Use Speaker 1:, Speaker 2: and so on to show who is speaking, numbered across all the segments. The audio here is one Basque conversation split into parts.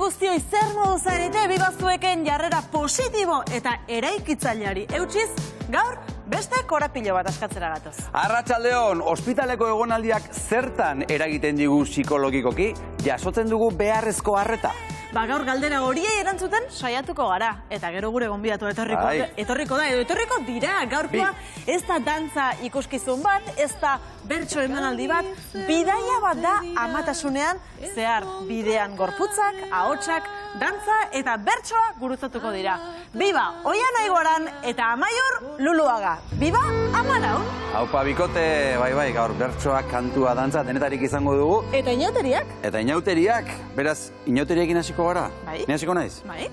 Speaker 1: guztioi zer modu zarete bibazueken jarrera positibo eta eraikitzaileari eutsiz, gaur beste korapilo bat askatzera gatoz.
Speaker 2: Arratsaldeon, ospitaleko egonaldiak zertan eragiten digu psikologikoki, jasotzen dugu beharrezko arreta.
Speaker 1: Gaur galdera horiei erantzuten saiatuko gara. Eta gero gure gonbidatu etorriko dira. Gaurkoa ez da dantza ikuskizun bat, ez da bertso emanaldi bat, bidaia bat da amatasunean zehar bidean gorputzak, ahotsak, dantza eta bertsoa gurutzatuko dira. Biba, Oian Aigoran eta Amaiur Luluaga. Biba, Amaraun.
Speaker 2: Haupa bikote, bai, gaur bertsoak, kantua, dantza, denetarik izango dugu.
Speaker 1: Eta inauteriak.
Speaker 2: Eta inauteriak, beraz, inauteriekin hasiko gara?
Speaker 1: Bai.
Speaker 2: Ni hasiko naiz?
Speaker 1: Bai.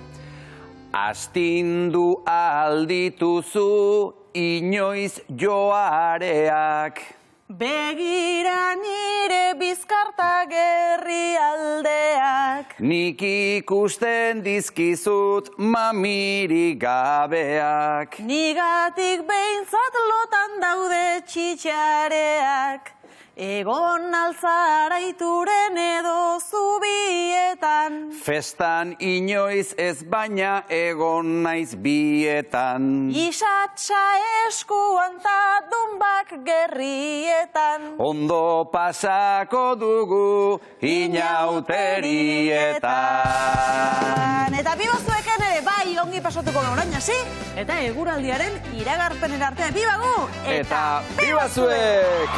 Speaker 2: Astindu aldituzu inoiz joareak.
Speaker 1: Begira nire bizkarta gerri aldeak.
Speaker 2: Nik ikusten dizkizut mamiri gabeak.
Speaker 1: Nigatik behintzat lotan daude txitxareak. Egon altzaraituren edo zubietan.
Speaker 2: Festan inoiz ez baina egon naiz bietan.
Speaker 1: Isatxa eskuan ta dunbak gerrietan.
Speaker 2: Ondo pasako dugu inauterietan.
Speaker 1: Eta bibazueken ere bai ongi pasatuko da orain hasi. Eta eguraldiaren iragarpenen arte bibagu.
Speaker 2: Eta bibazuek!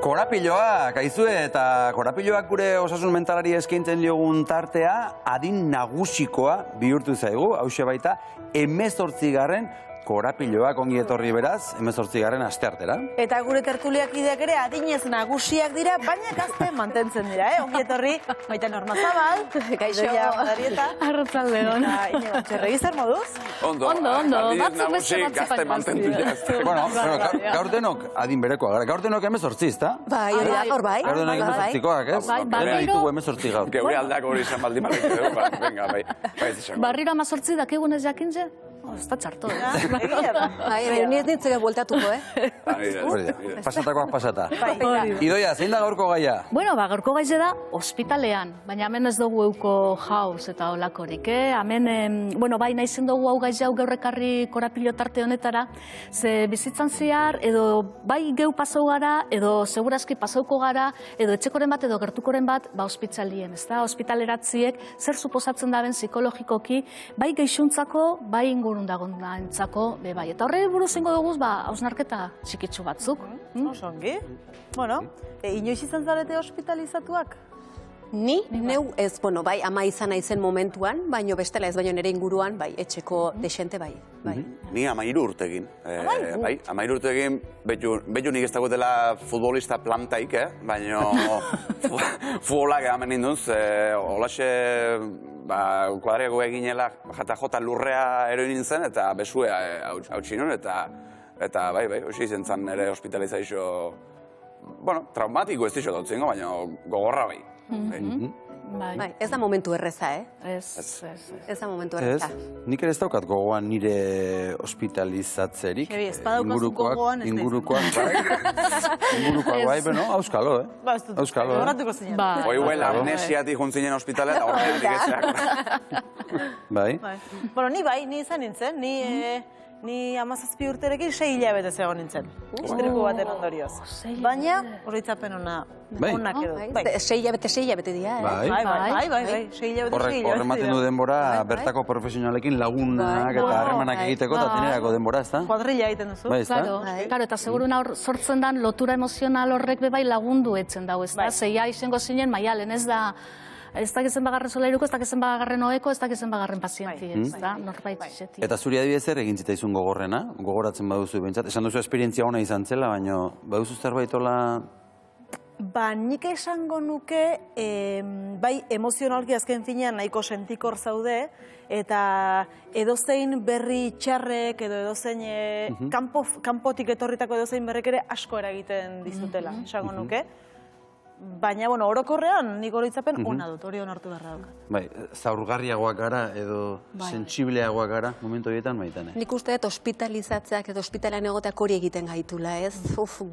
Speaker 2: Korapiloak, aizue, eta korapiloak gure osasun mentalari eskaintzen diogun tartea adin nagusikoa bihurtu zaigu, hauxe baita 18. korapiloak ongi etorri beraz, 18. asteartera.
Speaker 1: Eta gure tertuliak ideak ere adinez nagusiak dira, baina gazte mantentzen dira, ongi etorri, Maite Normazabal,
Speaker 3: Kaixo,
Speaker 1: Arratsaldeon. Inigo Txerregi, zer moduz?
Speaker 3: Ondo, batzuk beste
Speaker 4: gazte mantentu jazte.
Speaker 2: Bueno, gaur denok adin berekoa gara, gaur denok 18, ezta?
Speaker 3: Bai, hori da, hor bai.
Speaker 2: Gaur denok 18koak, ez? Dena ditugu 18 gaur.
Speaker 4: Geure aldeak hori izan baldin barritu dugu, venga, bai.
Speaker 3: Barriro 18 dakigunez jakinze? Ez da txarto,
Speaker 1: Egia da.
Speaker 3: Ni ez nintzera bueltatuko,
Speaker 2: Pasatakoak pasata. Idoia, zein da gaurko gaia?
Speaker 3: Bueno, gaurko gaize da ospitalean, baina hemen ez dugu euko jauz eta olakorik, Hemen, bai, nahizen dugu hau gaize hau gaurrekarri korapilo tarte honetara, ze bizitzan zehar, edo bai geu pasau gara, edo segurazki pasauko gara, edo etxekoren bat, edo gertukoren bat, ospitzalien, ez da? Ospitaleratziek, zer suposatzen daben psikologikoki, bai geixuntzako, bai ingurun dagoentzako, bai. Eta horre buruz ingo dugu, hausnarketa txikitsu batzuk.
Speaker 1: Osongi. Bueno, inoiz izan zarete ospitalizatuak?
Speaker 5: Ni, neu ez, bai, ama izan naizen momentuan, baino bestela ez baino nire inguruan, bai, etxeko desente, bai.
Speaker 4: Ni 13 urtegin. Bai, 13 urtegin, betu nik ez dagoetela futbolista plantaik, baino futbolak hemen ninduz, holaxe kuadriago eginela jata lurrea eroin nintzen, eta besue hautsi nun, eta bai, hoxe izen zan ere hospitalizazio, traumatiko ez dixo dautzen, baina gogorra bai.
Speaker 5: Bai, ez da momentu erreza,
Speaker 3: Ez
Speaker 5: da momentu erreza.
Speaker 2: Nik ere ez daukat gogoan nire hospitalizatzerik.
Speaker 1: Ez badaukazu gogoan ez da.
Speaker 2: Ingurukoak bai, beno, auskalo, Auskalo,
Speaker 1: Horratuko zinen.
Speaker 4: Hoi huela, amnesiatik juntzinen hospitalea, eta horretik etxeak.
Speaker 2: Bai.
Speaker 1: Bueno, ni izan nintzen, ni 17 urterekin 6 hilabete zegoen nintzen. Istripu baten ondorioz. Baina, horritzapen onak edo.
Speaker 5: 6 hilabete dira,
Speaker 1: Bai, 6 hilabete.
Speaker 2: Horrek ematen du denbora bertako profesionalekin lagunak eta harremanak egiteko eta tenerako denbora, ez da?
Speaker 1: Kuadrilla egiten duzu.
Speaker 2: Bai, ez da?
Speaker 3: Claro, eta seguruna sortzen dan lotura emozional horrek bebai lagundu etzen dago, ez da? Zeia izango zinen, maialen, ez da... Ez dakizen bagarren solairuko, ez dakizen bagarren oeko, ez dakizen bagarren pazienti, ez da, norbait izeti.
Speaker 2: Eta zuri adibidez zer egin zitaizun gogorrena, gogoratzen baduzu behintzat. Esan duzu esperientzia ona izan zela, baina baduzu zerbait hola
Speaker 1: Ba, nik esango nuke, bai, emozionalki azken finean nahiko sentikor zaude, eta edozein berri txarrek edo edozein kanpotik etorritako edozein berrek ere asko eragiten dizutela, esango nuke. Baina, bueno, orokorrean nik oroitzapen ona dut, hori onartu beharra daukat.
Speaker 2: Bai, zaurgarriagoak gara edo sentsibleagoak gara momentu horietan baitan.
Speaker 5: Nik uste dut hospitalizatzeak edo ospitalean egoteak hori egiten gaitula, ez?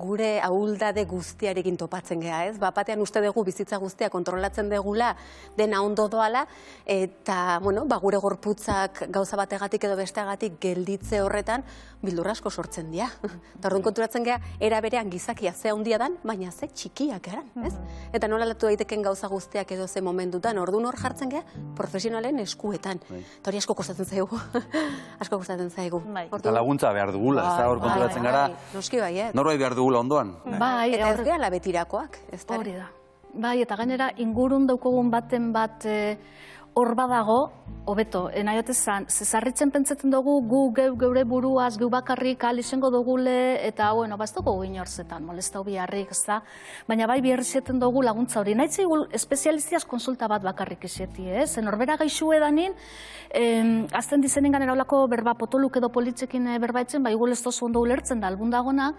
Speaker 5: Gure ahuldade guztiarekin topatzen geha, ez? Bapatean uste dugu bizitza guztia kontrolatzen degula dena ondo doala, eta, bueno, gure gorputzak gauza bategatik edo besteagatik gelditze horretan bildur asko sortzen dira. Eta orduan konturatzen geha, era berean gizakia ze handia dan, baina ze txikiak eran, ez? Eta nola latu daiteken gauza guztiak edo ze momentutan, orduan hor jartzen geha, profesionalen eskuetan. Eta hori asko kostatzen zaigu. Asko kostatzen zaigu.
Speaker 2: Eta laguntza behar dugula, ez da hor konturatzen gara.
Speaker 5: Noski bai,
Speaker 2: Norbait behar dugula ondoan.
Speaker 5: Eta ez gehala betirakoak.
Speaker 3: Hori da. Bai, eta gainera ingurun daukogun baten bat hor badago, hobeto, nahi otezan, zezarritzen pentsatzen dugu gu geure buruaz, gu bakarrik izango dugule, eta, bueno, ez dugu inorzetan, molestau biharrik, ez da, baina bai biherrizeten dugu laguntza hori. Nahi zeigu espezialistiaz konsulta bat bakarrik izeti, ez? Norbera gaixu edanin, azten dizenen ganera olako berba potoluk edo politzekin berbaitzen, bai gul ez dozu ondo ulertzen da, albun dagona,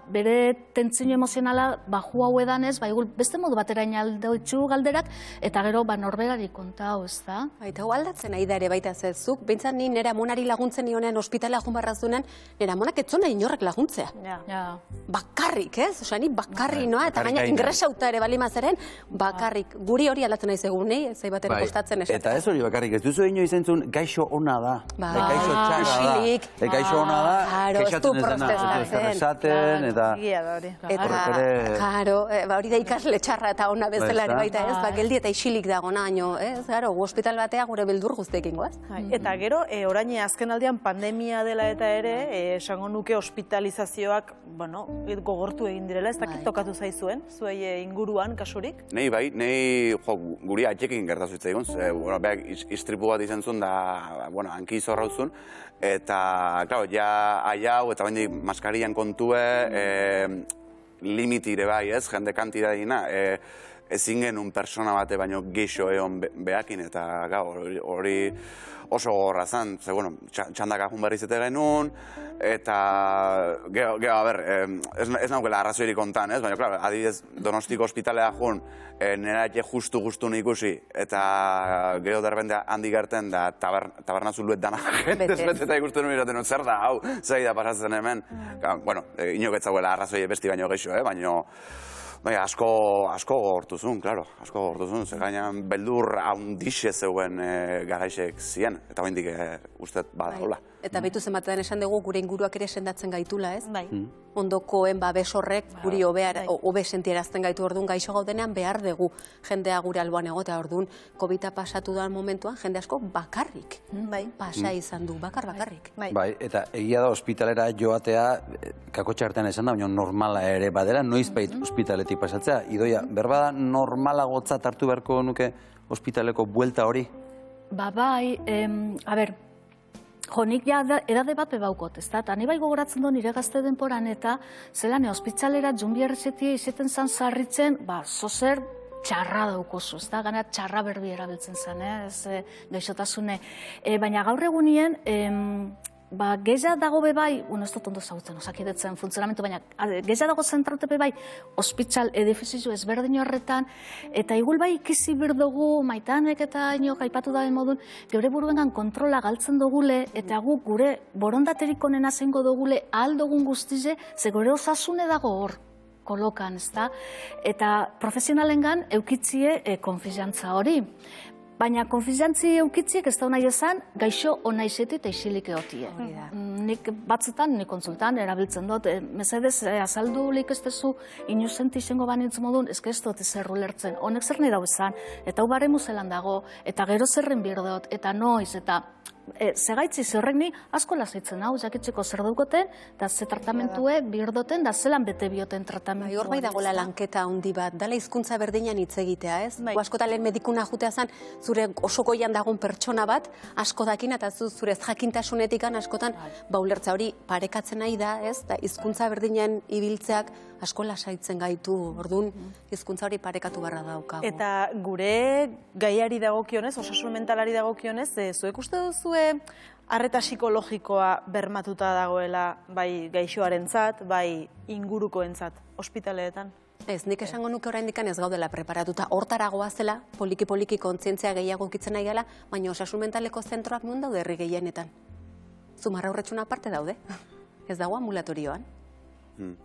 Speaker 3: bere tentzio emozionala baju hau edanez, bai gul beste modu batera inaldoitzu galderak, eta gero norberari kontau, ez da?
Speaker 5: Baita, aldatzen nahi da ere baita zezuk, bintzat ni nera monari laguntzen nionean ospitalea jun barrazunen, nera monak etzona inorrek laguntzea. Bakarrik, ez? Osa, ni bakarri noa, eta gaina ingresauta ere bali mazaren, bakarrik. Guri hori aldatzen nahi zegoen, nahi, zai batera kostatzen esatzen.
Speaker 2: Eta ez hori bakarrik, ez duzu ino izentzun gaixo ona da. Gaixo txarra da. Gaixo ona da, kexatzen ez dena, esaten, eta...
Speaker 5: Karo, hori da ikasle txarra eta ona bezala ere baita ez, geldi eta isilik dago naino, ez? Garo, ospital batea gure beldur guztiekin goaz.
Speaker 1: Eta gero, orain azken aldean pandemia dela eta ere, esango nuke hospitalizazioak, bueno, gogortu egin direla, ez dakit tokatu zaizuen, zuei inguruan, kasurik?
Speaker 4: Nei bai, guri atxekin gertazu itzaigun, beak istripu bat izan zuen da, bueno, hanki zorrauzun, eta, klaro, ja aiau eta bendik maskarian kontue, limitire bai, ez, jende kantidadina, ezin genuen persona bate baino geixo egon behakin, eta hori oso gorra zen, ze, bueno, txandak ahun berri zete genuen, eta, gero, a ber, ez naukela arrazoirik kontan, ez, baina, klaro, adibidez, Donostiko ospitalea jun, nera etxe justu ikusi, eta gero derbende handi gerten, da taberna zuluet dana jendez beteta ikusten nuen iraten, zer da, hau, zei da pasatzen hemen, bueno, inoketzagoela arrazoi besti baino geixo, baina, baina, asko gortuzun, klaro, asko gortuzun, ze gainean beldur haundixe zeuen garaixek zien, eta baindik usteet badagoela.
Speaker 5: Eta behitu zenbatean esan dugu gure inguruak ere sendatzen gaitula, ez? Ondokoen besorrek guri hobe sentierazten gaitu orduan gaixo gaudenean behar dugu jendea gure alboan egotea orduan COVID-a pasatu da momentuan jende asko bakarrik. Pasa izan du, bakarrik.
Speaker 2: Bai, eta egia da ospitalera joatea, kakotxa artean esan da, baina normala ere badera, noiz bait ospitaletik pasatzea. Idoia, berbada normalagotzat hartu beharko nuke ospitaleko buelta hori?
Speaker 3: Bai, a ber, nik ja edade bat bebaukot, ez da? Ni bai gogoratzen du nire gazte denporan eta zelane ospitalera junbierretxetia izeten zan zarritzen, zozer txarra daukozu, ez da? Gana txarra berbi erabiltzen zen, ez gaixotasune. Baina gaur egunien, geza dago bebai, ez dut ondo zautzen, osakidetzen funtzionamentu, baina geza dago zentraute bebai, ospital edifizio ezberdin horretan, eta igul bai ikizi birdugu, maitanek eta inok aipatu daben modun, geure buruengan kontrola galtzen dugule, eta gu gure borondaterik onena zeingo dugule ahal dugun guztize, ze gure osasune dago hor kolokan, ez da? Eta profesionalengan eukitzie konfiantza hori. Baina konfiantzi eukitziek ez da nahi esan, gaixo ona izeti eta isilik egotie. Nik batzutan, nik konsultan, erabiltzen dut, mesedez, azaldulik ez dezu, inuzenti izango banitz modun, ez dut zerru lertzen, honek zer nahi dau esan, eta hau baremu zelan dago, eta gero zerren birdot, eta noiz, eta Segaitzi horrek ni asko lasaitzen hau, jakitzeko zer daukoten, eta ze tratamentue bihurdoten, da zelan bete bioten tratamentu.
Speaker 5: Hor bai dagoela lanketa handi bat, dala hizkuntza berdinan hitz egitea, ez? Askotan lehen medikuna jutea zen, zure oso goian dagoen pertsona bat, asko dakin, eta zure ez jakintasunetikan askotan, ulertza hori parekatzen nahi da, ez? Da hizkuntza berdinen ibiltzeak asko lasaitzen gaitu, orduan hizkuntza hori parekatu barra daukagu.
Speaker 1: Eta gure gaiari dagokionez, osasun mentalari dagokionez, zuek uste duzue arreta psikologikoa bermatuta dagoela bai gaixoarentzat, bai ingurukoentzat, ospitaleetan?
Speaker 5: Ez, nik esango nuke oraindik ez gaudela preparatuta. Hortara goazela, poliki-poliki kontzientzia gehiago ukitzen nahi gala, baina osasun mentaleko zentroak non daude herri gehienetan. Zumarra horretxuna aparte daude. Ez dago ambulatorioan.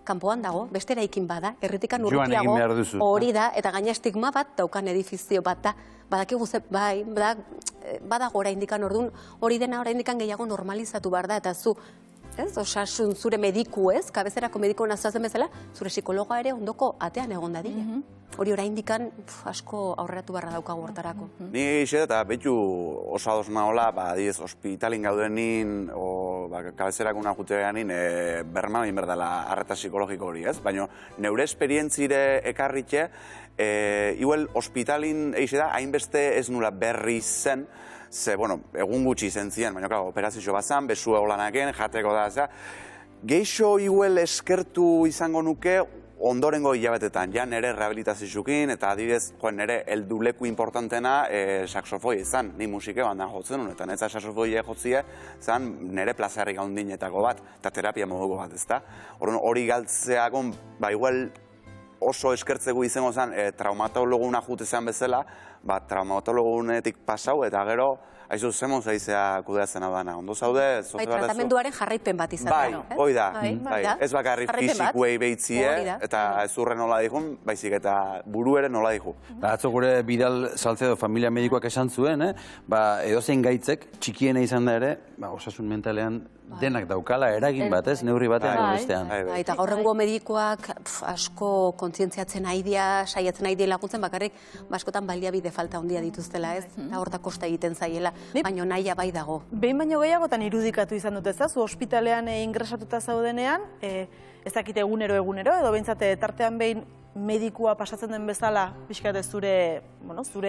Speaker 5: Kanpoan dago, beste eraikin bada, herritikan urrutiago hori da, eta gaina estigma bat daukan edifizio bat da. Badakigu bai, badago oraindikan orduan, hori dena oraindikan gehiago normalizatu behar da, eta zu, ez, osasun zure mediku ez, kabezerako mediku nazoazen bezala, zure psikologa ere ondoko atean egon dadila. Hori oraindikan asko aurreratu barra daukagu hortarako.
Speaker 4: Ni ise eta betu oso ados nahola, adibidez, ospitalin gaudenin, kabezerako una juteganin, berman egin berdala arreta psikologiko hori, ez? Baina neure esperientzire ekarritxe, igual ospitalin eixe da, hainbeste ez nula berri zen, ze, bueno, egun gutxi zen ziren, baina, operazio bat zen, besua olanaken, jateko da, geixo igual eskertu izango nuke, ondorengo hilabetetan, ja nire rehabilitaziozukin, eta adibidez, nire helduleku importantena saxofoi izan, ni musike bandan jotzen honetan, eta saxofoi jotzie, zan nire plazarrik handinetako bat, eta terapia moduko bat, ezta? Hori galtzeakon, igual oso eskertzeko izango zen, traumatologuna jute zen bezala, traumatologunetik pasau, eta gero, aizu, zemon zaizea kudeatzen abana, ondo zaude?
Speaker 5: Tratamenduaren jarraipen bat izatea.
Speaker 4: Bai, hoi da. Ez bakarrik fizikuei behitzie, eta ez urre nola dihun, baizik eta buru ere nola dihu.
Speaker 2: Atzo gure Bidal Salcedo familia medikoak esan zuen, edozein gaitzek, txikiena izan da ere, osasun mentalean denak daukala eragin bat, ez, neurri batean bestean.
Speaker 5: Eta gaurrengo medikoak asko kontzientziatzen aidea, saiatzen aidea laguntzen, bakarrik askotan baliabide falta handia dituztela, ez? Eta horta kosta egiten zaiela, baina nahia bai dago.
Speaker 1: Behin baino gehiagotan irudikatu izan dut ez, zu ospitalean ingresatuta zaudenean, ez dakite egunero, edo behintzate tartean behin medikua pasatzen den bezala, pixkate zure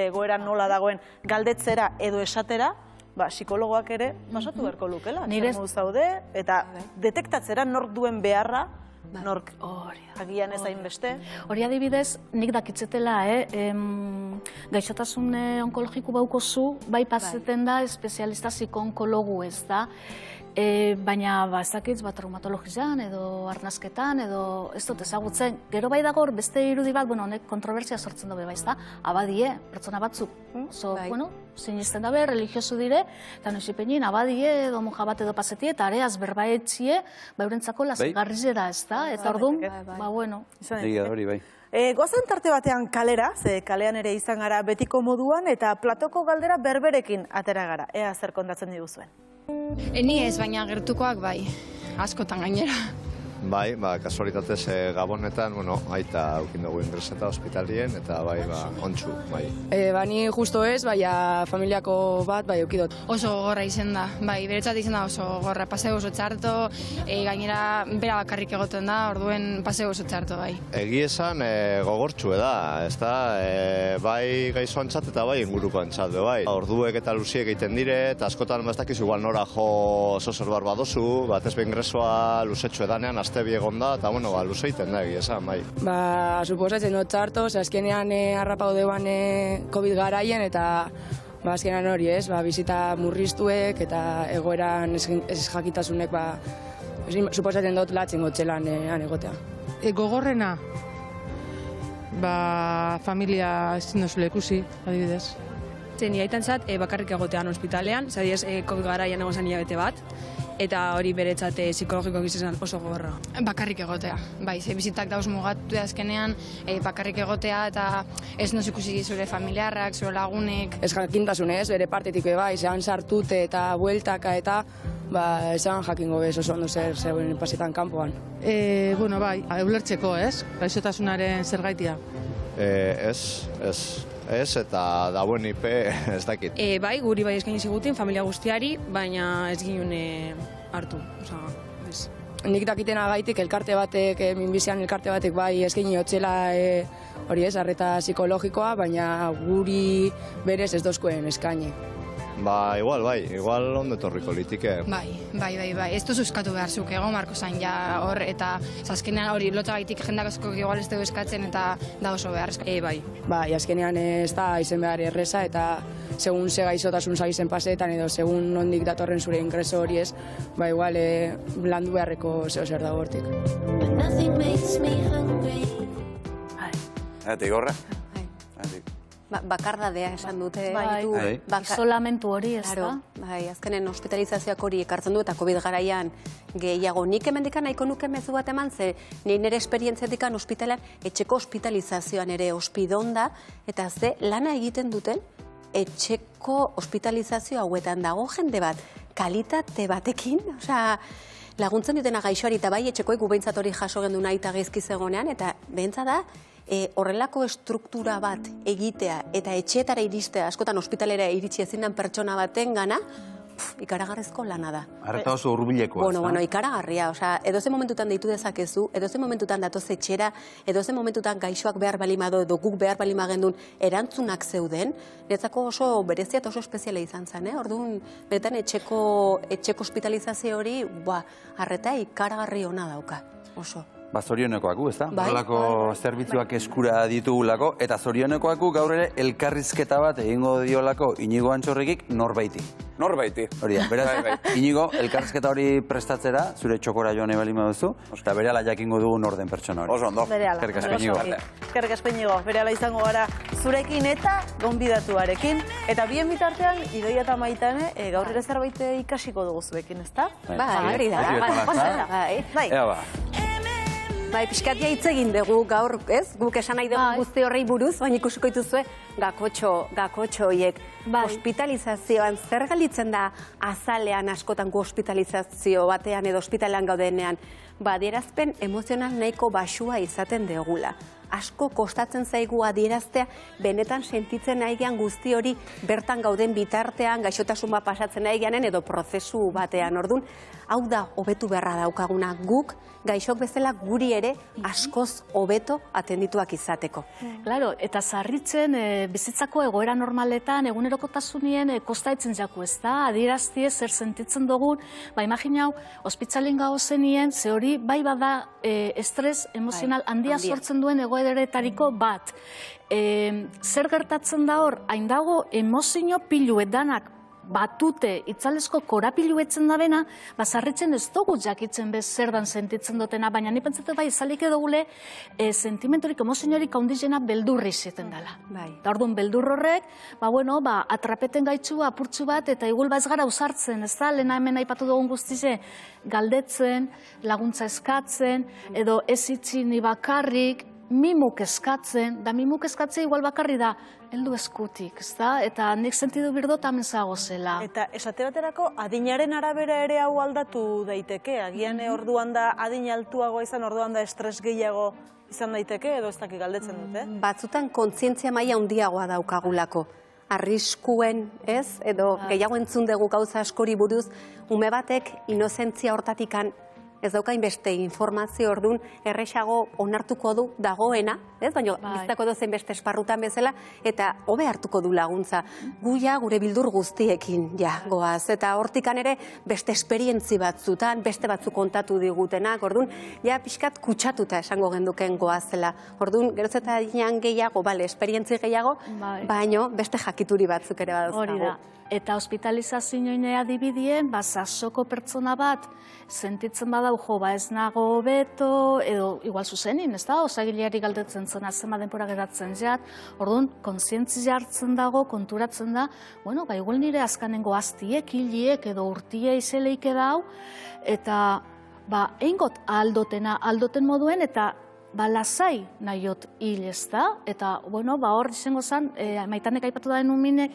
Speaker 1: egoera nola dagoen galdetzera edo esatera, psikologoak ere pasatu beharko lukela. Zer zaude, eta detektatzera nork duen beharra, nork agian ez hainbeste.
Speaker 3: Hori adibidez, nik dakitzetela, gaixotasun onkologiko baukozu, bai paseten da espezialista psiko-onkologu ez da, baina ez dakitz traumatologian edo arnazketan edo ez dut ezagutzen. Gero bai dago beste irudi bat, honek kontrobersia sortzen dabe baizta, abadie, pertsona batzuk. Sinisten dabe, religiosu dire, eta noizipenin abadie edo monja bat edo pasetie, eta areaz berbaetzie, baurentzako lasgarrizera ez da, eta orduan, bueno.
Speaker 2: Hori bai.
Speaker 1: Goazen tarte batean kalera, ze kalean ere izan gara betiko moduan, eta platoko galdera berberekin atera gara. Ea zer kontatzen diguzuen.
Speaker 6: Ni ez, baina gertukoak bai, askotan gainera.
Speaker 7: Bai, kasualitatez Gabonetan, aita aukin dugu ingreseta ospitalien, eta bai, ontsu, bai.
Speaker 8: Ni justo ez, baina familiako bat, bai, eukidot.
Speaker 6: Oso gogorra izen da, bai, beretzat izen da oso gogorra, paseo oso txarto, gainera bera bakarrik egoten da, orduen paseo oso txarto, bai.
Speaker 7: Egi esan gogortxu da, ez da, bai gaizoantzat eta bai ingurukoantzat, bai. Orduek eta luziek egiten dire, eta askotan maztakiz igual nora jo sosor bar badozu, bat ez ingresoa luzetxu edanean, aste biegon da, eta luze egiten da esan, bai.
Speaker 8: Suposatzen dut txarto, azkenean harrapau deuan COVID garaien, eta azkenean hori ez, bizita murriztuek, eta egoeran ez jakitasunek, suposatzen dut latzen gotzelan egotea.
Speaker 9: Gogorrena, familia ezin duzule ikusi, adibidez.
Speaker 10: Ni aitan zat, bakarrik egotean ospitalean, zadiez, COVID garaian egon zen hilabete bat, eta hori beretzat psikologiko gizizan oso gogorra.
Speaker 6: Bakarrik egotea, bai, ze bizitak dauz mugatu azkenean, bakarrik egotea, eta ez noz ikusi zure familiarrak, zure lagunek.
Speaker 8: Ez jakintasunez, bere partetik bai, zehan sartute eta bueltaka eta zehan jakingo bez oso ondo zer pasetan kanpoan.
Speaker 9: Bai, ulertzeko ez, gaixotasunaren zergaitia.
Speaker 7: Ez, eta dauen IP ez dakit.
Speaker 10: Bai, guri bai eskaini ziguten, familia guztiari, baina ez ginen hartu. Ez. Nik dakitena gaitik, elkarte batek, minbizian elkarte batek bai eskaini hotzela hori ez, arreta psikologikoa, baina guri berez ez dozkoen eskaini.
Speaker 7: Ba, igual ondo etorriko litike.
Speaker 6: Bai. Ez duzu eskatu behar zuk, ego, Marko zain, ja, hor, eta azkenean hori lotagaitik jendak asko igual ez dugu eskatzen, eta da oso behar.
Speaker 10: Bai, azkenean ez da izen behar erreza, eta segun ze gaizotasun zabizen pasetan, edo segun nondik datorren zure ingreso hori ez, ba, igual, landu beharreko zeo zer dago hortik.
Speaker 4: Eta igorra?
Speaker 5: Bakardadea esan dute.
Speaker 3: Isolamentu hori, ez da?
Speaker 5: Bai, azkenen hospitalizazioak hori ekartzen du eta COVID garaian gehiago. Nik hemendikan nahiko nuke mezu bat eman, ze nire esperientziatikan ospitalean, etxeko hospitalizazioan ere ospidonda, eta ze lana egiten duten, etxeko hospitalizazio hauetan dago jende bat, kalitate batekin, laguntzen dutena gaixoari, eta bai etxekoek gubeintzat hori jaso gendu nahi eta gezkiz egonean, eta behentza da, horrelako estruktura bat egitea eta etxeetara iristea, askotan ospitalera iritsi ezinan pertsona baten gana, ikaragarrizko lana da.
Speaker 2: Arreta oso hurbilekoa.
Speaker 5: Bueno, ikaragarria. Edozen momentutan deitu dezakezu, edozen momentutan datoz etxera, edozen momentutan gaixoak behar balimado edo guk behar balimagendun erantzunak zeuden, netzako oso berezia eta oso espeziala izan zen, orduan, benetan etxeko hospitalizazio hori, arreta ikaragarri ona dauka, oso.
Speaker 2: Ba, zorionekoak gu, ez da? Horrelako zerbitzuak eskura ditugulako, eta zorionekoak gu gaur ere elkarrizketa bat egingo diolako Inigo Antxorrekik norbaiti.
Speaker 4: Norbaiti.
Speaker 2: Hori da, beraz, Inigo, elkarrizketa hori prestatzera, zure txokora joan ebali baduzu, eta berehala jakingo dugu norden pertsona hori.
Speaker 4: Oso ondo.
Speaker 2: Eskerrik asko, Inigo.
Speaker 1: Eskerrik asko, Inigo. Berehala izango gara zurekin eta gonbidatuarekin. Eta bien bitartean, Idoia eta Maitane, gaur ere zerbait ikasiko dugu zuekin, ez da?
Speaker 5: Bai, da. Bai, pixkatia hitz egin dugu gaur, ez? Guk esan nahi dugu guzti horrei buruz, baina ikusiko dituzue gakotxo horiek. Hospitalizazioan zer galitzen da azalean askotan gu hospitalizazio batean edo ospitalean gaudenean? Adierazpen emozional nahiko baxua izaten degula. Asko kostatzen zaigu adieraztea, benetan sentitzen nahigean guzti hori bertan gauden bitartean, gaixotasun bat pasatzen nahigeanen edo prozesu batean. Orduan, hau da hobetu beharra daukaguna guk, gaixok bezala guri ere askoz hobeto atendituak izateko.
Speaker 3: Claro, eta zarritzen bizitzako egoera normaletan, egunerokotasunien kostaetzen jaku, ez da? Adieraztie zer sentitzen dugun, imaginau, ospitzalin gauzenien, ze hori bai bada estres emozional handia sortzen duen egoeretariko bat. Zer gertatzen da hor, hain dago emozio piluet danak batute itzalesko korapiluetzen da bena, zarritzen ez dugu jakitzen bez zer dan sentitzen dutena, baina ni pentsatu bai izalik edogule sentimentorik, emoziorik haundizena beldurri zeten dela. Eta orduan beldur horrek, atrapeten gaitxu apurtxu bat, eta igul ez gara usartzen, ez da, lehena hemen aipatu dugun guztize, galdetzen, laguntza eskatzen, edo ez itxi ni bakarrik, mimuk eskatzen, da mimuk eskatzea igual bakarri da, heldu eskutik, ez da? Eta nik sentidu birdot amenzago zela.
Speaker 1: Eta esate baterako, adinaren arabera ere hau aldatu daiteke, agian orduan da adin altuagoa izan, orduan da estres gehiago izan daiteke, edo ez dakik galdetzen dute?
Speaker 5: Batzutan kontzientzia maila handiagoa daukagulako. Arriskuen, ez? Edo gehiago entzun dugu gauza askori buruz, ume batek inozentzia hortatikan ez daukain beste informazio orduan erresago onartuko du dagoena, ez? Baina biztako dozen beste esparrutan bezala, eta hobe hartuko du laguntza. Guia gure bildur guztiekin, goaz. Eta hortikan ere beste esperientzi batzutan, beste batzu kontatu digutenak, orduan, pixkat kutsatuta esango genduken goazela. Orduan, geroz eta dinan gehiago, esperientzi gehiago, baino beste jakituri batzuk ere badauzkago.
Speaker 3: Eta hospitalizazioa adibidien, sasoko pertsona bat sentitzen badau ez nago beto, edo igual zuzenin, ez da, osagileari galdetzen zen, azema denpora geratzen jat, orduan, kontzientzia hartzen dago, konturatzen da, igual nire azkanengo aztiek, hiliek, edo urtie izeleik edau, eta, eingot aldoten moduen, eta lasai nahiot hil ez da, eta, hor izango zen, Maitanek aipatu da denun mine,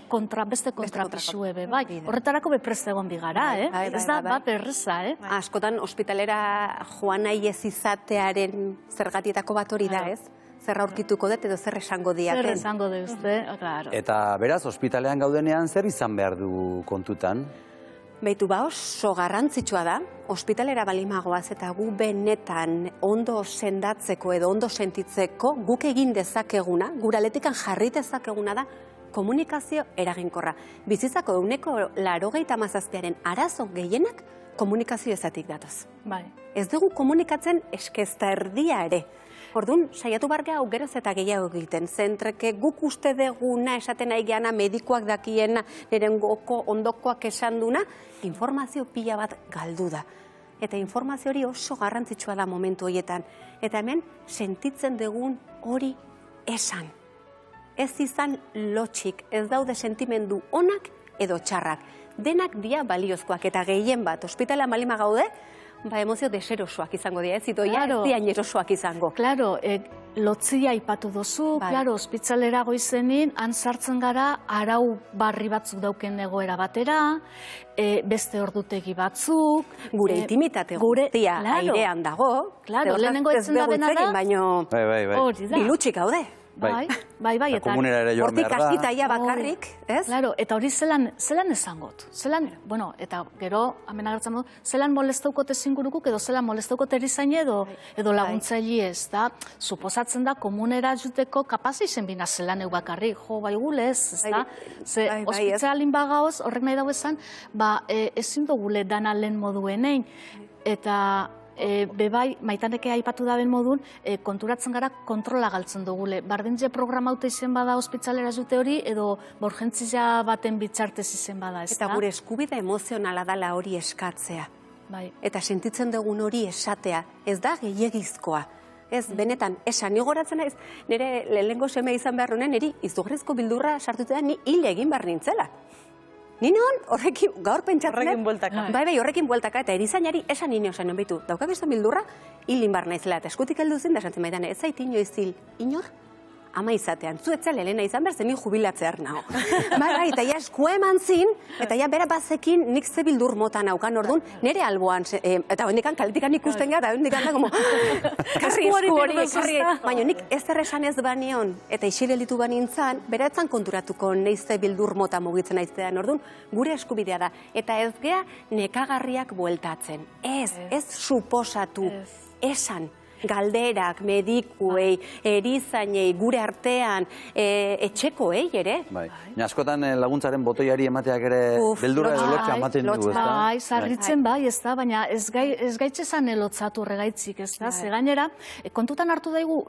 Speaker 3: beste kontrapisue be, horretarako beprest egon bigara, ez da, berreza,
Speaker 5: Askotan, ospitalera joan nahi ez izatearen zergatietako bat hori da, ez? zer aurkituko dut edo zer esango diaten.
Speaker 3: Zer esango deuzte, claro.
Speaker 2: Eta beraz, ospitalean gaudenean zer izan behar du kontutan?
Speaker 5: Beitu oso garrantzitsua da, ospitalera balimagoaz eta gu benetan ondo sendatzeko edo ondo sentitzeko guk egin dezakeguna, guraletikan jarri dezakeguna da, komunikazio eraginkorra. Bizitzako 97% arazo gehienak komunikazio ezatik datoz.
Speaker 3: Bai.
Speaker 5: Ez dugu komunikatzen eskesta erdia ere. Orduan, saiatu bargea geroz eta gehiago egiten. Zentreke guk uste deguna esaten nahi geana, medikoak dakiena, neren goko ondokoak esan duna, informazio pila bat galdu da. Eta informazio hori oso garrantzitsua da momentu horietan. Eta hemen, sentitzen dugun hori esan. Ez izan lotxik, ez daude sentimendu onak edo txarrak. Denak dia baliozkoak eta gehien bat, ospitalean balima gaude, emozio deserosoak izango dira, ez zitoia ez dian erosoak izango.
Speaker 3: Claro, lotzia ipatu dozu, claro, ospitalera goizenin, han sartzen gara, arau barri batzuk dauken egoera batera, beste ordutegi batzuk.
Speaker 5: Gure intimitate guztia airean dago.
Speaker 3: Claro, lehenengo etzen da bena da.
Speaker 2: Bai.
Speaker 5: Bilutxik gaude.
Speaker 3: Bai.
Speaker 2: Eta komunera ere joan behar da.
Speaker 5: Hortik askitaia bakarrik, ez?
Speaker 3: Claro, eta hori zelan esangot. Zelan, bueno, eta gero, hemen agertzen du, zelan molestaukote zingurukuk edo zelan molestaukote erizain edo laguntzaili ez, da? Suposatzen da, komunera juteko kapaz izen bina zelan euk bakarrik, jo, bai gulez, ez da? Ze, ospitzalin bagaoz, horrek nahi dago esan, ezin dugule dana lehen moduenein, eta bebai, maitaneke aipatu daben modun, konturatzen gara kontrola galtzen dugule. Bardintze programaute izen bada ospitzalera jute hori, edo borgentzia baten bitxartez izen bada, ez da?
Speaker 5: Eta gure eskubide emozionala dala hori eskatzea. Eta sentitzen dugun hori esatea, ez da gehiagizkoa. Ez, benetan, esan, ni goratzen naiz, nire lehengo seme izan behar honen, niri izugarrizko bildurra sartutzen ni hil egin behar nintzela. Ni non, horrekin, gaur pentsatzen...
Speaker 1: Horrekin bueltaka.
Speaker 5: Bai, horrekin bueltaka, eta erizainari esan nino esan behitu. Daukabizto bildurra, hilin bar naizela, eta eskutik heldu zen, da esantzen baitan, ez zait inoiz hil, inor? Ama izatean, zuetzea lehena izan behar, zenin jubilatzear nago. Bai, eta ja eskua eman zin, eta ja bera bazekin nik ze bildur mota naukan, orduan, nire alboan, eta hondikan kaletikan ikusten gara, eta hondikan da, como, karri esku hori, baina nik ez erresan ez banion, eta isilelitu banintzan, bera etzan konturatuko neizte bildur mota mugitzen aiztean, orduan, gure eskubidea da, eta ez gea nekagarriak bueltatzen. Ez suposatu, esan. Galderak, medikuei, erizainei, gure artean, etxekoei ere.
Speaker 2: Bai. Askotan laguntzaren botoiari emateak ere beldurra edo lotxa ematen dugu, ez da?
Speaker 3: Bai, zarritzen bai, ez da, baina ez gaitzezan elotzatu regaitzik, ez da? Ze gainera, kontutan hartu daigu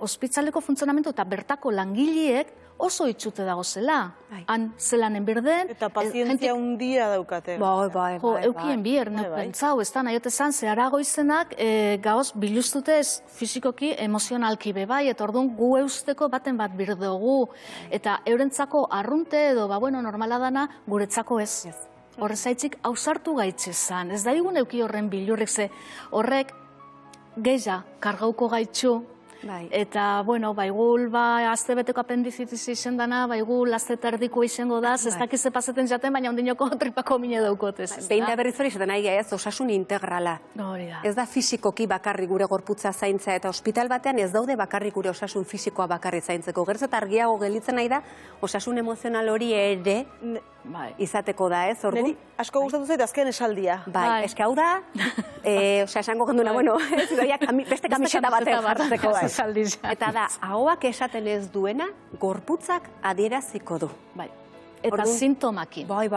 Speaker 3: ospitzaleko funtzionamentu eta bertako langileek oso itxute dago zela. Han zelanen birden.
Speaker 1: Eta pazientzia undia daukate.
Speaker 5: Bai.
Speaker 3: Eukien bier, pentsau, ez da, nahiot esan, zeharago izenak gaoz biluztutez fizikoki, emozionalki bebai, eta orduan gu eusteko baten bat birdugu. Eta eurentzako arrunte edo, bueno, normala dana, guretzako ez. Horrezaitzik, hausartu gaitzezan. Ez da igun euki horren bilurrik ze, horrek gehiago kargauko gaitxu, eta, bueno, baigul, azte beteko apendizitis izen dana, baigul, azte tardiko izango da, ez dakize pasaten jaten, baina ondinoko tripako mine daukotez.
Speaker 5: Behin da berriz hori zaten nahi ez, osasun integrala. Ez da fisikoki bakarri gure gorputza zaintza, eta ospital batean ez daude bakarri gure osasun fisikoa bakarri zaintzeko. Gertz eta argiago gelitzen nahi da, osasun emozional hori ere izateko da, ez, ordu?
Speaker 1: Asko gustatu zait azken esaldia.
Speaker 5: Bai, eske hau da, esango genduna, bueno, beste kamiseta batean jartzeko da. Eta da, ahoak esaten ez duena, gorputzak adieraziko du.
Speaker 3: Eta sintomakin.
Speaker 5: Bai.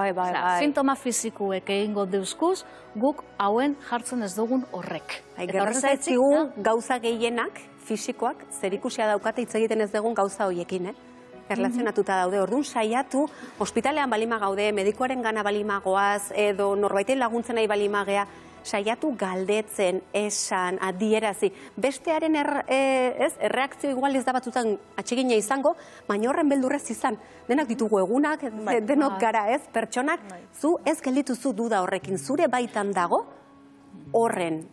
Speaker 3: Sintoma fizikuek egingo deuzkuz, guk hauen jartzen ez dugun horrek.
Speaker 5: Gertazaitzigu gauza gehienak, fisikoak, zerikusia daukate hitz egiten ez dugun gauza horiekin, erlazionatuta daude. Orduan saiatu, ospitalean balima gaude, medikoaren gana balima goaz, edo norbaiten laguntzen nahi balima gea, saiatu galdetzen, esan, adierazi. Bestearen erreakzio igual ez da batzutan atsegina izango, baina horren beldurrez izan. Denak ditugu egunak, denok gara ez, pertsonak, zu ez geldituzu duda horrekin, zure baitan dago, horren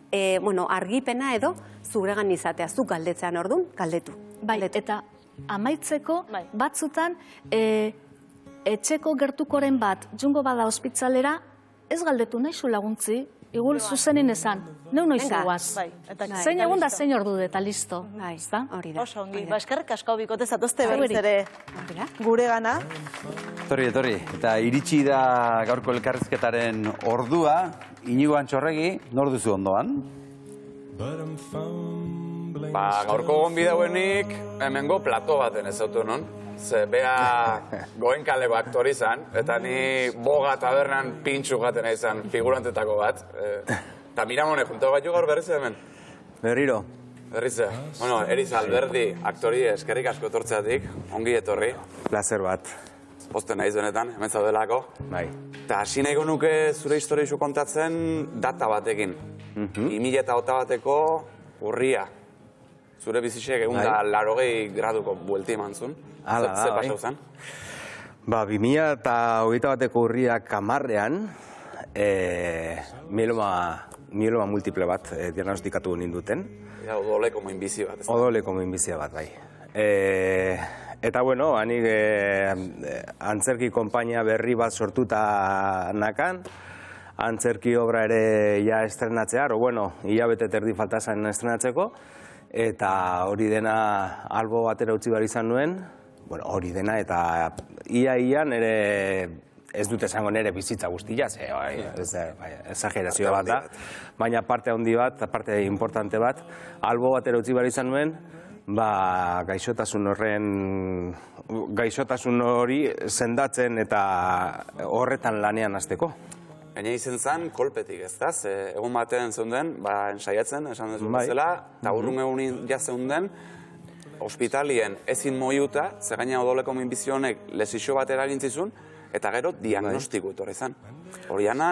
Speaker 5: argipena edo zuregan izatea, zu galdetzean orduan, galdetu.
Speaker 3: Bai, eta amaitzeko batzutan etxeko gertukoren bat jungo bada ospitzalera, ez galdetu nahi zu laguntzi, igul zuzenin esan, neu noiz eguaz. Zein egun da zein ordu eta listo.
Speaker 5: Hori da.
Speaker 1: Oso ongi, eskerrik asko bikote zatozte berriz ere gure gana.
Speaker 2: Etorri, eta iritsi da gaurko elkarrizketaren ordua, Inigo Antxorregi, nor duzu ondoan?
Speaker 4: Gaurko gonbida buenik, hemengo plato baten ez autu non. Ze bea goen kaleko aktori izan, eta ni boga tabernan pintxu gaten izan figurantetako bat. Eta Miramone junto bat gaur berriz hemen?
Speaker 2: Berriro.
Speaker 4: Berriz, bueno, Eriz Alberdi aktori eskerrik asko etortzeatik, ongi etorri.
Speaker 2: Placer bat.
Speaker 4: Posten naiz benetan, hemen zaudelako.
Speaker 2: Bai.
Speaker 4: Eta hasi nahiko nuke zure historia kontatzen data batekin. 2008 bateko urria. Zure bizitxek egun da 80 graduko buelti eman zuen. Zer pasau zen?
Speaker 11: 2008 bateko urriak 10ean, mieloma multiple bat diagnostikatu ninduten.
Speaker 4: Odoleko minbizia bat.
Speaker 11: Odoleko minbizia bat, bai. Eta, bueno, hanik antzerki konpainia berri bat sortuta nakan, antzerki obra ere ja estrenatzea, hilabete terdi falta zen estrenatzeko, eta hori dena albo batera utzi behar izan nuen, hori dena, eta ia nire, ez dut esango nire bizitza guztia, exagerazio bat da, baina parte handi bat, parte importante bat, albo batera utzi behar izan nuen, gaixotasun hori sendatzen eta horretan lanean hasteko.
Speaker 4: Gaina izen zen, kolpetik ez da, egun batean zeunden, ensaiatzen, esan dezu bezala, eta urrun egunin jazeunden, ospitalien ezin moiuta, ze gaina odoleko minbizionek lesixo bat eragintzizun, eta gero diagnostiko etorri zen. Horiana,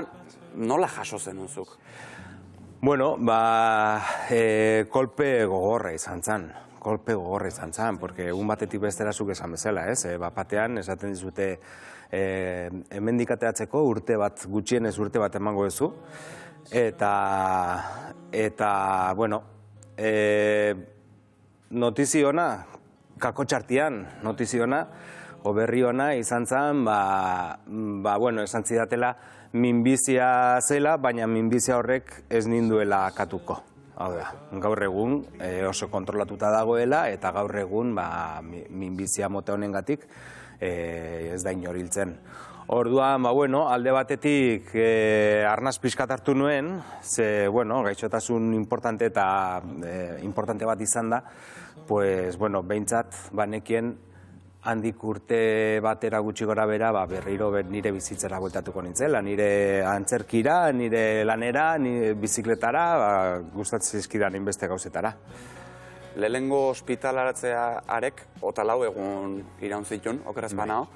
Speaker 4: nola jaso zen uzuk?
Speaker 11: Bueno, kolpe gogorra izan zen. Kolpe gogorra izan zen, porque egun batetik bestera zuk esan bezala, ez? Batean, esaten dizute, hemendikateatzeko urte bat, gutxienez urte bat emango duzu. Eta, bueno, notiziona, kakotxartian notiziona, berri ona izan zen, bueno, esan zidatela, minbizia zela, baina minbizia horrek ez ninduela katuko. Hau da, gaur egun oso kontrolatuta dagoela, eta gaur egun minbizia mote honengatik ez da inor-hiltzen. Orduan, bueno, alde batetik arnaz pixkat hartu nuen, ze, bueno, gaixotasun importante bat izan da, pues, bueno, behintzat, banekien handik urte batera gutxi gora bera, berriro nire bizitzera bueltatuko nintzela, nire antzerkira, nire lanera, nire bizikletara, gustatzen zizkidan inbeste gauzetara.
Speaker 4: Lehenengo ospitalaratzea arek, 4 egun iraun zituen, okeraz banao,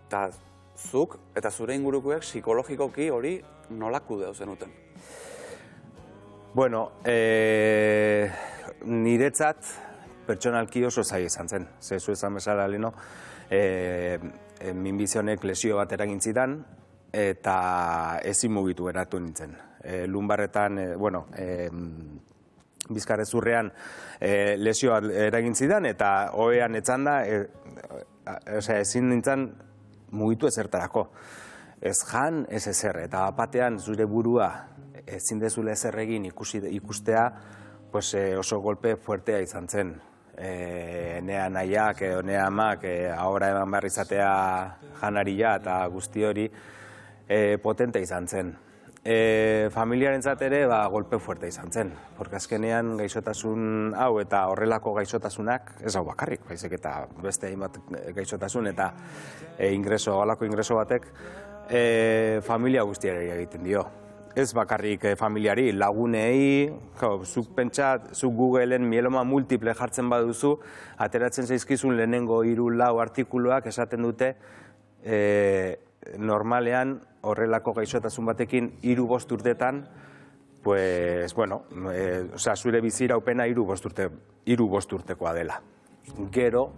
Speaker 4: eta zuk eta zure ingurukoek psikologikoki hori nola kudeu zenuten?
Speaker 11: Bueno, niretzat pertsonalki oso zai izan zen. Zezu esan bezala leheno, minbizionek lesio bat eragin zidan, eta ezin mugitu eratu nintzen. Lumbarretan, bueno, bizkarrezurrean lesio bat eragin zidan, eta ohean etzan da, ezin nintzen mugitu ezertarako. Ez jan, ez ezer, eta batean zure burua ezin dezule ezer egin ikustea, oso golpe fuertea izan zen. Nea nahiak edo nea amak ahora eman behar izatea janaria eta guzti hori potente izan zen. Familiarentzat ere golpe fuerte izan zen, porque azkenean gaixotasun hau eta horrelako gaixotasunak ez hau bakarrik, baizik eta beste hainbat gaixotasun eta halako ingreso batek familia guztiari egiten dio. Ez bakarrik familiari, lagunei, zuk pentsa, zuk Googleen mieloma multiple jartzen baduzu, ateratzen zaizkizun lehenengo 3-4 artikuluak esaten dute normalean horrelako gaixotasun batekin 3-5 urtetan, pues, bueno, zure biziraupena 3-5 urtekoa dela. Gero,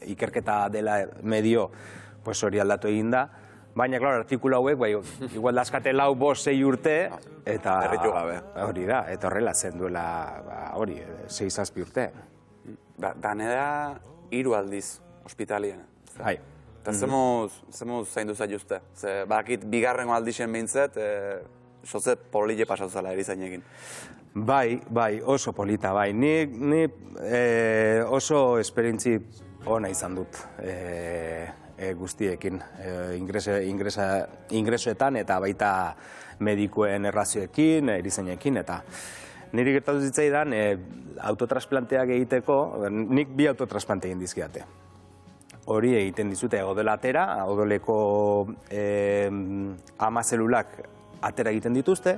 Speaker 11: ikerketa dela medio, pues hori aldatu egin da, baina, klaro, artikulu hauek, igual dazkate 4-5 urte, eta hori da, eta horrela zen duela, hori, 6-7 urte.
Speaker 4: Danera 3 aldiz, ospitalien.
Speaker 11: Bai.
Speaker 4: Eta zemuz zaindu zaituzte? Ze, bakit, bigarrengo aldixen behintzet, soze polile pasatu zela erizainekin.
Speaker 11: Bai, oso polita, bai. Ni oso esperientzi ona izan dut guztiekin, ingresoetan eta baita medikuen errazioekin, erizainekin, eta niri gertatu zitzaidan autotransplanteak egiteko, nik 2 autotransplante egin dizkidate. Hori egiten dizute odolatera, odoleko ama zelulak atera egiten dituzte,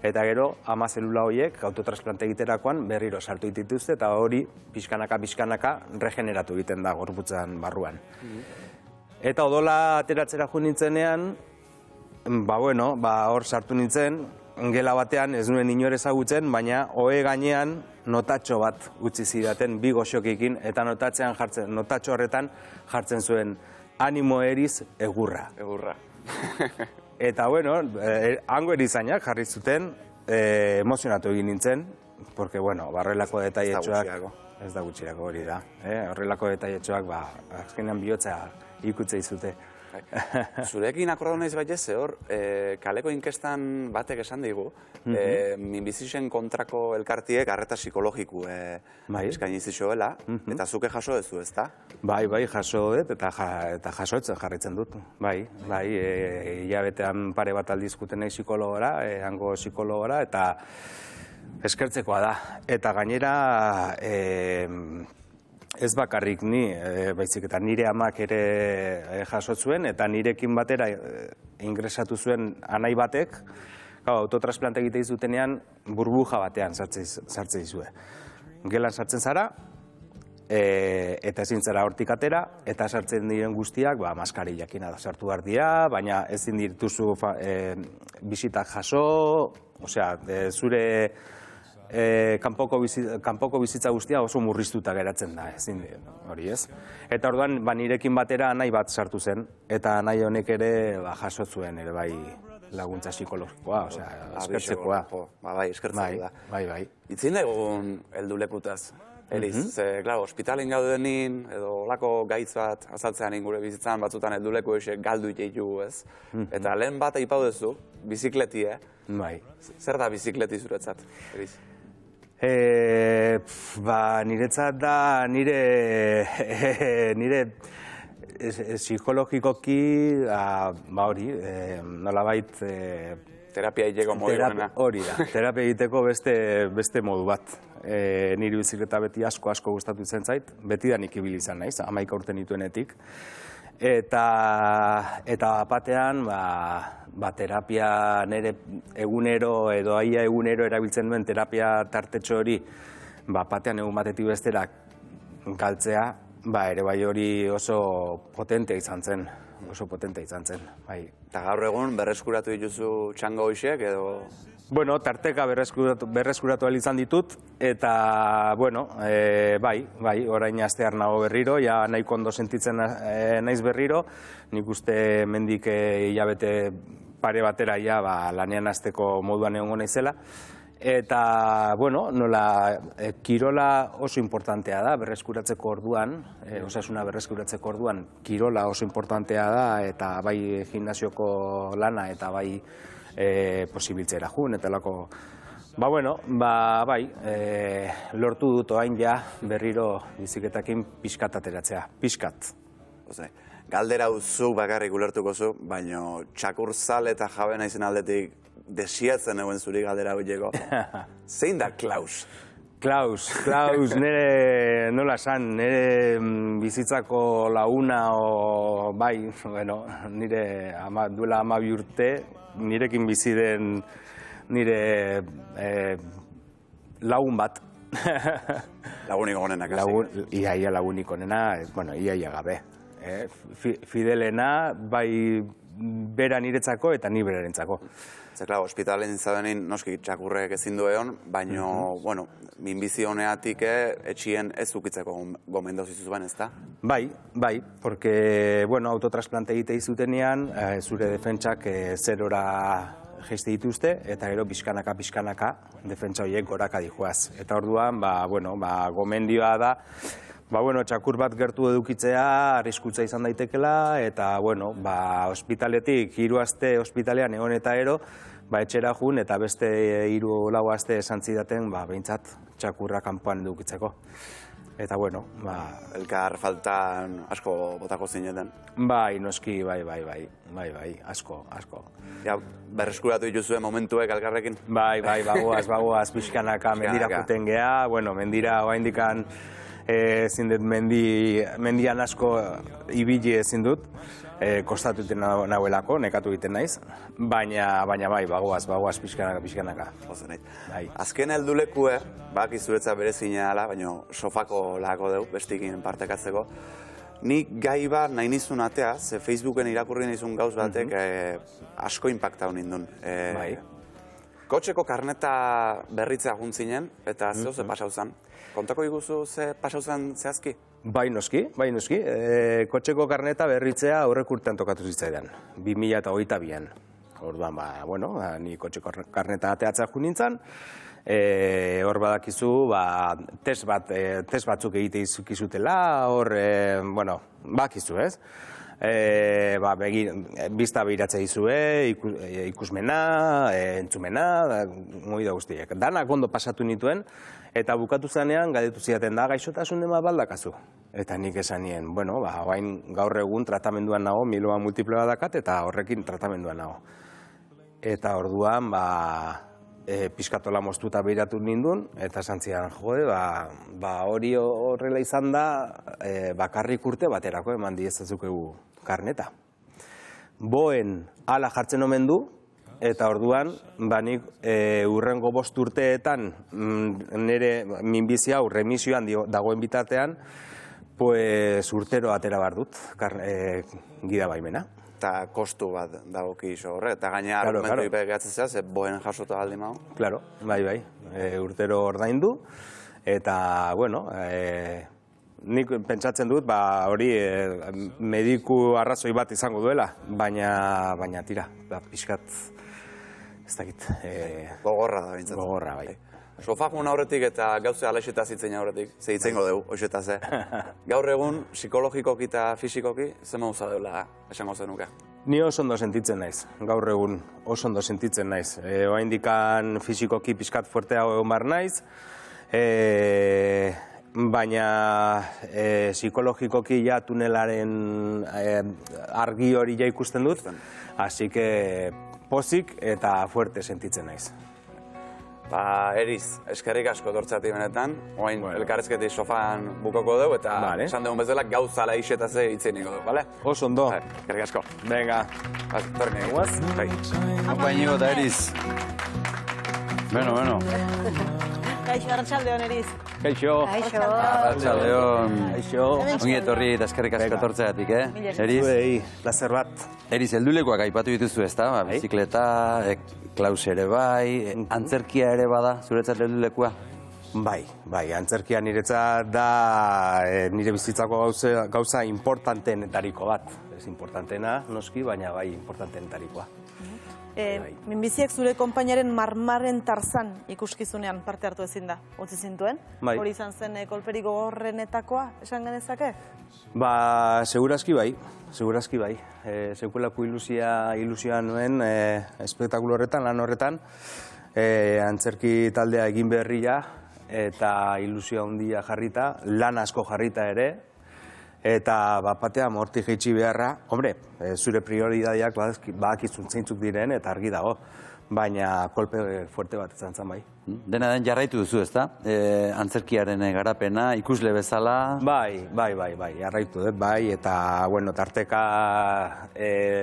Speaker 11: eta gero ama zelula horiek autotransplante egiterakoan berriro sartu dituzte, eta hori pixkanaka regeneratu egiten da gorputzan barruan. Eta odola ateratzera jo nintzenean, hor sartu nintzen, gela batean ez nuen inor ezagutzen, baina ohe gainean notatxo bat utzi zidaten 2 goxokekin, eta notatxo horretan jartzen zuen animo eriz egurra.
Speaker 4: Egurra.
Speaker 11: Eta hango erizainak jarri zuten, emozionatu egin nintzen, porque horrelako detailetxoak, ez da gutxirako hori da, horrelako detailetxoak azkenean bihotza ikutzea izute.
Speaker 4: Zurekin akordo naiz baitez, hor, kaleko inkestan batek esan digu, minbizisen kontrako elkartiek arreta psikologiku eskaini zixoela, eta zuke jaso dezu, ez da?
Speaker 11: Bai, jaso dut, eta jasoetzen jarritzen dut. Bai, hilabetean pare bat aldizkuten nahi psikologora, hango psikologora, eta eskertzekoa da. Eta gainera, ez bakarrik ni, baizik eta nire amak ere jasotzuen, eta nirekin batera ingresatu zuen anai batek, autotransplante egite izutenean burbuja batean sartzen izue. Gelan sartzen zara, eta ezin zara hortik atera, eta sartzen diren guztiak maskarillakin sartu behar dira, baina ezin dituzu bisitak jaso, zure kanpoko bizitza guztia oso murriztuta geratzen da, ezin hori ez. Eta orduan, nirekin batera nahi bat sartu zen, eta nahi honek ere jaso zuen ere bai laguntza psikologikoa, eskertzekoa.
Speaker 4: Bai, eskertzekoa da.
Speaker 11: Bai.
Speaker 4: Itzin egun heldulekutaz, Eliz, ospitalen gaudenin, edo lako gaitz bat azaltzean gure bizitzan batzutan helduleku esek galdu iteitu, ez? Eta lehen bat aipau duzu, bizikletie.
Speaker 11: Bai.
Speaker 4: Zer da bizikleti zuretzat, Eliz?
Speaker 11: Niretzat da nire psikologikoki, hori, nolabait...
Speaker 4: Terapia egiteko modu honena.
Speaker 11: Hori da, terapia egiteko beste modu bat. Niri bizikleta beti asko gustatu zen zait, beti da nik ibili izan naiz, 11 urte nituenetik. Eta batean, terapia nire egunero edo aia egunero erabiltzen duen terapia tartetxo hori, batean egun batetik bestera galtzea, ere bai hori oso potentea izan zen. Bai.
Speaker 4: Eta gaur egun berreskuratu dituzu txango hoxek edo...
Speaker 11: Tarteka berreskuratu ahal izan ditut, eta, bai, orain astear nago berriro, ja nahiko ondo sentitzen naiz berriro, nik uste mendik hilabete pare batera lanean hasteko moduan egongo naizela, eta, nola, kirola oso importantea da berreskuratzeko orduan, osasuna berreskuratzeko orduan, kirola oso importantea da, eta bai gimnasioko lana, eta bai posibiltzera jun, eta lako... bai, lortu dut oain berriro bizikletakin pixkat ateratzea, pixkat.
Speaker 4: Galdera zu bakarrik ulertuko zu, baina txakurzal eta jabe naizen aldetik desiatzen egon zuri galdera horieko. Zein da Klaus?
Speaker 11: Klaus, nire nola esan, nire bizitzako laguna, nire duela 12 urte, nirekin bizi den nire lagun bat.
Speaker 4: Lagunik onena, kasi?
Speaker 11: Iaia lagunik onena, iaia gabe. Fidelena, bai bera niretzako eta ni berarentzako.
Speaker 4: Klar, ospitalen zaudenin noski txakurrek ezin du egon, baina, minbizi honeatik etxien ez ukitzeko gomendauz izuzuen, ez da?
Speaker 11: Bai, porque, autotrasplante egite izutenean, zure defentsak zerora jeiste dituzte, eta gero pixkanaka defentsa horiek goraka dijoaz. Eta orduan, gomendioa da, bueno, txakur bat gertu edukitzea arriskutza izan daitekela, eta, bueno, ospitaletik, 3 aste ospitalean egon eta ero, etxera jun, eta beste 3-4 aste esan zidaten, behintzat, txakurra kanpoan edukitzeko. Eta, bueno,
Speaker 4: elkar faltan asko botako zineten.
Speaker 11: Bai, noski, bai, asko.
Speaker 4: Ja, berreskuratu dituzue momentuek elkarrekin?
Speaker 11: Bai, bagoaz, pixkanaka mendira juten geha, bueno, mendira oaindikan ezin dut mendian asko ibili ezin dut, kostatuten nahuelako, nekatu egiten naiz, baina bai, bagoaz pixkanaka.
Speaker 4: Azken heldulekue, izuretza bere zinela, baina sofako lako deu, bestikin partekatzeko. Nik gai bat nahi nizun atea, ze Facebooken irakurri nizun gauz batek asko impactau nindun. Kotxeko karneta berritzea juntzinen, eta zeo ze pasau zen. Kontako iguzu ze pasau zen zehazki?
Speaker 11: Bai noski. Kotxeko karneta berritzea aurrek urtean tokatu zitzaidan, 2022an. Orduan, ni kotxeko karneta ateatzea jo nintzen, hor badakizu, test batzuk egite izukizutela, hor, bakizu, ez? Bizta behiratzea izue, ikusmena, entzumena, moi da guztiek. Danak ondo pasatu nituen, eta bukatu zanean, galdetu zidaten da, gaixotasun ema baldakazu. Eta nik esan nien, hain gaur egun tratamenduan nago, mieloma multiple badakat, eta horrekin tratamenduan nago. Eta orduan, pizkatola moztuta behiratu nindun, eta esan zidan, hori horrela izan da, bakarrik urte baterako eman diezazukegu karneta. Boen ala jartzen omen du, eta orduan, nik urrengo 5 urteetan nire minbizi hau remisioan dagoen bitartean, urtero atera behar dut, gida baimena.
Speaker 4: Eta kostu bat dagoki iso horre, eta gaina argumentu ipegatzen zehaz, boen jasota aldi mago?
Speaker 11: Claro, bai, urtero ordaindu, eta, nik pentsatzen dut, hori mediku arrazoi bat izango duela, baina tira, pixkat, ez dakit.
Speaker 4: Gogorra da, bintzat.
Speaker 11: Gogorra, bai.
Speaker 4: Sofagun aurretik eta gauze alaxeta zitzen aurretik, zeitzen godeu, hoxeta ze. Gaur egun, psikologikoki eta fizikoki, zer mauza deula esango zenuke?
Speaker 11: Ni oso ondo sentitzen naiz, gaur egun oso ondo sentitzen naiz. Oraindikan fizikoki pixkat fuerteago egon behar naiz, baina psikologikoki ja tunelaren argi hori ja ikusten dut, hasi que pozik eta fuerte sentitzen naiz.
Speaker 4: Eriz, eskerrik asko tortzati benetan, oain elkarrezketi sofaan bukoko dugu, eta esan dugun bezala gauza laixeta ze hitzen niko dugu, bale?
Speaker 11: Oso ondo.
Speaker 4: Eskerrik asko.
Speaker 11: Venga.
Speaker 4: Torren egin. Guaz?
Speaker 2: Haupa inigo eta Eriz. Bueno.
Speaker 1: Kaixo, arratsaldeon Eriz.
Speaker 11: Kaixo.
Speaker 2: Arratsaldeon. Ongi etorri eta eskerrik asko tortzeatik, Eriz?
Speaker 11: Plazer bat.
Speaker 2: Eriz, heldulekoak aipatu dituzu, ezta? Bizikleta, Klaus ere bai, antzerkia ere bada, zuretzat heldulekua?
Speaker 11: Bai, antzerkia niretzat da nire bizitzako gauza importanteenetariko bat. Ez importanteena, noski, baina bai importanteenetarikoa.
Speaker 1: Minbiziak zure konpainaren Marmaren Tarzan ikuskizunean parte hartu ezin da, utzi zintuen? Hori izan zen kolperik gogorrenetakoa, esan genezake?
Speaker 11: Segurazki bai. Sekulako ilusioa nuen espektakulo horretan, lan horretan, antzerki taldea egin berria eta ilusioa handia jarrita, lan asko jarrita ere, eta bapatea morti jeitsi beharra, hombre, zure prioridadiak badakizun zeintzuk diren eta argi dago, baina kolpe fuerte bat izan zen bai.
Speaker 2: Dena den jarraitu duzu, ezta? Antzerkiaren garapena, ikusle bezala?
Speaker 11: Bai, jarraitu dut, bai, eta, tarteka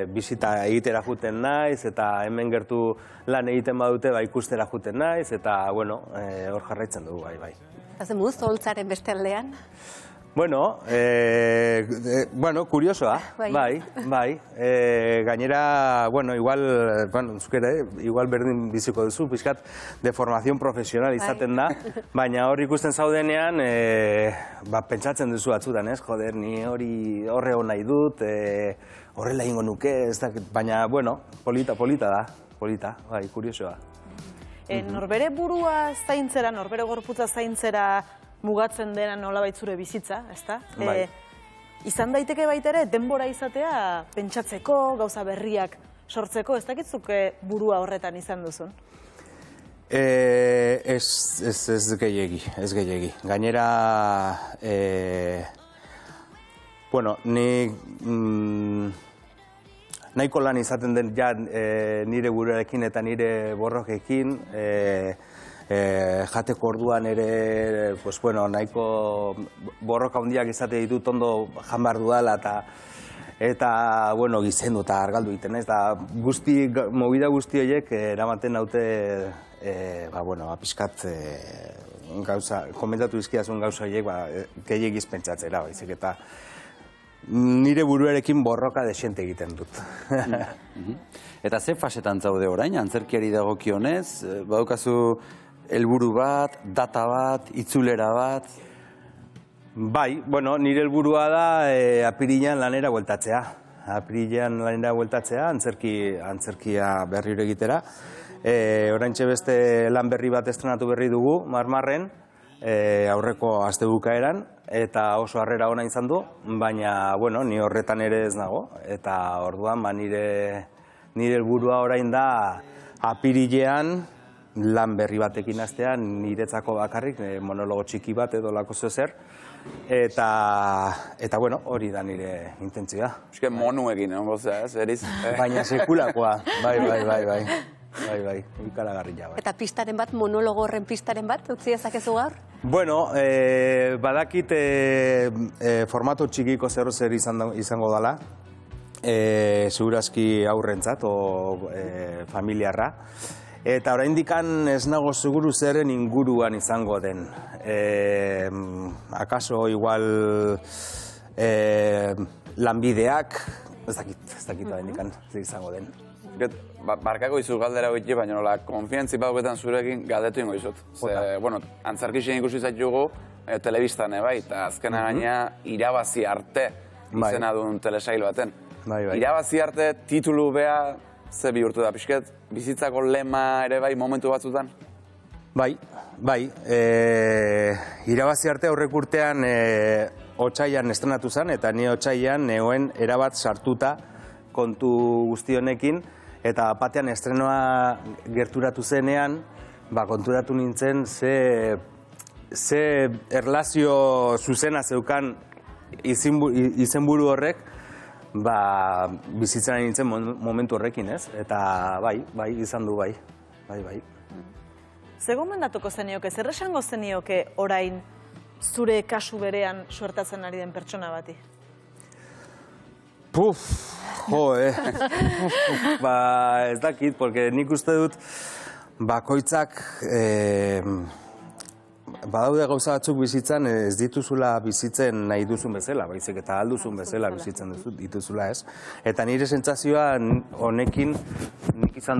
Speaker 11: bizita egitera juten naiz, eta hemen gertu lan egiten badute, ikustera juten naiz, eta, hor jarraitzen dugu, bai.
Speaker 5: Hazen muz, holtzaren beste aldean?
Speaker 11: Kuriosoa, bai. Gainera, igual berdin biziko duzu, pixkat de formación profesional izaten da, baina hor ikusten zaudenean, pentsatzen duzu atzutan, ez? Joder, ni horre hon nahi dut, horrela ingo nuke, baina, polita da, kuriosoa.
Speaker 1: Norbere burua zaintzera, norbere gorputza zaintzera, mugatzen dena nolabait zure bizitza, ezta? Izan daiteke baita ere, denbora izatea pentsatzeko, gauza berriak sortzeko, ez dakitzuk burua horretan izan duzun?
Speaker 11: Ez gehiegi. Gainera, bueno, nahiko lan izaten den ja nire buruarekin eta nire borrokekin, jateko orduan ere, pues bueno, nahiko borroka handiak izate ditut ondo jan behar dudala eta, bueno, gizendu eta argaldu egiten, ez da, movida guzti horiek eramaten naute, bueno, apiskat gauza, komentatu izkiazun gauza horiek, gehiagiz pentsatzera, baizik, eta nire buruarekin borroka desente egiten dut.
Speaker 2: Eta ze fasetan zaude orain, antzerkiari dagokionez, badaukazu helburu bat, data bat, itzulera bat?
Speaker 11: Bai, bueno, nire helburua da apirilean lanera bueltatzea. Apirilean lanera bueltatzea, antzerkia berriro egitera. Oraintxe beste lan berri bat estrenatu berri dugu, Marmarren, aurreko astebukaeran, eta oso harrera ona izan du, baina, bueno, ni horretan ere ez nago, eta orduan, nire helburua orain da apirilean lan berri batekin hastea, niretzako bakarrik, monologo txiki bat edo lako zer, eta, bueno, hori da nire intentzioa.
Speaker 4: Euske monuekin, gozea, ez, eriz?
Speaker 11: Baina sekulakoa, bai, ikaragarria bai.
Speaker 5: Eta pistaren bat, monologo horren pistaren bat, utzi ezakezu gaur?
Speaker 11: Bueno, badakit formato txikiko zer izango dela, segurazki aurrentzat, o familiarra. Eta oraindikan ez nago seguru zeren inguruan izango den. Akaso igual lanbideak, ez dakit oraindikan zer izango den.
Speaker 4: Barkako izu galdera hori, baina nola, konfiantzi baduketan zurekin galdetu ingo izut. Bueno, antzarkixen ikusi zaitugu, telebistan, bai, eta azkena gaina irabazi arte izena duen telesail baten. Irabazi arte titulu beha ze bihurtu da, pixket, bizitzako lema ere bai momentu batzutan?
Speaker 11: Bai. Irabazi arte aurrek urtean otsailean estrenatu zen, eta ni otsailean negoen erabat sartuta kontu guzti honekin, eta batean estrenoa gerturatu zenean, konturatu nintzen ze erlazio zuzena zeukan izenburu horrek, bizitzen nintzen momentu horrekin, ez? Eta bai, izan du bai.
Speaker 1: Ze gomendatuko zenioke, zer esango zenioke orain zure kasu berean suertatzen ari den pertsona bati?
Speaker 11: Ez dakit, porque nik uste dut bakoitzak badaude gauza batzuk bizitzan ez dituzula bizitzen nahi duzun bezala, baizik eta alduzun bezala bizitzen dituzula, ez? Eta nire sentsazioa honekin nik izan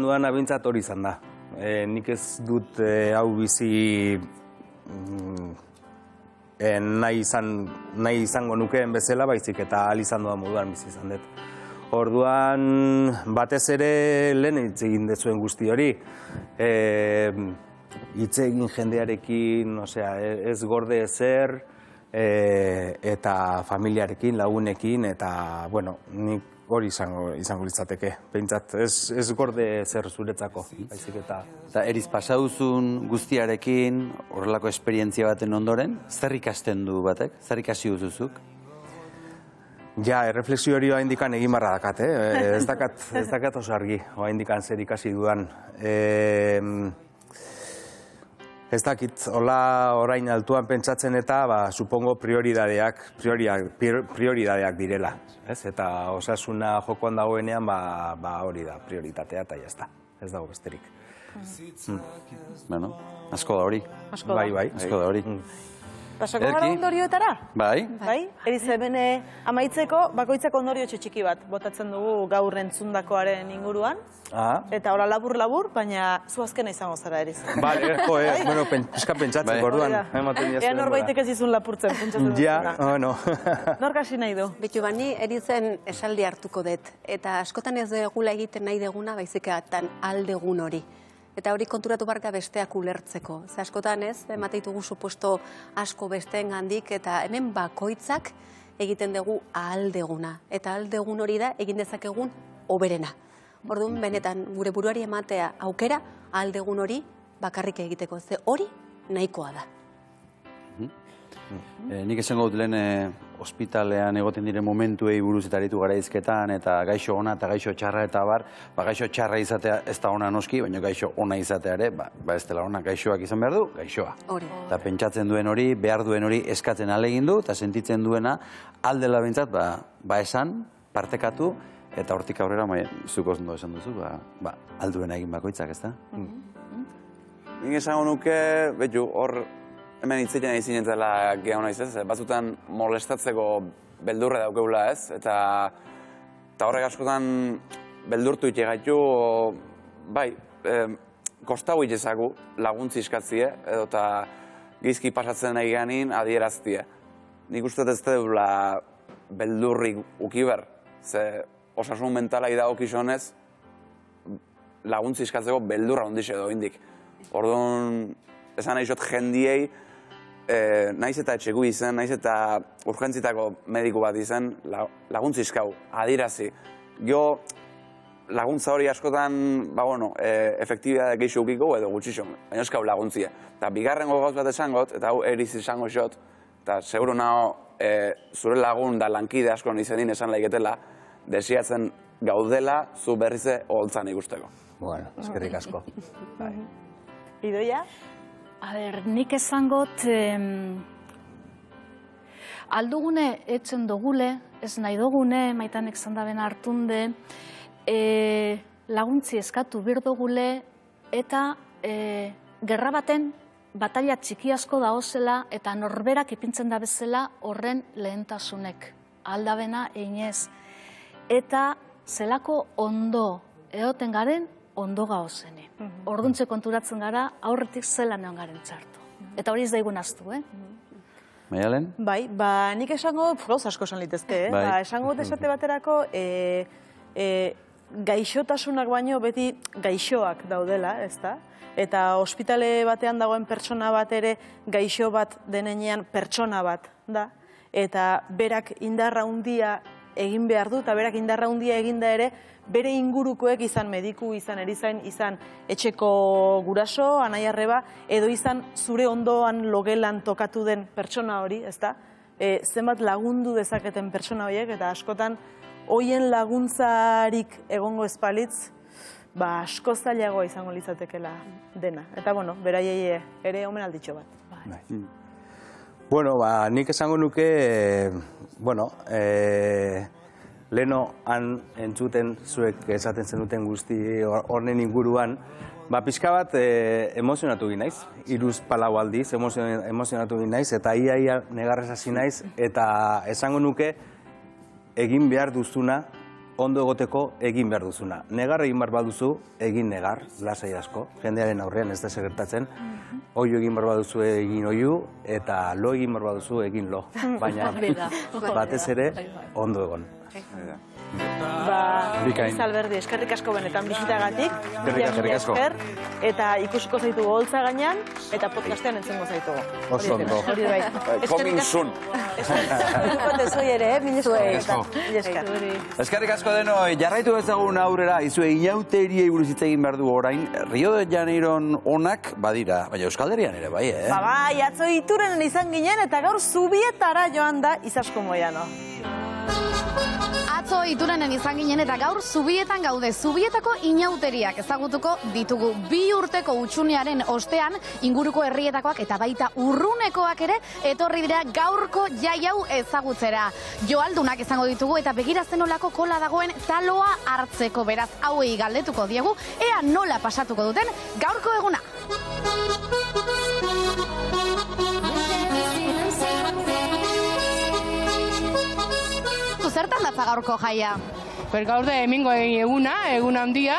Speaker 11: dudana bintzat hori izan da. Nik ez dut hau bizi nahi izango nukeen bezala, baizik eta ahal izan dudan moduan bizi izan dut. Orduan, batez ere lehen hitz egin dezuen guzti hori, hitz egin jendearekin, ez gorde ezer, eta familiarekin, lagunekin, eta, bueno, nik hori izango litzateke. Behintzat, ez gorde ezer zuretzako, baizik eta...
Speaker 2: Eta eriz pasaduzun guztiarekin, horrelako esperientzia baten ondoren, zer ikasten du batek? Zer ikasi duzuzuk?
Speaker 11: Ja, erreflexio hori oaindikan egin barra dakat, ez dakat oso argi, oaindikan zer ikasi dudan. Ez dakit, hola orain altuan pentsatzen eta, supongo prioridadeak direla. Eta osasuna jokoan dagoenean, hori da, prioritatea eta jazta. Ez dago besterik.
Speaker 2: Bueno, asko da hori.
Speaker 11: Bai,
Speaker 2: asko da hori.
Speaker 1: Pasako gara ondorioetara?
Speaker 2: Bai.
Speaker 1: Eriz, hemen amaitzeko, bakoitzako ondorio txiki bat botatzen dugu gaur entzundakoaren inguruan. Eta hola labur, baina zu azkena izango zara, Eriz.
Speaker 11: Bale, bueno, pizka pentsatzeko orduan.
Speaker 1: Ea norbaitek ez izun lapurtzen, pentsatzen dut.
Speaker 11: Ja, no.
Speaker 1: Nork hasi nahi du?
Speaker 5: Bitu bani, Erizen esaldi hartuko dut. Eta askotan ez degula egiten nahi deguna, baizik atan aldegun hori. Eta hori konturatu barka besteak ulertzeko. Ze askotan ez, emateitugu supuesto asko besteen gandik, eta hemen bakoitzak egiten dugu ahaldeguna. Eta ahaldegun hori da egin dezakegun hoberena. Orduan, benetan, gure buruari ematea aukera ahaldegun hori bakarrik egiteko. Ze hori nahikoa da.
Speaker 2: Nik esango dut lehen ospitalean egoten diren momentuei buruz eta aritu gara izketan, eta gaixo ona eta gaixo txarra eta bar, gaixo txarra izatea ez da ona noski, baina gaixo ona izatea ere, ez dela ona gaixoak izan behar du, gaixoa. Eta pentsatzen duen hori, behar duen hori eskatzen alegin du, eta sentitzen duena aldela bintzat, esan, partekatu, eta hortik aurrera, zuk ondo esan duzu, alduena egin bakoitzak, ez da?
Speaker 4: Nik esango nuke, betu, hor, hemen hitzetan izin entzela gehiago naiz ez, batzutan molestatzeko beldurre daukeula ez, eta horrek askotan beldurtu ite gaitu, bai, kostau itezagu laguntzi eskatzie, edo eta gizki pasatzen nahi ganin adieraztie. Nik uste ez dela beldurrik ukiber, ze osasun mentalai da okizonez laguntzi eskatzeko beldurra ondixe edo indik. Orduan, esan nahi zot jendiei, naiz eta etxeku izan, naiz eta urgentzitako mediku bat izan, laguntzi eskau, adirazi. Gio, laguntza hori askotan, efektibitatea gehiago ukiko edo gutxixon, baina eskau laguntzia. Eta bigarrengo gauz bat esangot, eta hau eriz izango xot, eta seguro naho zure lagun da lankide asko nizedin esan laiketela, desiatzen gaudela zu berrize oholtzan ikusteko.
Speaker 2: Bueno, eskerrik asko.
Speaker 1: Idoia?
Speaker 3: Nik esangot, aldugune etzen dogule, ez nahi dogune, maitanek zandaben hartunde, laguntzi eskatu birdogule, eta gerra baten batalla txiki asko daozela, eta norberak ipintzen da bezala horren lehentasunek. Aldabena einez. Eta zelako ondo egoten garen, ondo gauzene. Orduntze konturatzen gara, aurretik zelan egon garen txartu. Eta hori ez daigun aztu,
Speaker 2: Maialen?
Speaker 1: Bai, nik esango, gauz asko esan litezke, esango esate baterako, gaixotasunak baino beti gaixoak daudela, ez da? Eta ospitale batean dagoen pertsona bat ere gaixo bat denean pertsona bat da. Eta berak indarra handia egin behar du, eta berak indarra handia eginda ere, bere ingurukoek izan mediku, izan erizain, izan etxeko guraso, anai arreba, edo izan zure ondoan logelan tokatu den pertsona hori, ezta? Zenbat lagundu dezaketen pertsona horiek, eta askotan hoien laguntzarik egongo espalitz, asko zailagoa izango litzatekela dena. Eta, beraiei ere omenalditxo bat.
Speaker 11: Bueno, nik esango nuke, leheno han entzuten zuek esaten zenuten guzti horren inguruan, pixka bat emozionatu gin naiz, iruz palau aldiz emozionatu gin naiz, eta ia negarrez hasi naiz, eta esango nuke egin behar duzuna, ondo egoteko egin behar duzuna. Negar egin behar baduzu, egin negar, lasai asko, jendearen aurrean ez da segertatzen, oio egin behar baduzu egin oiu, eta lo egin behar baduzu egin lo. Baina batez ere ondo egon.
Speaker 1: Izalberdi, eskerrik asko benetan bisitagatik.
Speaker 11: Eskerrik asko.
Speaker 1: Eta ikusiko zaitugu holtza gainean, eta podcastean entzengo zaitugu.
Speaker 11: Oso ondo.
Speaker 4: Coming soon.
Speaker 2: Eskerrik asko deno, jarraitu ezagun aurrera, izue inauteriei buruz hitz egin behar du orain, Rio de Janeiron onak badira, baina Euskal Herrian ere, bai,
Speaker 1: Bai, atzo Iturenen izan ginen, eta gaur Zubietara joan da Izasko Moiano.
Speaker 12: Atzo Iturenen izan ginen eta gaur Zubietan gaude. Zubietako inauteriak ezagutuko ditugu. 2 urteko utxunearen ostean inguruko herrietakoak eta baita urrunekoak ere etorri dira gaurko jai hau ezagutzera. Joaldunak izango ditugu eta begirazten olako kola dagoen taloa hartzeko, beraz hauei galdetuko diegu ea nola pasatuko duten gaurko eguna. Zertan datza gaurko jaia?
Speaker 9: Gaur da hemengo eguna handia,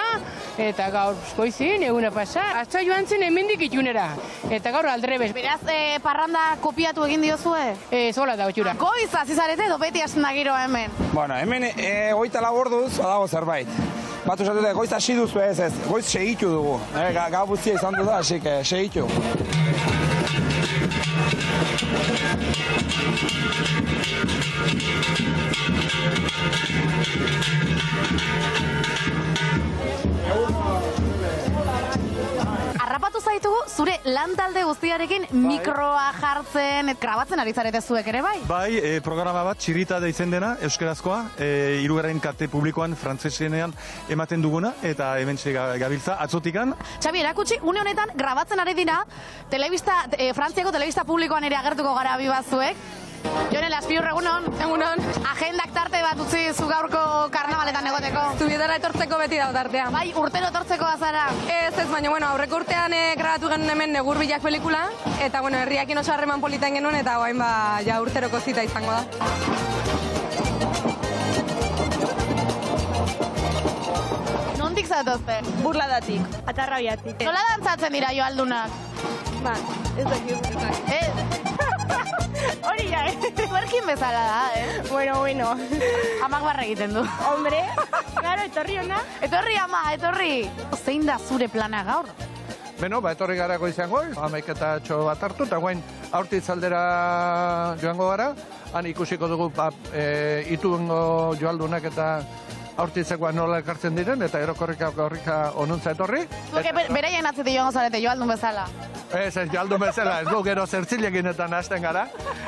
Speaker 9: eta gaur goizin eguna pasa. Atza joan zen hemendik itunera, eta gaur aldrebes.
Speaker 12: Beraz, parranda kopiatu egin diozue?
Speaker 9: Zola da, otxura.
Speaker 12: Goiz, azizarete, edo beti hasten da giroa hemen?
Speaker 13: Bueno, hemen 24 orduz badago zerbait. Batu esatute, goiz hasi duzu ez, goiz segitu dugu. Gau guztia izan du da, hasi que segitu.
Speaker 12: Harrapatu zaitugu, zure lantalde guztiarekin mikroa jartzen, grabatzen ari zarete zuek ere bai?
Speaker 14: Bai, programa bat, txirrita deitzen dena, euskerazkoa, hirugarren kate publikoan, frantzesenean ematen duguna, eta hementxe gabiltza, atzotikan.
Speaker 12: Xabi, erakutsi, une honetan grabatzen ari dira, Frantziako telebista publikoan ere agertuko gara bi batzuek. Jone, Laspiur, egunon.
Speaker 10: Egunon.
Speaker 12: Agendak tarte bat utzi zu gaurko karnabaletan egoteko.
Speaker 10: Zubietara etortzeko beti dago tartea.
Speaker 12: Bai, urtero etortzeko azara.
Speaker 10: Ez, baina, aurreko urtean grabatu genuen hemen Negurbilak pelikula, eta, herriakin oso harreman politan genuen, eta guain ja urteroko zita izango da.
Speaker 12: Nondik zatozte?
Speaker 1: Burladatik, atarrabiatik.
Speaker 12: Nola dantzatzen dira joaldunak?
Speaker 1: Ba, ez dakit. Hori ja,
Speaker 12: Tuerkin bezala da,
Speaker 1: Bueno.
Speaker 12: Amak barra egiten du.
Speaker 1: Hombre, claro, etorri ona.
Speaker 12: Etorri, ama, etorri. Zein da zure plana gaur?
Speaker 15: Beno, etorri gara goizango, 11 bat hartu, eta guain aurtitzaldera joango gara, han ikusiko dugu ituengo joaldunak eta aurtitzekoa nola ekartzen diren, eta erokorrika onuntza etorri.
Speaker 12: Zuek beraien atzetik joango zarete, joaldun bezala.
Speaker 15: Ez, joaldun bezala, ez du gero zertzilekin eta hasten gara,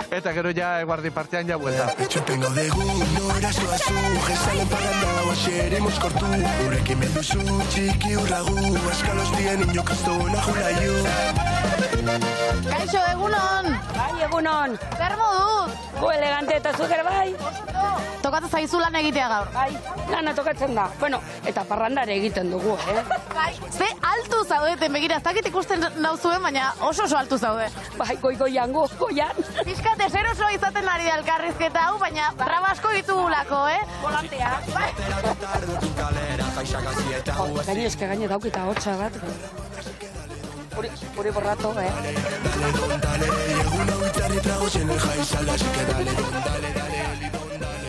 Speaker 15: eta gero ja eguardi partean ja buelta.
Speaker 16: Pecho tengo de no eras lo azu, jesalen parranda, oaxeremos kortu, urekin menduzu, txiki urragu, eskalos bien, inok astona julaio.
Speaker 12: Kaixo, egunon!
Speaker 17: Bai, egunon!
Speaker 12: Zer moduz?
Speaker 17: Go elegante eta zuker bai!
Speaker 12: Tokatzen zaizu lan egitea gaur?
Speaker 17: Bai, lana tokatzen da. Bueno, eta parrandare egiten dugu,
Speaker 12: Bai, ze altu zaudeten, begira, ez dakit ikusten nauzuen, baina oso altu zaude.
Speaker 17: Bai, goian.
Speaker 12: Fiskat, eseroso izaten ari da elkarrizketa hau, baina traba asko ditugulako,
Speaker 17: Volantea. Gaine daukita hotxa bat. Puri borrato,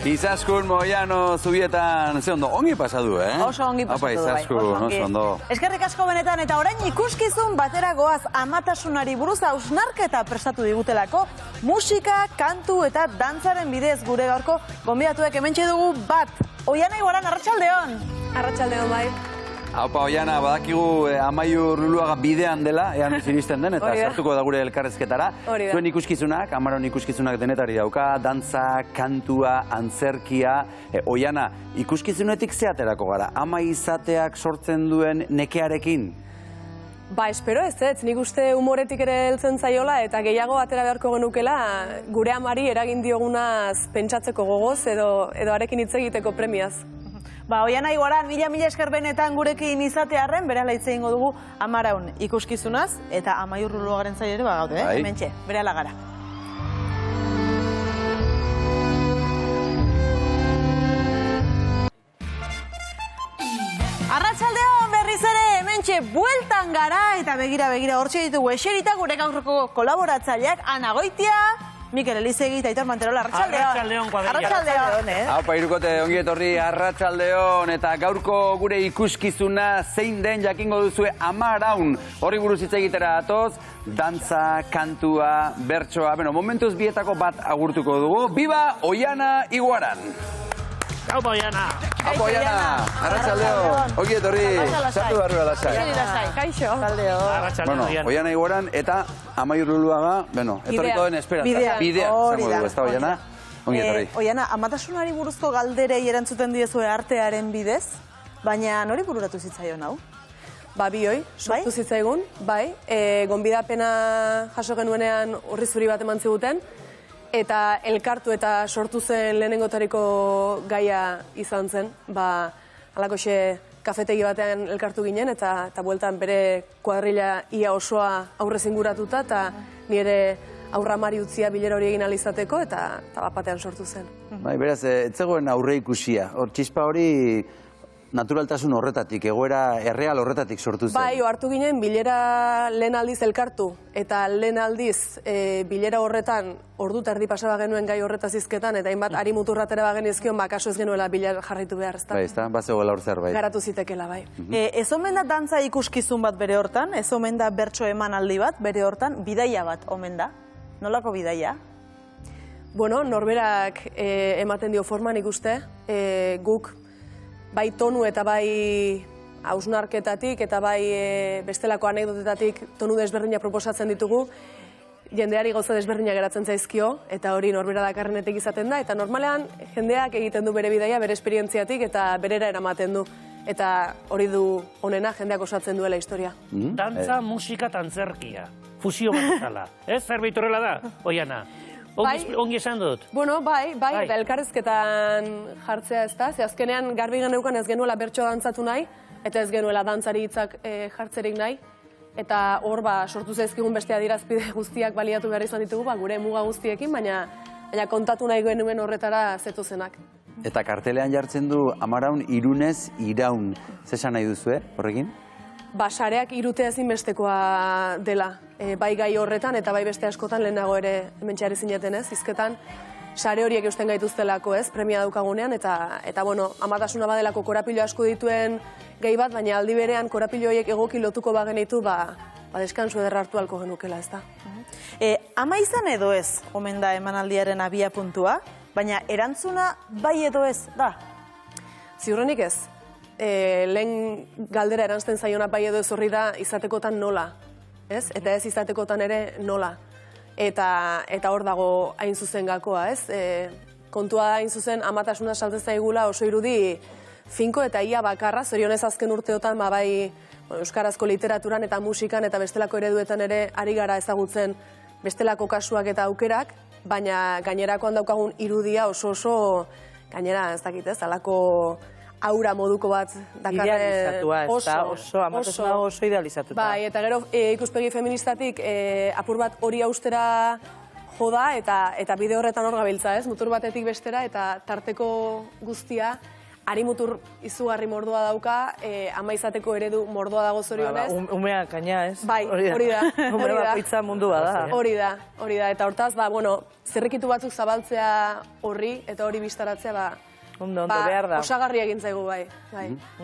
Speaker 2: Izaskun, Moiano, Zubietan, ze ondo, ongi pasadu,
Speaker 1: Oso ongi pasadu,
Speaker 2: Izaskun, oso ondo.
Speaker 1: Eskerrik asko benetan, eta orain ikuskizun batera goaz amatasunari buruz hausnarketa prestatu digutelako, musika, kantu eta dantzaren bidez gure gaurko gonbidatuek hementxe dugu bat. Oiana Iguaran, arratsaldeon.
Speaker 10: Arratsaldeon bai.
Speaker 2: Haupa, Oiana, badakigu Amaiur Luluaga bidean dela, ean iristen den, eta sartuko da gure elkarrezketara. Zuen ikuskizunak, Amaron ikuskizunak denetari dauka, dantza, kantua, antzerkia. Oiana, ikuskizunetik zeaterako gara, ama izateak sortzen duen nekearekin?
Speaker 10: Ba, espero ez, nik uste humoretik ere heltzen zaiola, eta gehiago atera beharko genukela, gure amari eragin diogunaz pentsatzeko gogoz, edo arekin hitz egiteko premiaz.
Speaker 1: Ba, Oiana Iguaran, mila esker benetan gurekin izatearren, berala hitz egingo dugu Amaraun ikuskizunaz, eta Amaiur Luluagaren zaila ere bagaude, hementxe, berala gara. Arratsaldeon berriz ere, hementxe, bueltan gara, eta begira, hortxe ditugu eserita gure gaurroko kolaboratzaileak, Ana Goitia, Mikel Elizegi eta Aitor Manterola, arratsaldeon.
Speaker 18: Arratsaldeon, kuadrilla.
Speaker 1: Arratsaldeon,
Speaker 2: Haupa, irukote, ongi etorri, arratsaldeon, eta gaurko gure ikuskizuna zein den jakingo duzue Amaraun. Horri buruz hitz egitera datoz, dantza, kantua, bertsoa, momentuz bietako bat agurtuko dugu. Biba Oiana Iguaran!
Speaker 18: Haupa, Oiana!
Speaker 2: Haupa, Oiana! Arratsaldeon! Ongi etorri, sartu barrua lasai.
Speaker 10: Kaixo.
Speaker 2: Bueno, Oiana Iguaran eta Amaiur Luluaga, etorriko den esperantza. Bidea, zango dugu, ez da, Oiana? Ongi etorri.
Speaker 1: Oiana, amatasunari buruzko galderei erantzuten diezue artearen bidez, baina nori bururatu zitzaion hau?
Speaker 10: Ba, bioi, sortu zitzaigun, bai. Gonbidapena jaso genuenean urri zuri bat eman ziguten, eta elkartu eta sortu zen lehenengotariko gaia izan zen. Ba, halakoxe kafetegi batean elkartu ginen, eta bueltan bere kuadrilla ia osoa aurrez inguratuta, eta nire aurra mari utzia bilera hori egin alizateko, eta bat batean sortu zen.
Speaker 2: Bai, beraz, ez zegoen aurre ikusia. Hor, txispa hori naturaltasun horretatik, egoera erreal horretatik sortu zen.
Speaker 19: Bai, hartu ginen bilera lehen aldiz elkartu, eta lehen aldiz bilera horretan ordu eta erdi pasaba genuen gai horretaz izketan, eta hainbat ari muturratera bagen izkion, kaso ez genuela bilar jarraitu behar, ezta?
Speaker 2: Bai, ezta, bazegoela hor zerbait.
Speaker 19: Garatu zitekela, bai.
Speaker 1: Ez omen da dantza ikuskizun bat bere hortan, ez omen da bertso emanaldi bat bere hortan, bidaia bat omen da. Nolako bidaia?
Speaker 19: Bueno, norberak ematen dio forman ikuste, guk bai tonu eta bai hausnarketatik eta bai bestelako anekdotetatik tonu desberdina proposatzen ditugu, jendeari gauza desberdina geratzen zaizkio, eta hori norbera dakarrenetik izaten da, eta normalean jendeak egiten du bere bidaia, bere esperientziatik eta berera eramaten du. Eta hori du honena jendeak osatzen duela historia.
Speaker 18: Dantza, musika, tantzerkia. Fusio bat ezala. Ez, zerbait horrela da, Oiana? Ongi esan dut?
Speaker 19: Bueno, bai, eta elkarrezketan jartzea ez da. Ze azkenean garbi geneukan ez genuela bertsoa dantzatu nahi, eta ez genuela dantzari hitzak jartzerik nahi. Eta hor sortu zaizkigun beste adierazpide guztiak baliatu behar izan ditugu, gure muga guztiekin, baina kontatu nahi genuen horretara zetozenak.
Speaker 2: Eta kartelean jartzen du Amaraun irunez iraun. Zesan nahi duzu, horrekin?
Speaker 19: Sareak irutea ezinbestekoa dela, bai gai horretan eta bai beste askotan lehenago ere hementxeari zineten ez, izketan sare horiek eusten gaituztelako ez, premia daukagunean, eta bueno, amatasuna badelako korapilo asko dituen gai bat, baina aldi berean korapilo horiek egoki lotuko bagenitu, deskansu ederra hartu alko genukela, ez da.
Speaker 1: Ama izan edo ez, omen da emanaldiaren abia puntua, baina erantzuna bai edo ez, da?
Speaker 19: Ziurrenik ez. Lehen galdera erantzten zaiona bai edo ez horri da izatekotan nola, ez? Eta ez izatekotan ere nola. Eta hor dago hain zuzen gakoa, ez? Kontua hain zuzen amatasuna saltzen zaigula oso irudi finko eta ia bakarra, zorionez azken urteotan bai euskarazko literaturan eta musikan eta bestelako ereduetan ere ari gara ezagutzen bestelako kasuak eta aukerak, baina gainerakoan daukagun irudia oso gainera ez dakit ez, alako aura moduko bat dakarren
Speaker 20: idealizatua, ez da, oso, amatasuna oso idealizatuta.
Speaker 19: Bai, eta gero ikuspegi feministatik apur bat hori austera joda eta bide horretan hor gabiltza, ez? Mutur batetik bestera eta tarteko guztia ari mutur izugarri mordoa dauka, ama izateko eredu mordoa dago zorionez.
Speaker 20: Umea kaina, ez?
Speaker 19: Bai, hori da.
Speaker 20: Umea bakoitza mundua da.
Speaker 19: Hori da. Eta hortaz, zerrikitu batzuk zabaltzea horri eta hori biztaratzea,
Speaker 20: ondo behar da.
Speaker 19: Osagarri egin zaigu, bai.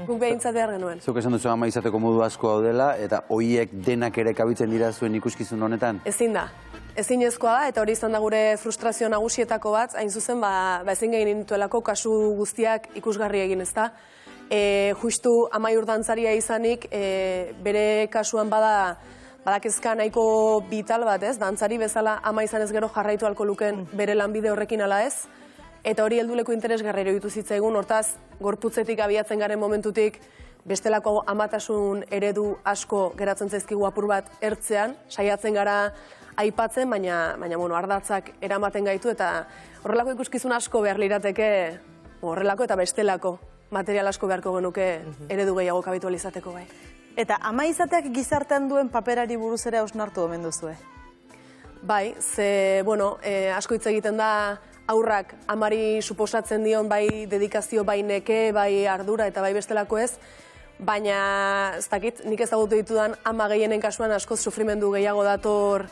Speaker 19: Guk behintzat behar genuen.
Speaker 2: Zuk esan duzu ama izateko modu asko daudela, eta horiek denak ere kabitzen dira zuen ikuskizun honetan?
Speaker 19: Ezin da. Ezinezkoa da, eta hori izan da gure frustrazio nagusietako bat, hain zuzen, ezin gehien intuelako kasu guztiak ikusgarri egin, ezta? Justu amaiur dantzaria izanik, bere kasuan badakezka nahiko vital bat, ez? Dantzari bezala ama izan ez gero jarraitu alko luken bere lanbide horrekin ala ez? Eta hori helduleko interesgarrero ditu zitzaigun, hortaz, gorputzetik abiatzen garen momentutik, bestelako amatasun eredu asko geratzen zaizkigu apur bat ertzean, saiatzen gara aipatzen, baina ardatzak eramaten gaitu, eta horrelako ikuskizun asko behar lirateke, horrelako eta bestelako material asko beharko genuke eredu gehiago kabitualizateko bai.
Speaker 1: Eta ama izateak gizartean duen paperari buruz ere hausnartu omen duzue?
Speaker 19: Bai, asko hitz egiten da, aurrak amari suposatzen dion bai dedikazio, bai neke, bai ardura eta bai bestelako ez, baina ez dakit, nik ezagutu ditudan ama gehienen kasuan askoz sufrimendu gehiago dator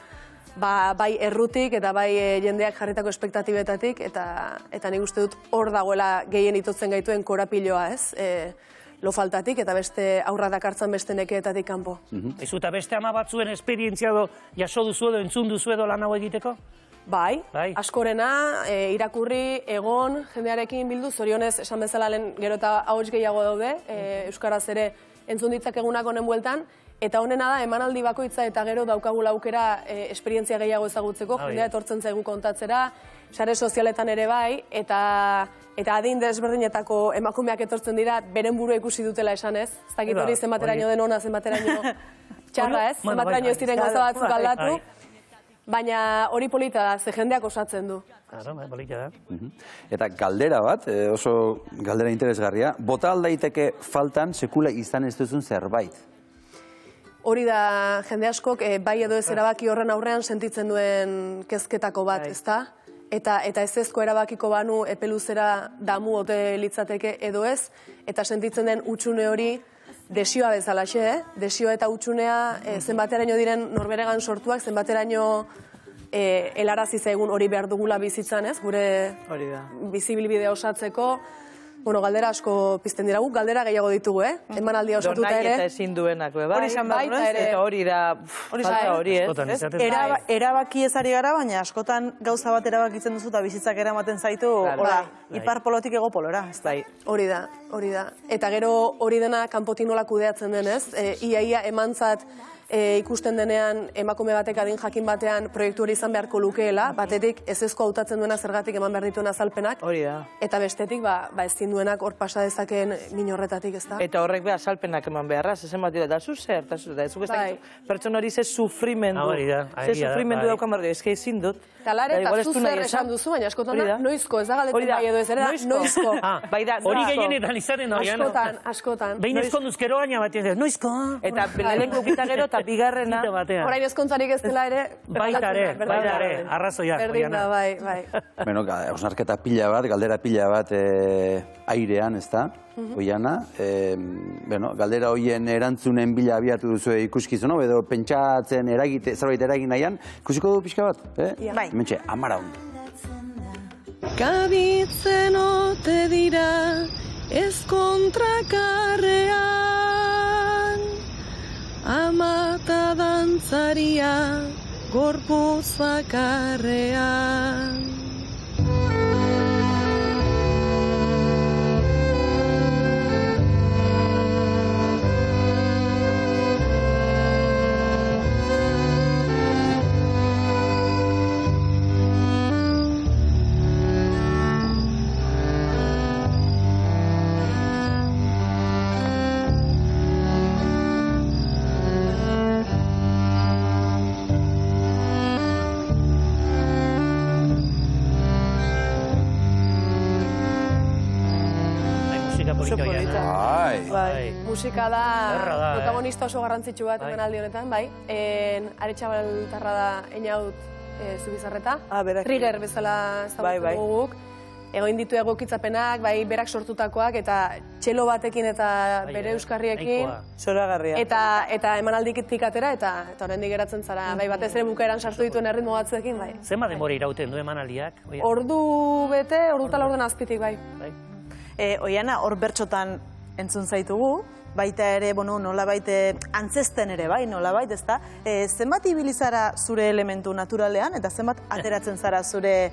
Speaker 19: bai errutik eta bai jendeak jarritako espektatibetatik, eta nik uste dut hor dagoela gehien itotzen gaituen korapiloa, ez? Lo faltatik eta beste aurra dakartzan beste nekeetatik kanpo.
Speaker 18: Ezu eta beste ama batzuen esperientzia jaso duzu edo entzun duzu edo lan hau egiteko?
Speaker 19: Bai, askorena, irakurri, egon, jendearekin bildu, zorionez, esan bezala lehen gero eta ahots gehiago daude, euskaraz ere entzun ditzak egunak honen bueltan, eta honena da, emanaldi bakoitza eta gero daukagula aukera esperientzia gehiago ezagutzeko, jendea etortzen zaigu kontatzera, sare sozialetan ere bai, eta adin desberdinetako emakumeak etortzen dira, beren burua ikusi dutela esan ez, ez dakit hori zenbateraino den ona, zenbateraino txarra ez, zenbateraino ez diren gauza batzuk aldatu, baina hori polita da, ze jendeak osatzen du.
Speaker 18: Polita da.
Speaker 2: Eta galdera bat, oso galdera interesgarria, bota aldaiteke faltan sekula izan ez duzun zerbait?
Speaker 19: Hori da jende askok bai edo ez erabaki horren aurrean sentitzen duen kezketako bat, ezta? eta ezezko erabakiko banu epeluzera damu ote litzateke edo ez, eta sentitzen den utxune hori desioa bezalaxe, desioa eta utxunea zenbateraino diren norberegan sortuak, zenbateraino helarazi zaigun hori behar dugula bizitzan, ez? Gure bizibilbidea osatzeko, galdera asko pizten dira guk, galdera gehiago ditugu, emanaldia osatuta ere.
Speaker 20: Nahi eta ezin duenak, bai?
Speaker 19: Hori izan behar, ez?
Speaker 20: Eta hori da, falta hori, ez?
Speaker 1: Erabaki ez ari gara, baina askotan gauza bat erabakitzen duzu eta bizitzak eramaten zaitu, ipar polotik ego polora.
Speaker 19: Hori da, hori da. Eta gero hori dena kanpotik nola kudeatzen denez, iaia emantzat ikusten denean emakume batek adin jakin batean proiektu hori izan beharko lukeela, batetik ezezko hautatzen duena zergatik eman behar dituen azalpenak, eta bestetik ezin duenak hor pasa dezakeen min horretatik, ez da?
Speaker 20: Eta horrek beha azalpenak eman beharra, zezen bat dira, da zu zer, eta zu pertsona hori ze sufrimendu, ze sufrimendu daukan barri, ezke ezin dut.
Speaker 19: Talare eta zu zer esan duzu, baina askotan da, noizko, ez da galetzen bai edo ez ere, noizko.
Speaker 18: Hori gehienetan izanen hori,
Speaker 19: askotan.
Speaker 18: Behin eskonduzkero baina batien, noizko.
Speaker 20: Eta lehenko gita gero eta bigarrena.
Speaker 19: Horain ezkontzarik ez dela ere.
Speaker 18: Baita ere, arrazoiak.
Speaker 19: Berdin da, bai.
Speaker 2: Bueno, hausnarketa pila bat, galdera pila bat airean, ez da? Oiana, galdera hoien erantzunen bila abiatu duzu ikuskizun, edo pentsatzen zerbait eragin nahian, ikusiko du pixka bat?
Speaker 1: Bai.
Speaker 2: Hementxe, Amara hon.
Speaker 21: Kabitzen ote dira ez kontrakarrean, amata dantzaria gorpuz bakarrean.
Speaker 19: Musika da protagonista oso garrantzitsu bat emanaldi honetan, bai. Aretxabaltarra da Einaut Zubizarreta. Trigger bezala ezagutzen guk. Egoin ditu egokitzapenak, bai, berak sortutakoak, eta txelo batekin eta bere euskarriekin.
Speaker 20: Zoragarria.
Speaker 19: Eta emanaldikitik atera, eta oraindik geratzen zara, bai, batez ere bukaeran sartu dituen erritmo batzuekin, bai.
Speaker 18: Zenba denbora irauten du emanaldiak?
Speaker 19: Ordu bete, ordu tala orduan azpitik, bai.
Speaker 1: Oiana, hor bertxotan entzun zaitugu, baita ere, nolabait antzesten ere, bai, nolabait, ez da? Zenbat ibilizara zure elementu naturalean, eta zenbat ateratzen zara zure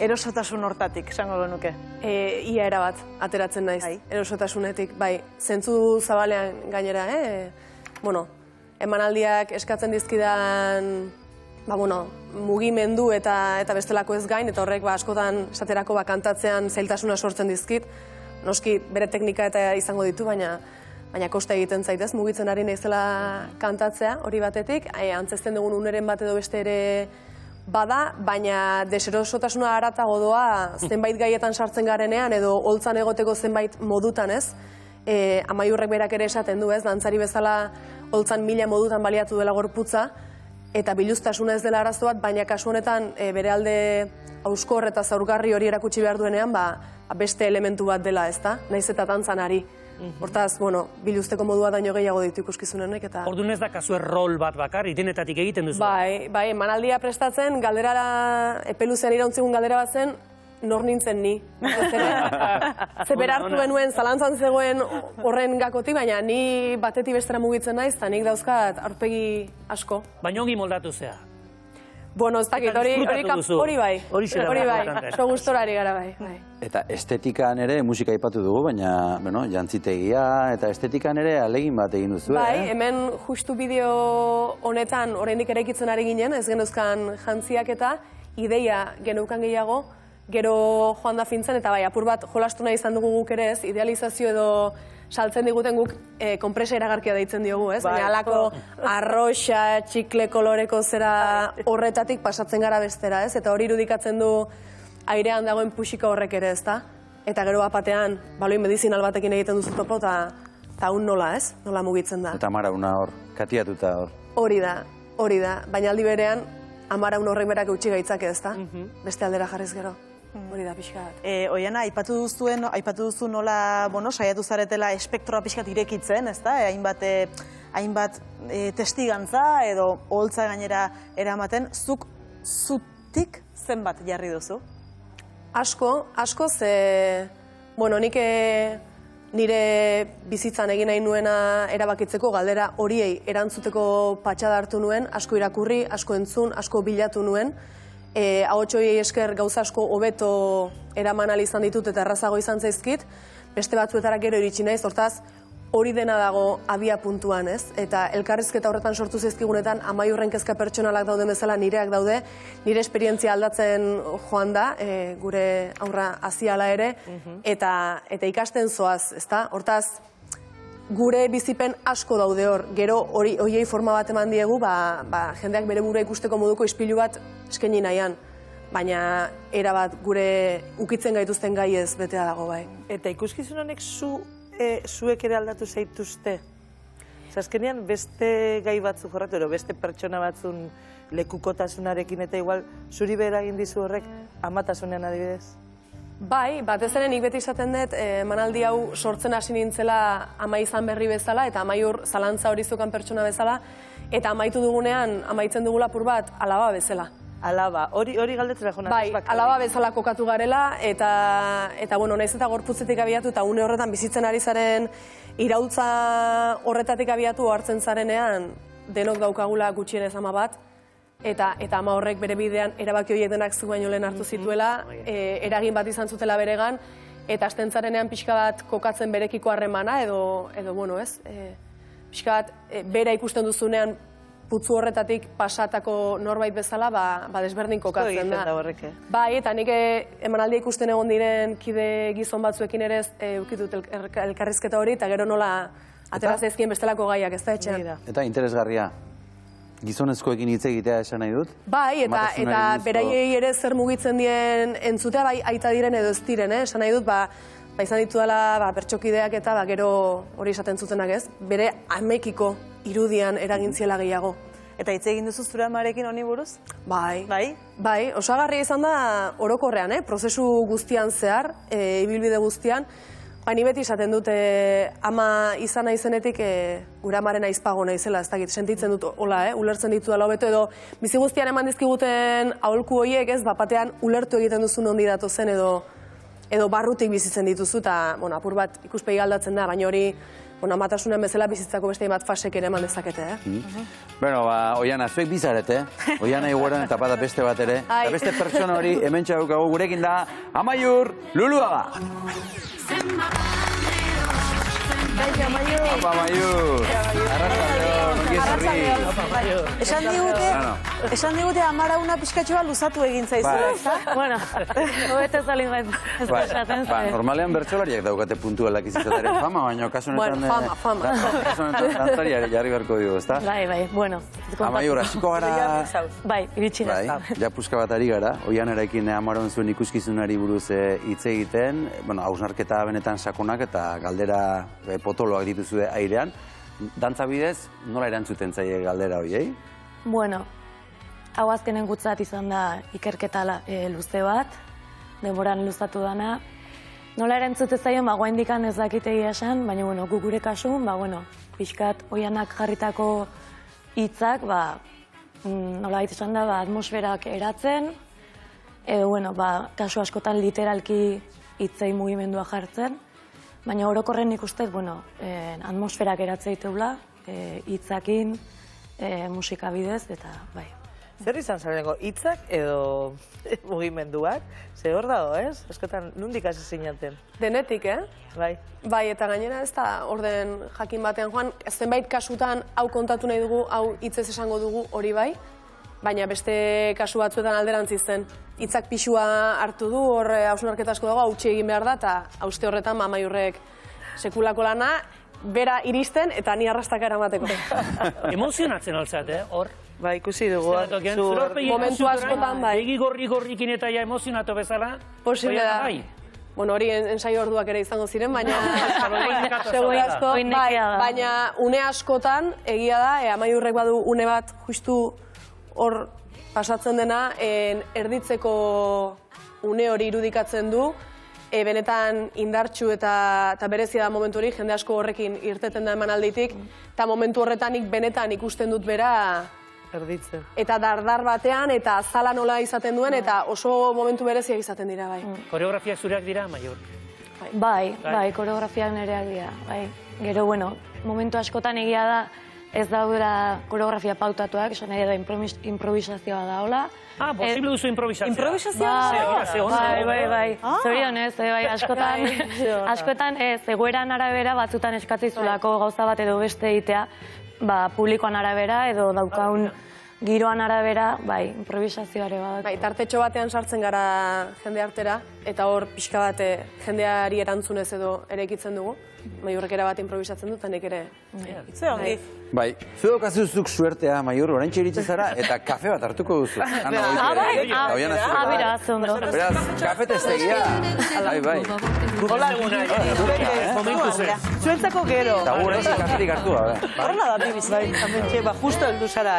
Speaker 1: erosotasun hortatik, esango genuke?
Speaker 19: Ia erabat ateratzen naiz, erosotasunetik, bai. Zentzu zabalean gainera, emanaldiak eskatzen dizkidan, mugimendu eta bestelako ez gain, eta horrek askotan esaterako kantatzean zailtasuna sortzen dizkit. Noski bere teknika eta izango ditu, baina kosta egiten zaitez, mugitzen ari naizela kantatzea, hori batetik, antzesten dugun uneren bat edo beste ere bada, baina deserosotasuna haratago doa zenbait gaietan sartzen garenean, edo holtzan egoteko zenbait modutan, ez? Amaiurrek berak ere esaten du, ez? Dantzari bezala holtzan 1000 modutan baliatu dela gorputza, eta biluztasuna ez dela arazo bat, baina kasu honetan bere alde hauskor eta zaurgarri hori erakutsi behar duenean, beste elementu bat dela, ez da? Naiz eta dantzan ari. Hortaz, biluzteko modua daño gehiago ditu ikuskizunenek, eta...
Speaker 18: Orduan ez da kasue rol bat bakar, itinetatik egiten duzu?
Speaker 19: Bai, emanaldia prestatzen, galderara, epeluzean irauntzikun galdera bat zen, nor nintzen ni. Ze berartu benuen, zalantzan zegoen horren gakotik, baina ni batetik bestera mugitzen naiz, eta nik dauzkat aurpegi asko.
Speaker 18: Baina ongi moldatu zea?
Speaker 19: Ez dakit, hori bai. Hori bai, oso gustorari gara bai.
Speaker 2: Eta estetikan ere musika aipatu dugu, baina jantzitegia eta estetikan ere alegin bat egin duzu,
Speaker 19: Bai, hemen justu bideo honetan oraindik eraikitzen ari ginen, ez genuzkan jantziak eta ideia geneukan gehiago, gero joan da fintzen, eta bai, apur bat jolastu nahi izan dugu guk ere ez, idealizazio edo saltzen diguten guk konpresa iragarkia deitzen diogu, ez? Baina alako arroxa, txikle koloreko zera horretatik pasatzen gara bestera, ez? Eta hori irudikatzen du airean dagoen puxika horrek ere, ez da? Eta gero batean, baloi medizinal batekin egiten duzu topo, eta un nola, ez? Nola mugitzen da.
Speaker 2: Eta Mara una hor, katiatuta hor.
Speaker 19: Hori da. Baina aldi berean, Amaraun horrek berak eutxi gaitzake, ezta? Beste aldera jarriz gero. Hori da pixka bat.
Speaker 1: Oiana, aipatu duzu nola, saiatu zaretela espektroa pixkat irekitzen, ezta? Hainbat testigantza edo oholtza gainera eramaten, zuk zutik zenbat jarri duzu?
Speaker 19: Asko, ze... Nik nire bizitzan egin nahi nuena erabakitzeko galdera horiei erantzuteko patxada hartu nuen, asko irakurri, asko entzun, asko bilatu nuen. Ahotxoiei esker gauza asko hobeto eraman ahal izan ditut eta errazago izan zaizkit, beste batzuetara gero iritsi naiz, hortaz hori dena dago abia puntuan, ez? Eta elkarrizketa horretan sortu zaizkigunetan Amaiurren kezka pertsonalak dauden bezala nireak daude, nire esperientzia aldatzen joan da, gure aurra aziala ere, eta ikasten zoaz, ezta? Hortaz, gure bizipen asko daude hor, gero horiei forma bat eman diegu, jendeak bere burua ikusteko moduko ispilu bat eskaini nahian, baina erabat gure ukitzen gaituzten gai ez betea dago bai.
Speaker 20: Eta ikuskizun honek zuek ere aldatu zaituzte? Azkenean beste gai batzuk jorratu, beste pertsona batzun lekukotasunarekin eta igual zuri behar egin dizu horrek amatasunean adibidez?
Speaker 19: Bai, batez ere nik beti izaten dut, emanaldi hau sortzen hasi nintzela Ama izan berri bezala, eta Amaiur zalantza hori zukan pertsona bezala, eta amaitu dugunean, amaitzen dugula apur bat, alaba bezala.
Speaker 20: Alaba, hori galdetzera jona?
Speaker 19: Bai, alaba bezala kokatu garela, eta naiz eta gorputzetik abiatu, eta une horretan bizitzen ari zaren iraultza horretatik abiatu hartzen zarenean, denok daukagula gutxienez ama bat, eta ama horrek bere bidean erabaki horiek denak zu baino lehen hartu zituela, eragin bat izan zutela beregan, eta hasten zarenean pixka bat kokatzen berekiko harremana, edo pixka bat bera ikusten duzunean putzu horretatik pasatako norbait bezala, desberdin kokatzen da. Bai, eta nik emanaldia ikusten egon diren kide gizon batzuekin ere ukitut elkarrizketa hori, eta gero nola atera zaizkien bestelako gaiak, ez da etxean.
Speaker 2: Eta interesgarria, gizonezkoekin hitz egitea esan nahi dut?
Speaker 19: Bai, eta beraiei ere zer mugitzen dien entzutea, bai aita diren edo ez diren, esan nahi dut, izan ditu dela pertsokideak eta gero hori esaten zutenak ez, bere amekiko irudian eragintziela gehiago.
Speaker 1: Eta hitz egin duzu zure amarekin honi buruz?
Speaker 19: Bai. Bai, osagarria izan da orokorrean, prozesu guztian zehar, ibilbide guztian, ni beti esaten dut ama izan naizenetik gure amaren aizpago naizela, ez dakit, sentitzen dut hola, ulertzen ditu dela hobeto, edo bizi guztian eman dizkiguten aholku horiek ez, batean ulertu egiten duzu nondi datozen edo barrutik bizitzen dituzu, eta apur bat ikuspegi aldatzen da, baina hori amatasunean bezala bizitzako beste bat fasek ere eman dezakete.
Speaker 2: Bueno, Oiana, zuek bizarete, Oiana igueran eta bada beste bat ere, eta beste pertsona hori hemen txabukagu gurekin da Amaiur Luluaga. Amaiur! Arratsaldeon, ongi etorri.
Speaker 1: Esan digute Amarauna pixkatxoa luzatu egin zaizula, ezta?
Speaker 3: Bueno, hobete zalin gaitu.
Speaker 2: Normalean bertsolariak daukate puntualak izateren fama, baina kasu honetan...
Speaker 19: Fama.
Speaker 2: Kasu honetan dantzariari jarri beharko dugu, ezta?
Speaker 3: Bai, bueno.
Speaker 2: Amaiur, hasiko gara...
Speaker 3: Bai, iritsi gara.
Speaker 2: Ja puska bat ari gara, Oianarekin Amaraun zuen ikuskizunari buruz hitz egiten, hausnarketa benetan sakonak eta galdera potoloak dituzue airean. Dantza bidez, nola erantzuten zaie galdera horiei?
Speaker 3: Bueno, hau azkenen gutzat izan da ikerketa luze bat, denboran luzatu dana. Nola erantzute zaien, guaindikan ez dakitegi esan, baina gu gure kasun, pixkat Oianak jarritako hitzak, nola baita esan da, atmosferak eratzen, edo, kasu askotan literalki hitzei mugimendua jartzen, baina orokorren ikustez, atmosferak eratzea iteula, hitzakin, musika bidez, eta bai.
Speaker 20: Zer izan zareneko, hitzak edo mugimenduak? Ze hor dago, ez? Eskotan, nondik hasi zinaten?
Speaker 19: Denetik,
Speaker 20: Bai.
Speaker 19: Bai, eta gainera ez da orden jakin batean joan, zenbait kasutan hau kontatu nahi dugu, hau hitzez esango dugu hori bai, baina beste kasu batzuetan alderantziz zen. Hitzak pixua hartu du, hor hausnarketa asko dago, hautsi egin behar da, eta hauste horretan Amaiurrek sekulako lana, bera iristen eta ni arrastaka eramateko.
Speaker 18: Emozionatzen altzat, hor?
Speaker 20: Ba, ikusi dugu.
Speaker 19: Momentu askotan, bai.
Speaker 18: Egi gorrikin eta ja emozionatu bezala.
Speaker 19: Posible da. Bueno, hori ensaio orduak ere izango ziren, baina... Baina une askotan, egia da, Amaiurrek badu une bat justu hor pasatzen dena, erditzeko une hori irudikatzen du, benetan indartsu eta berezia da momentu hori, jende asko horrekin irteten da emanalditik, eta momentu horretanik benetan ikusten dut bera
Speaker 20: erditzen.
Speaker 19: Eta dardar batean, eta azala nola izaten duen, eta oso momentu bereziak izaten dira, bai.
Speaker 18: Koreografiak zureak dira, Maior?
Speaker 8: Bai, koreografiak nereak dira, bai. Gero, bueno, momentu askotan egia da, ez daudela koreografia pautatuak, esan nahi da improvisazioa da, hola.
Speaker 18: Posible duzu improvisazioa.
Speaker 8: Improvisazioa? Bai. Zorionez, bai, askotan egoeran arabera batzutan eskatzizulako gauza bat edo beste egitea, publikoan arabera edo daukaun giroan arabera, bai, improvisazioare bat.
Speaker 19: Bai, tartetxo batean sartzen gara jende artera, eta hor pixka bat jendeari erantzunez edo eraikitzen dugu. Maiorrek era bat improvisatzen dut, eta nik ere...
Speaker 1: Ze ongi.
Speaker 2: Bai, zu daukazuzuk suertea, Maior, oraintxe iritsi zara, eta kafe bat hartuko duzu.
Speaker 8: Beraz, ondo.
Speaker 2: Beraz, kafe testegia. Bai.
Speaker 20: Hola eguna, momentu zen. Zuentzako gero.
Speaker 2: Eta gure oso kaferik hartu,
Speaker 20: Horrela da, bibiz, bai, justo heldu zara,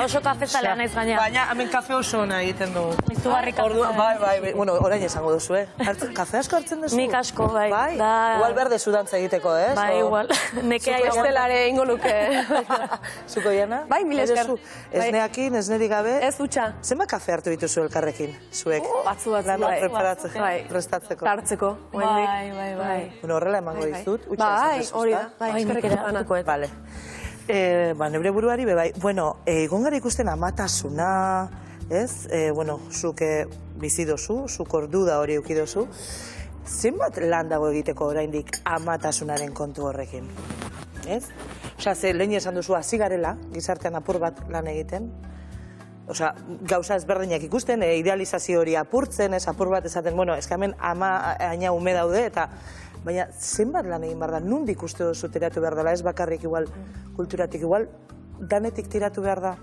Speaker 8: Oso kafe zalea naiz gaina.
Speaker 20: Baina, hemen kafe oso ona egiten dugu.
Speaker 8: Izugarri kafe.
Speaker 20: Bai, bueno, orain esango duzu, Kafe asko hartzen duzu?
Speaker 8: Nik asko, bai.
Speaker 20: Igual berde zudantza egiteko,
Speaker 8: Bai, igual. Nekea
Speaker 19: estelare ingo luke.
Speaker 20: Zuko Iana?
Speaker 19: Bai, mila esker.
Speaker 20: Esneakin, esnerik gabe?
Speaker 19: Ez dutxa.
Speaker 20: Zenba kafe hartu dituzu elkarrekin, zuek?
Speaker 19: Batzu,
Speaker 20: prestatzeko.
Speaker 19: Tartzeko.
Speaker 20: Bai. Horrela emango dizut.
Speaker 19: Bai, hori da. Bai,
Speaker 20: Bale. Nebre buruari, bai. Bueno, egon gara ikusten amatasuna, ez? Zuke bizi dozu, zuk ordu da hori eukidozu. Zenbat lan dago egiteko oraindik amatasunaren kontu horrekin? Ez? Osa, lehen esan duzu hasi garela, gizartean apur bat lan egiten. Osa, gauza ezberdinak ikusten, idealizazio hori apurtzen, ez apur bat esaten, hemen ama aina ume daude, eta baina zenbat lan egin behar da, nondik uste duzu tiratu behar dela, ez bakarrik igual, kulturatik igual, danetik tiratu behar da?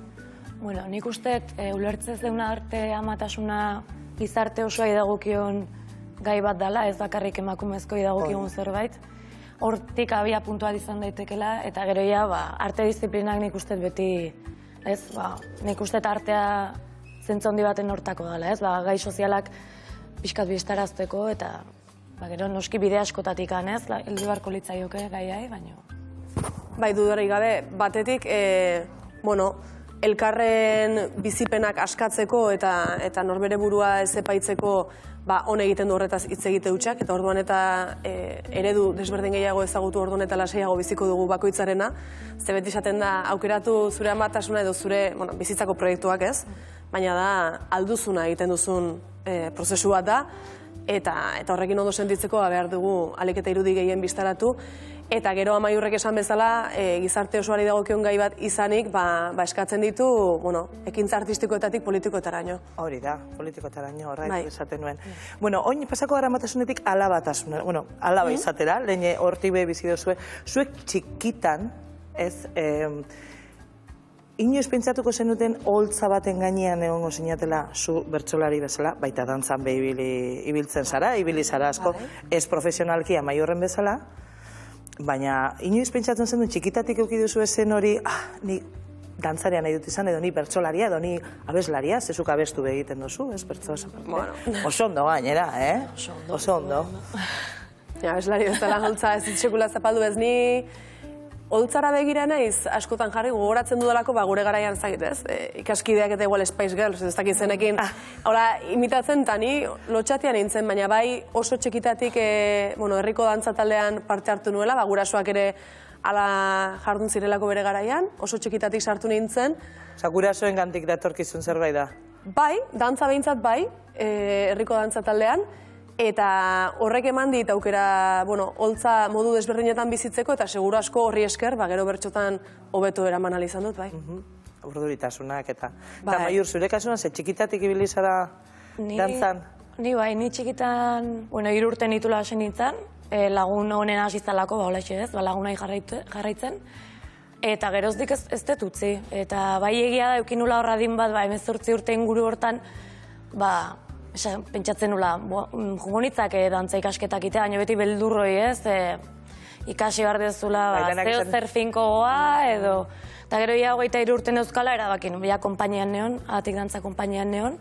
Speaker 8: Bueno, nik uste, ulertzez deuna arte amatasuna gizarte osoa idagokion gai bat dela, ez bakarrik emakumezko idagokion zerbait. Hortik abia puntua izan daitekela, eta gero ja, arte disiplinak nik uste beti, ez, nik uste artea zentzondi baten hortako dela, ez, gai sozialak pixkat biztarazteko, eta gero noski bide askotatik ez, heldu beharko litzaioke gaiai, baina...
Speaker 19: Bai, dudarik gabe, batetik, elkarren bizipenak askatzeko eta norbere burua ez epaitzeko on egiten du horretaz hitz egite hutsak, eta orduan eta eredu desberdin gehiago ezagutu orduan eta lasaiago biziko dugu bakoitzarena. Ze beti esaten da, aukeratu zure amatasuna edo zure bizitzako proiektuak ez, baina da alduzuna egiten duzun prozesu bat da, eta horrekin ondo sentitzeko behar dugu ahalik eta irudi gehien biztaratu, eta gero Amaiurrek esan bezala, gizarte osoari dagokion gai bat izanik, eskatzen ditu, ekintza artistikoetatik politikoetaraino.
Speaker 20: Hori da, politikoetaraino, horrein esaten nuen. Bueno, oin pasako gara amatasunetik alabatasuna, alaba izatera, lehen hortik behi bizi dozue. Zuek txikitan, ez, inoiz pentsatuko zenuten holtza baten gainean egongo zinatela zu bertsolari bezala, baita dantzan behi ibiltzen zara, ibili zara asko, ez profesionalki Amaiurren bezala, baina inoiz pentsatzen zen duen txikitatik eukiduzu ezen hori, ni dantzaria nahi dut izan, edo ni bertsolaria, edo ni abeslaria, zezuk abestu egiten duzu, ez bertsola zaparte. Oso ondo gainera, oso ondo.
Speaker 19: Abeslari bezala holtza ez ditxekula zapaldu ez, ni holtzara begira naiz askotan jarri gogoratzen dudalako gure garaian zagitez. Ikaskideak eta igual Spice Girls, ez dakit zenekin. Imitatzen, eta ni lotxatian nintzen, baina bai oso txikitatik herriko dantzataldean parte hartu nuela, gurasoak ere ala jardun zirelako bere garaian, oso txikitatik sartu nintzen.
Speaker 20: Gurasoen gantik datorkizun zerbait da?
Speaker 19: Bai, dantza behintzat bai, herriko dantzataldean, eta horrek eman dit aukera, holtza modu desberdinetan bizitzeko, eta seguru asko horri esker, gero bertxotan hobeto eraman izan dut, bai.
Speaker 20: Urduritasunak eta... Eta Maiur, zure kasuan, ze txikitatik ibili zara dantzan?
Speaker 8: Ni bai, ni txikitan, 3 urte nitula hasi nintzen, lagun honen hasizalako, holaxe ez, lagunai jarraitzen, eta gerozdik ez dut utzi. Eta bai egia da, eukinula horra din bat, 18 urte inguru hortan, pentsatzen nula, jungo nitzak dantza ikasketak itea, baina beti beldurroi ez, ikasi behar dezula, zeo zer finkoa, edo... Eta gero ia 23 urte neuzkala, erabakin nun, konpainian neon, atik dantza konpainian neon,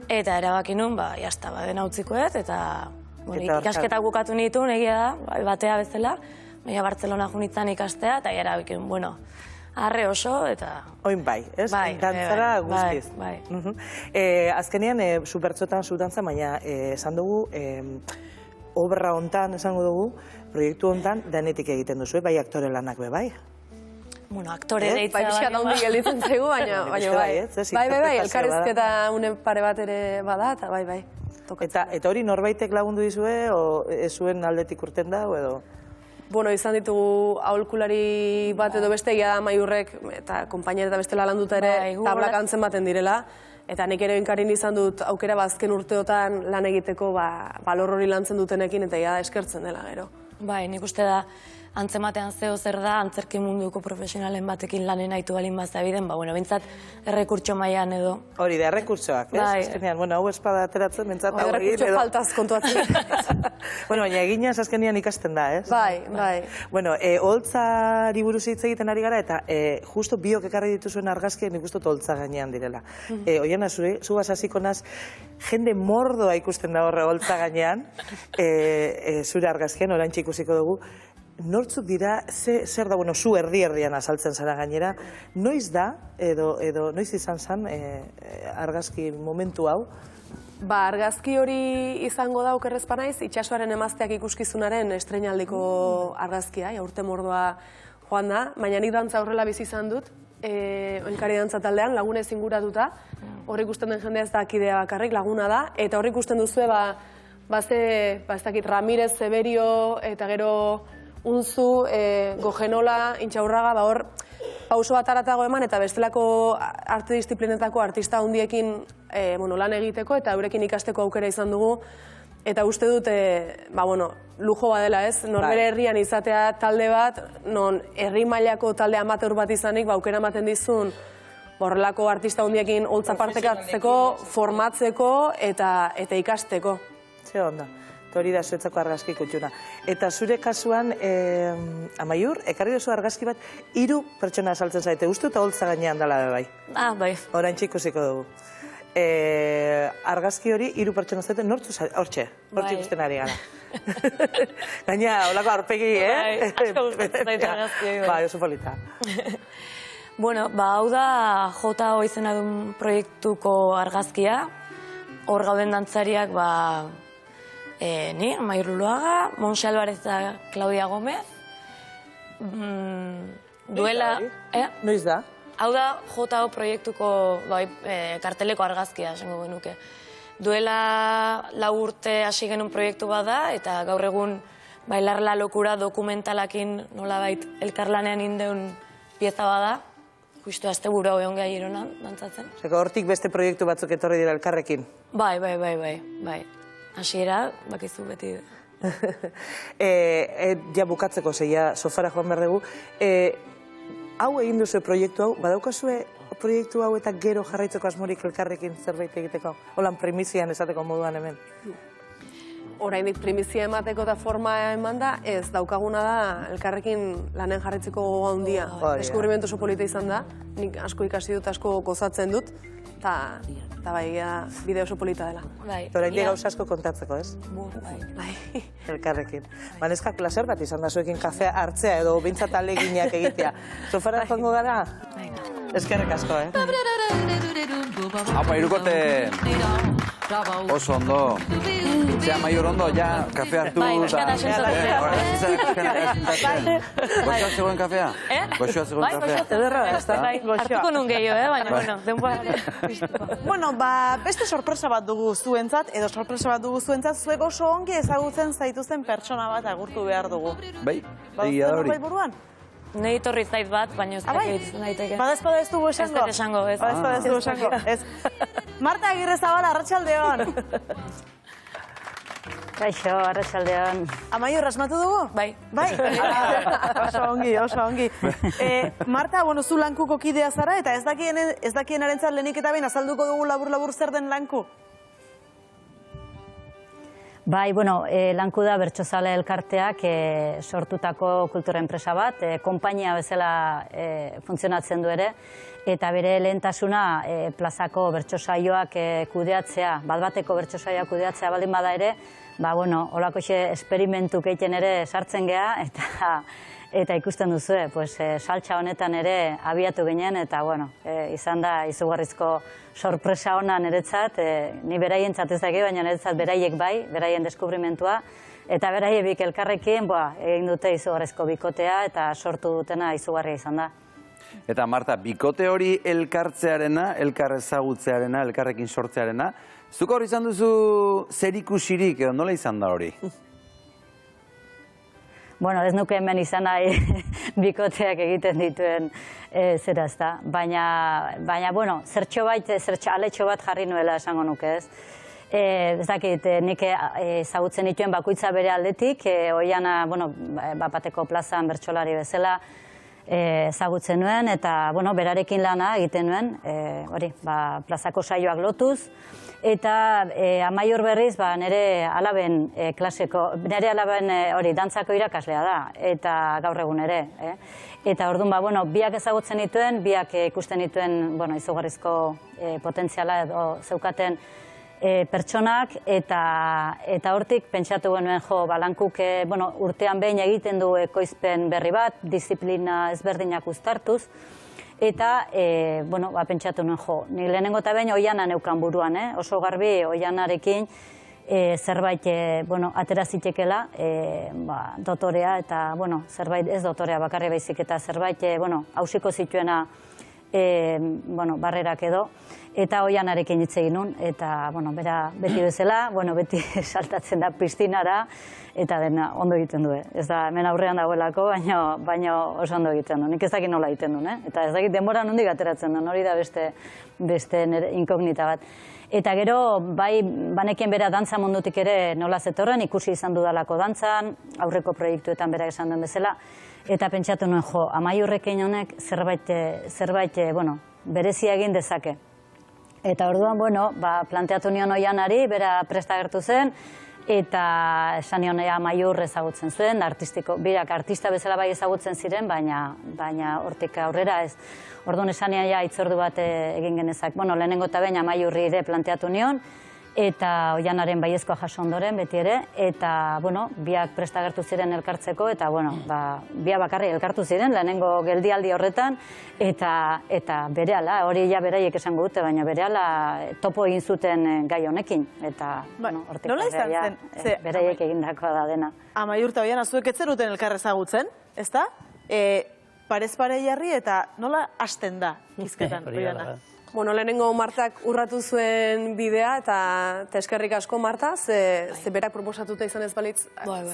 Speaker 8: eta erabakin nun, jazta, dena utzikoet, eta ikasketak bukatu nituen, egia da, batea bezala, baina Bartzelona junitzen ikastea, eta erabakin nun, bueno, arre oso, eta...
Speaker 20: Oin bai, ez? Dantzara guztiz.
Speaker 8: Bai.
Speaker 20: Azkenean, zu bertzotan, zu dantza, baina esan dugu, obra hontan, esango dugu, proiektu hontan, denetik egiten duzu, bai aktore lanak be, bai?
Speaker 8: Bueno, aktore deitza
Speaker 19: bai. Bai, pixka daundi gelditzen zaigu, baina bai. Bai, elkarrizketa une pare bat ere bada, eta bai.
Speaker 20: Eta hori norbaitek lagundu dizue, o ez zuen aldetik urten da, edo?
Speaker 19: Bueno, izan ditugu aholkulari bat edo beste, egia da Amaiurrek, eta konpainier eta bestela landuta ere, tablak antzen baten direla. Eta nik ere inkarin izan dut aukera bazken urteotan lan egiteko balor hori lantzen dutenekin, eta egia da eskertzen dela gero.
Speaker 8: Bai, nik uste da, antzematean zeo zer da, antzerki munduko profesionalen batekin lanen haitu balin bazabiden, bintzat errekurtso mailan edo.
Speaker 20: Hori da, errekurtsoak, ez? Azkenean, hau espada ateratzen, bintzat hau egin edo...
Speaker 19: Errekurtso faltaz kontuatzen.
Speaker 20: Baina eginaz azkenean ikasten da, ez?
Speaker 19: Bai.
Speaker 20: Bueno, holtzari buruz hitz egiten ari gara, eta justo biok ekarri dituzuen argazkiak nik uste holtza gainean direla. Oiana, zu hasiko naz, jende mordoa ikusten da horre holtza gainean, zure argazkian, oraintxe ikusiko dugu, nortzuk dira, zer da, bueno, zu erdi-erdian azaltzen zara gainera, noiz da, edo noiz izan zen argazki momentu hau?
Speaker 19: Argazki hori izango da okerrez panaiz, itxasoaren emazteak ikuskizunaren estreinaldiko argazkia, urte mordoa joan da, baina nik dantza horrela bizi izan dut, Oinkari dantza taldean, lagunez inguratuta, horrik ikusten den jendea ez da akidea bakarrik, laguna da, eta horrik ikusten duzue, ez dakit, Ramirez, Zeberio, eta gero Unzu, Gogenola, Intxaurraga, hor pauso bat aratago eman, eta bestelako arte disiplinetako artista handiekin lan egiteko, eta eurekin ikasteko aukera izan dugu, eta uste dut, lujo badela ez, norbere herrian izatea talde bat, non herri mailako talde amateur bat izanik, aukera ematen dizun, horrelako artista handiekin holtza partekatzeko, formatzeko eta ikasteko.
Speaker 20: Ze onda, hori da zuetzako argazki kutxuna. Eta zure kasuan, Amaiur, ekarri duzu argazki bat, 3 pertsona azaltzen zaite, uste eta holtza gainean dela bai?
Speaker 8: Bai.
Speaker 20: Orain txikusiko dugu. Argazki hori 3 pertsona zaite, nortzu zaite, hortxe ikusten ari gara. Gaina, holako aurpegi,
Speaker 8: Asko gustatzen zaite argazki.
Speaker 20: Bai, oso polita.
Speaker 8: Bueno, hau da J.O. izena duen proiektuko argazkia. Hor gauden dantzariak, ni, Amaiur Luluaga, Montse Alvarez eta Claudia Gómez. Duela...
Speaker 20: Noiz da?
Speaker 8: Hau da J.O. proiektuko karteleko argazkia, esango genuke. Duela 4 urte hasi genuen proiektu bat da, eta gaur egun Bailar la Lokura dokumentalakin nolabait elkarlanean indeun pieza bada. Justu asteburu hau egon geha Gironan, dantzatzen.
Speaker 20: Hortik beste proiektu batzuk etorri dira elkarrekin?
Speaker 8: Bai. Hasiera, bakizu beti.
Speaker 20: Ja bukatzeko, zeia sofara joan behar dugu. Hau egin duzu proiektu hau, badaukazue proiektu hau eta gero jarraitzeko asmorik elkarrekin zerbait egiteko? Holan primizian esateko moduan hemen?
Speaker 19: Oraindik primizia emateko eta forma eman da, ez daukaguna da elkarrekin lanen jarraitzeko gogoa handia. Deskubrimentu oso polita izan da, nik asko ikasi dut, asko gozatzen dut, eta bide oso polita dela.
Speaker 20: Oraindik gauza asko kontatzeko, ez?
Speaker 19: Bai.
Speaker 20: Elkarrekin. Neskak plazer bat izan da zuekin kafea hartzea edo bintzat aleginak egitea. Sofara joango gara? Eskerrik asko,
Speaker 2: Apa, irukote oso ondo. Zea Amaiur ondo, ja, kafe hartu eta... Goxoa zegoen kafea? Goxoa zegoen kafea?
Speaker 8: Hartuko nun gehiago, baina, bueno, denboa...
Speaker 1: Bueno, beste sorpresa bat dugu zuentzat, edo sorpresa bat dugu zuentzat, zuek oso ongi ezagutzen zaituzten pertsona bat agurtu behar dugu.
Speaker 2: Bai, egia da hori.
Speaker 8: Nei torri zait bat, baina ez dakit naiteke.
Speaker 1: Badezpada ez dugu esango?
Speaker 8: Ez dut esango, ez.
Speaker 1: Badezpada ez dugu esango, Marta Agirrezabala, arratsaldeon.
Speaker 7: Kaixo, arratsaldeon.
Speaker 1: Amaiur, asmatu dugu?
Speaker 8: Bai.
Speaker 1: Oso ongi. Marta, zu lankuko kidea zara, eta ez dakien arentzat lehenik eta behin azalduko dugu labur-labur zer den lanku?
Speaker 7: Bai, bueno, Lankuda Bertsozale Elkarteak sortutako kultura enpresa bat, konpainia bezala funtzionatzen du ere, eta bere lehentasuna plazako bertsosaioak kudeatzea, bat-bateko bertsosaioak kudeatzea baldin bada ere, holako esperimentuk egiten ere sartzen geha, eta ikusten duzue, saltsa honetan ere abiatu ginen, eta izan da izugarrizko sorpresa ona niretzat, ni beraientzat ez daki, baina niretzat beraiek bai, beraien deskubrimentua, eta beraiek elkarrekin egin dute izugarrizko bikotea, eta sortu dutena izugarria izan da.
Speaker 2: Eta Marta, bikote hori elkartzearena, elkar ezagutzearena, elkarrekin sortzearena, zuk hori izan duzu zer ikusirik, edo nola izan da hori?
Speaker 7: Bueno, ez nuke hemen izan nahi bikoteak egiten dituen zera ez da. Baina, zertxo aletxo bat jarri nuela esango nuke ez. Ez dakit, nik ezagutzen dituen bakoitza bere aldetik, Oiana, bapateko plazan bertsolari bezala ezagutzen nuen, eta berarekin lana egiten nuen, plazako saioak lotuz, eta Amaiur berriz nire alaben klaseko, nire alaben dantzako irakaslea da, eta gaur egun ere. Eta orduan, biak ezagutzen dituen, biak ikusten dituen izugarrizko potentziala edo zeukaten pertsonak, eta hortik pentsatu genuen Lankuk urtean behin egiten du ekoizpen berri bat, disiplina ezberdinak uztartuz, eta pentsatu nuen ni lehenengo eta behin Oiana neukan buruan, oso garbi Oianarekin zerbait atera zitekela dotorea, eta zerbait ez dotorea bakarri baizik, eta zerbait hausiko zituena barrerak edo, eta Oianarekin hitz egin nun, eta bera beti bezala, beti saltatzen da pistinara, eta dena ondo egiten du. Ez da hemen aurrean dagoelako, baina oso ondo egiten du. Nik ez dakit nola egiten duen, eta ez dakit denbora nondik ateratzen duen, hori da beste inkognita bat. Eta gero, banekien bera dantza mundutik ere nola zetorren, ikusi izan dudalako dantzan, aurreko proiektuetan bera esan duen bezala, eta pentsatu nuen, Amaiurrekin honek zerbait, berezia egin dezake. Eta orduan, planteatu nion Oianari, bera presta agertu zen, eta esan nion Amaiur ezagutzen zuen, birak artista bezala bai ezagutzen ziren, baina hortik aurrera ez. Orduan esan nion hitzordu bat egin genezak. Lehenengo eta behin Amaiurri ere planteatu nion, eta Oianaren baiezkoa jaso ondoren beti ere, eta biak presta agertu ziren elkartzeko, eta biak bakarri elkartu ziren lehenengo geldialdi horretan, eta berehala, hori beraiek esango dute, baina berehala topo egin zuten gai honekin, eta hortik beraiek egindakoa da dena.
Speaker 1: Amaiur eta Oiana, zuek ez zenuten elkar ezagutzen, ezta? Parez pare jarri eta nola hasten da hizketan, Oiana?
Speaker 19: Lehenengo Martak urratu zuen bidea, eta eskerrik asko, Marta, ze berak proposatuta izan ez balitz,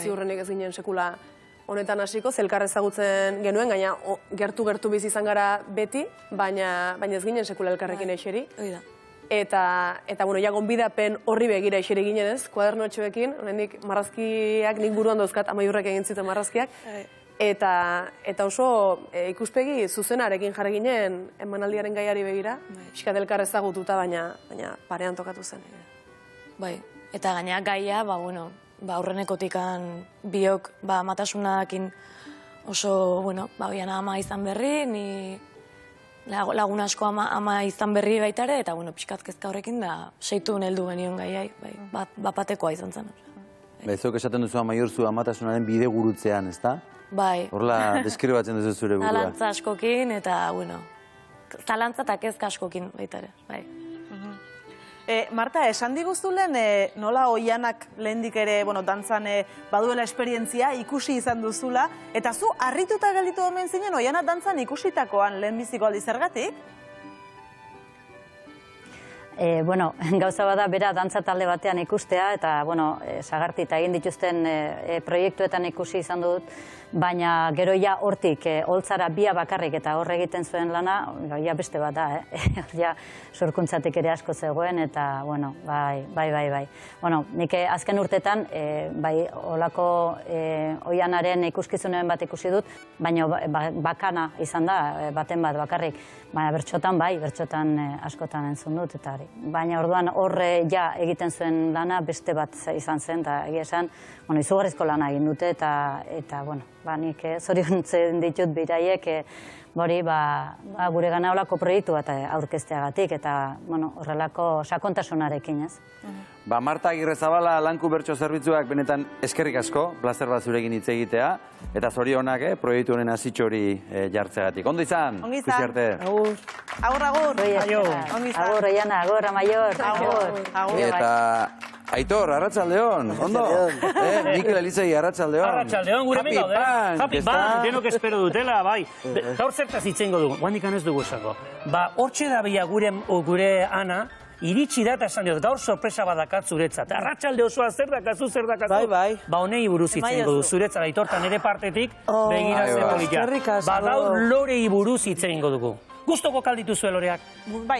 Speaker 19: ziurrenik ez ginen sekula honetan hasiko, elkar ezagutzen genuen, gaina gertu bizi izan gara beti, baina ez ginen sekula elkarrekin eseri. Eta, ja, gonbidapen horri begira eseri ginen ez, kuadernotxoekin, honendik marrazkiak nik buruan dauzkat, Amaiurrek egin zuten marrazkiak, eta oso ikuspegi zuzenarekin jarri ginen emanaldiaren gaiari begira, pixkat elkar ezagututa, baina parean tokatu zen.
Speaker 8: Bai, eta gaina gaia, aurrenekotikan biok matasunakin oso, Oiana ama izan berri, ni lagun asko ama izan berri baitare, eta pixkat kezka horrekin da seitu heldu genion gaiai, bapatekoa izan zen.
Speaker 2: Ezok esaten duzu Amaiur zu amatasunaren bide gurutzean, ez da?
Speaker 8: Bai.
Speaker 2: Horla deskribatzen duzu zure burua.
Speaker 8: Zalantza askokin, eta, zalantza eta kezka askokin baitare, bai.
Speaker 1: Marta, esan diguztu lehen nola Oianak lehendik ere dantzan baduela esperientzia ikusi izan duzula, eta zu harrituta gelditu omen zinen Oiana dantzan ikusitakoan lehenbiziko aldi zergatik?
Speaker 7: Gauza bada bera dantza talde batean ikustea, eta sagarti eta egin dituzten proiektuetan ikusi izan dut, baina gero ja hortik holtzara bia bakarrik eta hor egiten zuen lana, ja beste bat da, ja sorkuntzatik ere asko zegoen, eta bai. Nik azken urtetan, olako Oianaren ikuskizunen bat ikusi dut, baina bakana izan da, baten bat bakarrik, baina bertxotan askotan entzun dut, eta hori. baina orduan horre ja egiten zuen lana beste bat izan zen, eta egia esan, izugarrizko lana egin dute, eta nik zoriontzen ditut biraiek, gure gana olako proiektu bat aurkezteagatik, eta horrelako sakontasunarekin, ez?
Speaker 2: Marta Agirrezabala, Lanku Bertso Zerbitzuak benetan eskerrik asko, plazer bat zurekin hitz egitea, eta zorionak proiektu honen hasitxo hori jartzeagatik. Ondo izan?
Speaker 1: Ongi izan.
Speaker 2: Agur.
Speaker 1: Agur.
Speaker 7: Agur, Oiana, agur, Amaior. Agur.
Speaker 2: Eta Aitor, arratsaldeon, ondo? Mikel Elizegi, arratsaldeon.
Speaker 18: Arratsaldeon, gure hemen gaude. Happy Band, denok espero dutela, bai. Gaur zertaz hitzengo dugu, guandikan ez dugu esako. Hortxe da bila gure Ana, iritsi da eta esan diot, gaur sorpresa badakat zuretzat. Arratsalde osoa zer dakazu.
Speaker 20: Bai.
Speaker 18: Honei buruz hitzengo du zuretzat, Aitortan ere partetik, begira zepolika. Gaur lorei buruz hitzengo dugu. Gustoko kalditu zuen loreak.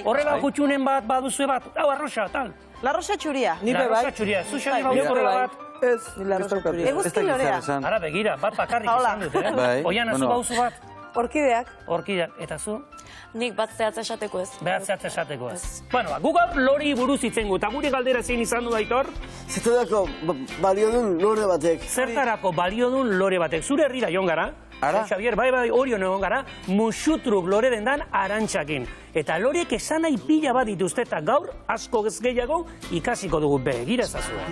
Speaker 18: Horrela kutxunen bat baduzue bat, hau arroxa, tal.
Speaker 1: La rosa txuria.
Speaker 18: La rosa txuria. Zuxan bauzu horrela bat.
Speaker 20: Ez, la rosa txuria.
Speaker 1: Eguzki lorea.
Speaker 18: Ara, begira, bat bakarrik izan dut, Oiana, zu bauzu bat?
Speaker 19: Orkideak.
Speaker 18: Orkideak. Eta zu?
Speaker 8: Nik bat zehatza esateko ez.
Speaker 18: Bat zehatza esateko ez. Bueno, gu gaur lori buruz hitzengo, eta gure galdera zein izan du, Aitor?
Speaker 6: Zertarako balio dun lore batek.
Speaker 18: Zertarako balio dun lore batek. Zure herrira joan gara, Xavier, bai, orion egon gara, musutruk lore dendan Arantxakin. Eta loreek esan nahi pila bat dituzte, eta gaur asko gehiago ikasiko dugu begira ezazua.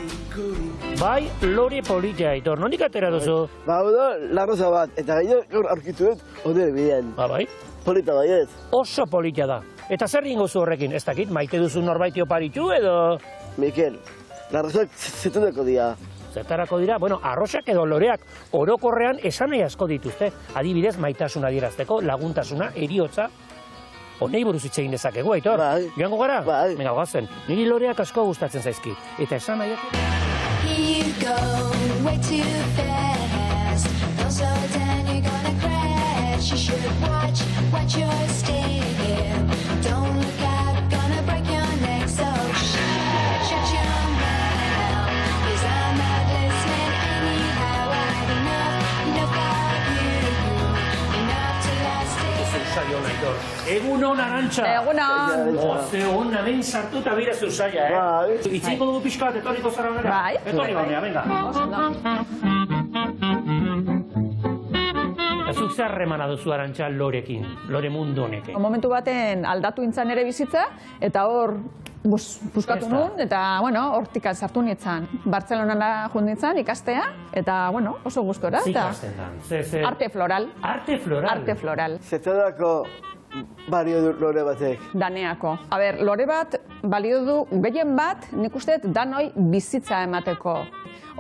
Speaker 18: Bai, lore politia, Aitor, nondik atera duzu?
Speaker 6: Larroza bat, eta gaur aurkitu dut, onere bidean.
Speaker 18: Bai?
Speaker 6: Polita bai ez?
Speaker 18: Oso politia da. Eta zer ringo zu horrekin, ez dakit, maite duzu norbaiti oparitu edo?
Speaker 6: Mikel, larrozak zetuneko dira.
Speaker 18: Zertarako dira, arroxak edo loreak orokorrean esan nahi asko dituzte. Adibidez, maitasuna adierazteko, laguntasuna, eriotza. Honei buruz hitz egin dezakegu, Aitor?
Speaker 6: Bai.
Speaker 18: Joango gara?
Speaker 6: Bai.
Speaker 18: Venga, goazen. Niri loreak asko gustatzen zaizki. Eta esan nahi Egunon, Arantxa!
Speaker 12: Egunon!
Speaker 18: Ze hon, hemen sartu eta bire zuzaia, Itzinko dugu pixka bat, etorriko zara honera?
Speaker 12: Bai.
Speaker 18: Etorri honera, venga. Zuk zer harremana duzu, Arantxa, lorekin, lore mundu honekin?
Speaker 22: Momentu baten aldatu intzan ere bizitza, eta hor buskatu nun, eta, hortik sartu nintzen. Bartzelonara jun nintzen ikastea, eta, oso gustora.
Speaker 18: Zikasten da?
Speaker 22: Arte floral.
Speaker 18: Arte floral?
Speaker 22: Arte floral.
Speaker 6: Zertarako balio du lore batek?
Speaker 22: Daneako. Lore bat balio du gehien bat, nik uste danoi bizitza emateko.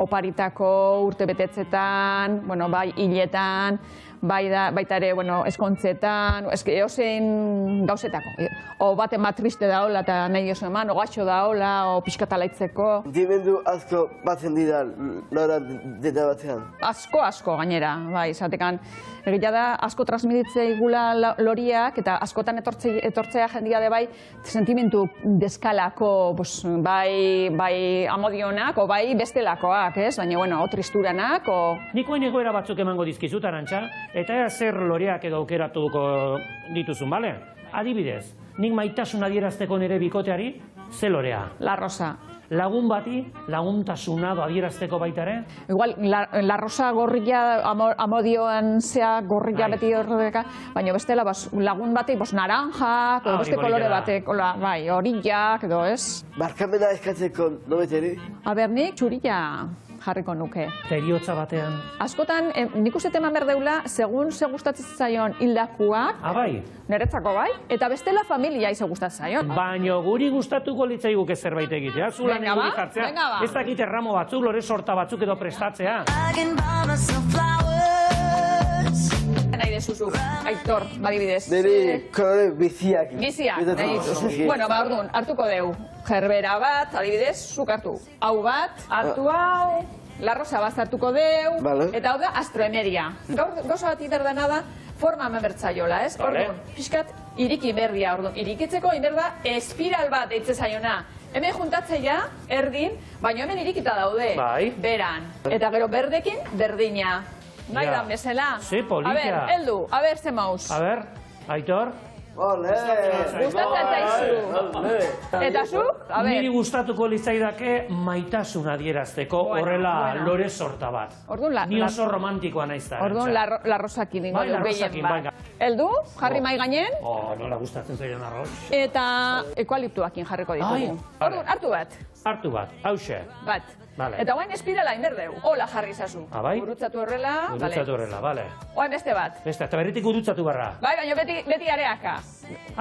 Speaker 22: Oparitako urtebetetzetan, bai hiletan, baita ere, eskontzetan, eozein gauzetako. O baten bat triste daola eta nahi oso eman, o gaixo daola, o pixkatalaitzeko.
Speaker 6: Dimendu asko batzen dira lora deta batzean?
Speaker 22: Asko gainera, bai, esatekan. Egia da, asko transmititzea igula loriak, eta askotan etortzea jendia de bai, sentimentu deskalako, bai amodionak, o bai bestelakoak, ez? Baina, tristuranak, o...
Speaker 18: Nikoen egoera batzuk emango dizkizut, Arantxa, eta zer loreak edo aukeratuko dituzun, bale? Adibidez, nik maitasuna adierazteko nire bikoteari, ze lorea?
Speaker 22: La rosa.
Speaker 18: Lagun bati, laguntasuna adierazteko baita ere?
Speaker 22: Igual, la rosa gorria, amodioan zea gorria beti horreka, baina bestela lagun bati, naranjak, beste kolore batek, bai, horillak, edo ez?
Speaker 6: Barkamena eskatzeko nobeteri?
Speaker 22: Nik txurilla jarriko nuke.
Speaker 18: Eriotza batean?
Speaker 22: Askotan, nik uste eman berdeula, segun ze gustatzen zaion hildakuak,
Speaker 18: bai?
Speaker 22: Niretzako bai, eta bestela familia izo gustatzen zaion.
Speaker 18: Baina guri gustatuko litzaiguke zerbait egitea, zulan eguri jartzea. Ez dakit erramo batzuk, lore sorta batzuk edo prestatzea.
Speaker 22: Nahi dezuzu, Aitor, badibidez.
Speaker 6: Nire kolore biziak.
Speaker 22: Biziak, nahi duzu. Orduan, hartuko deu. Gerbera bat, adibidez, zuk hartu. Hau bat, hartu hau, la rosa bat hartuko deu, eta hau da astroemeria. Gauza bat iderdana da, forma hemen bertzaiola, ez? Orduan, pixkat, iriki berria, orduan. Irikitzeko, inberda, espiral bat eitze zaiona. Hemen juntatzeia, erdin, baina hemen irikita daude. Beran. Eta gero berdekin, berdina. Nahi dan bezala.
Speaker 18: Ze politia.
Speaker 22: Eldu, zer mauz.
Speaker 18: Aitor,
Speaker 22: Gustatzen zaizu. Eta zu?
Speaker 18: Niri gustatuko litzaidake maitasuna adierazteko horrela lore sorta bat. Ni oso romantikoa naiz da.
Speaker 22: Orduan, la rosakin ingo du gehien bat. Eldu, jarri mai gainen.
Speaker 18: Nola gustatzen zaidan arroz.
Speaker 22: Eta ekualiptuakin jarriko ditugu. Orduan, hartu bat.
Speaker 18: Hartu bat, hause.
Speaker 22: Bat. Eta guain espirala inderdeu. Hola jarri zazu.
Speaker 18: Bai?
Speaker 22: Gurutzatu horrela.
Speaker 18: Gurutzatu horrela, bale.
Speaker 22: Oain beste bat.
Speaker 18: Beste, eta berritik gurutzatu barra.
Speaker 22: Bai, baina beti areaka.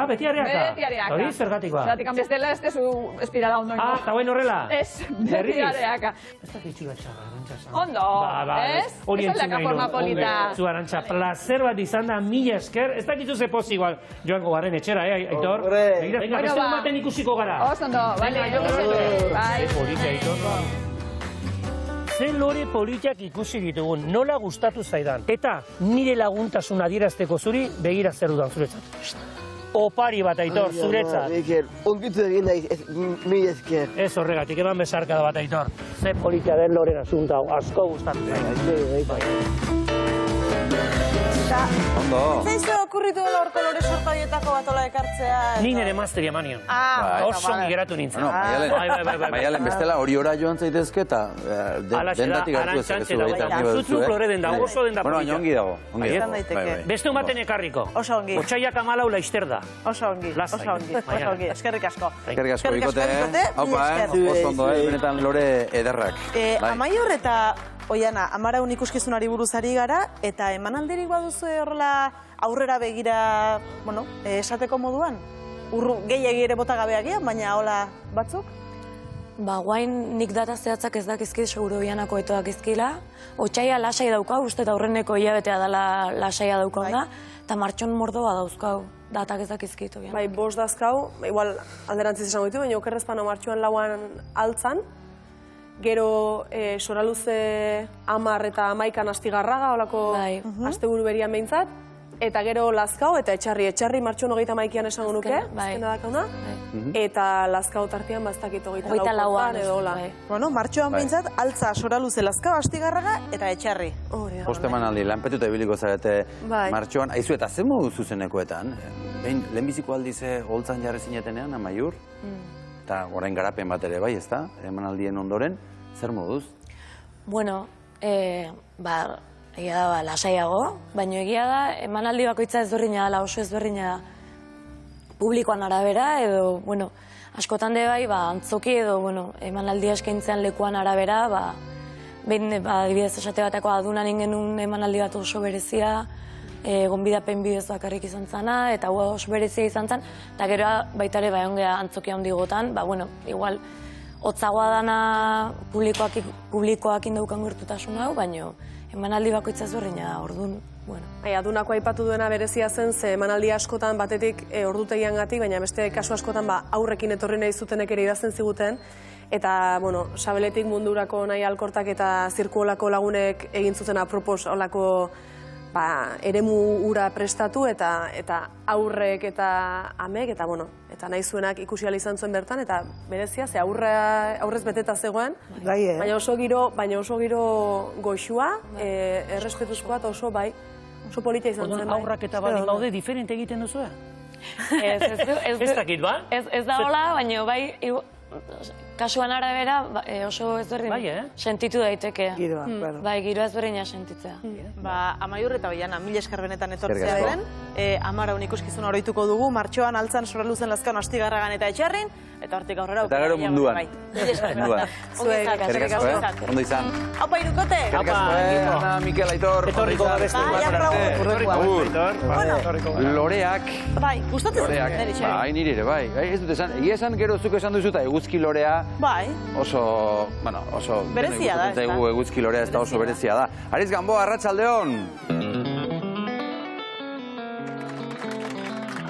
Speaker 18: Beti areaka?
Speaker 22: Beti areaka.
Speaker 18: Hori zergatikoa?
Speaker 22: Zeratik bestela ez dezu espirala ondo.
Speaker 18: Eta guain horrela?
Speaker 22: Ez, beti areaka.
Speaker 18: Ez da kitxura txarra, Arantxa.
Speaker 22: Ondo, ez?
Speaker 18: Hori entzun
Speaker 22: nahi forma polita.
Speaker 18: Zu, Arantxa, placer bat izan da, mila esker. Ez da kitzu ze pozik joango garen etxera, Aitor? Venga, beste baten ikusiko gara.
Speaker 22: Oso ondo, bale, jo
Speaker 18: Aitor. Ze lore politiak ikusi ditugun, nola gustatu zaidan. Eta nire laguntasun adierazteko zuri, begira zer dudan zuretzat. Opari bat, Aitor, zuretzat.
Speaker 6: Mikel, ongitu egin nahi, mila esker.
Speaker 18: Ez horregatik, eman bezarkada bat, Aitor. Ze politia den loren asunta, asko gustatu zaidan.
Speaker 2: Ondo.
Speaker 1: Zeizu okurritu dela orko lore sortaietako bat ola ekartzea?
Speaker 18: Ni nire mazteria manio. Oso geratu nintzen.
Speaker 2: Maialen, bestela hori ora joan zaitezke eta dendatik hartu ezekezu baita.
Speaker 18: Zutzuk lore den da, oso den da.
Speaker 2: Bueno, baina ongi dago.
Speaker 18: Beste un baten ekarriko.
Speaker 1: Oso ongi.
Speaker 18: Otsaiak amalau laizter da.
Speaker 1: Oso ongi, oso ongi. Eskerrik asko.
Speaker 2: Eskerrik asko, bikote. Haupa, oso ondo, benetan lore ederrak.
Speaker 1: Amaior eta Oiana, Amaraun ikuskizunari buruz ari gara, eta emanaldirik baduzu horrela aurrera begira, esateko moduan? Gehiagi ere botagabeagia, baina hola batzuk?
Speaker 8: Ba, guain nik data zehatzak ez dakizkit, seguro Oianako eto dakizkila. Otsaia lasai daukau, uste eta aurreneko hilabetea dela lasaia daukau da, eta martxon mordoa dauzkau, datak ez dakizkit Oianako.
Speaker 19: Bai, bost dazkau, igual alderantziz esango ditu, baina okerrezpano martxoan lauan altzan, gero soraluze 10 eta 11 astigarraga, holako asteburu berian behintzat, eta gero Lazkao eta Etxarri martxoan 31an esango nuke, azkena dakauna, eta Lazkao tartean bastakit 24an edo hola.
Speaker 1: Bueno, martxoan behintzat, altza, soraluze, Lazkao, astigarraga eta Etxarri.
Speaker 2: Poste emanaldi, lanpetuta ibiliko zarete martxoan. Aizu, eta zer modu zuzenekoetan? Lehenbiziko aldize holtzan jarri zinetenean, Amaiur? Eta orain garapen bat ere bai, ez da? Emanaldien ondoren, zer moduz?
Speaker 8: Bueno, egia da lasaiago, baina egia da emanaldi bakoitza ezberdina dela, oso ezberdina publikoan arabera, edo, bueno, askotan de bai, antzoki edo, emanaldia eskaintzean lekuan arabera, behin, adibidez esate bateko adunan ingenun emanaldi bat oso berezia, gonbidapen bidez bakarrik izan zana, eta oso berezia izan zen, eta gero baita ere ongea antzokia handigotan, igual, hotzagoa dana publikoak indaukan gertutasun hau, baina emanaldi bakoitza ezberdina, orduan, bueno.
Speaker 19: Adunako aipatu duena berezia zen, ze emanaldi askotan batetik ordutegiangatik, baina beste kasu askotan aurrekin etorri nahi zutenek ere idazten ziguten, eta, sabeletik mundurako nahi alkortak eta zirkuolako lagunek egin zuten apropos olako eremu ura prestatu eta aurrek eta amek, eta nahi zuenak ikusi ala izan zuen bertan, eta berezia, ze aurrez beteta zegoen, baina oso giro goxua, errespetuzkoa eta oso polita izan zen.
Speaker 18: Aurrak eta bali baude diferente egiten duzu?
Speaker 8: Ez
Speaker 18: dakit, ba?
Speaker 8: Ez da hola, baina bai, kasuan arabera oso ezberdin sentitu daiteke.
Speaker 20: Giroa, claro.
Speaker 8: Bai, giroa ezberdina sentitzea.
Speaker 1: Amaiur eta Oiana, mila esker benetan etortzea den. Amaraun ikuskizuna oroituko dugu, martxoan altzan soraluzen Lazkaon astigarragan eta Etxarrin, eta hortik aurrera.
Speaker 2: Eta gero munduan. Ondo izan.
Speaker 1: Aupa, irukote!
Speaker 2: Aupa, Mikel, Aitor.
Speaker 18: Etorriko da beste.
Speaker 2: Loreak.
Speaker 1: Bai, gustatzen zuen, nire Etxarri.
Speaker 2: Bai, nire ere, bai. Ez dut esan, egia esan gero zuk esan duzu eta eguzki lorea oso
Speaker 1: berezia da, ez da?
Speaker 2: Eguzki lorea ez da oso berezia da. Ariz Gamboa, Arratsaldeon!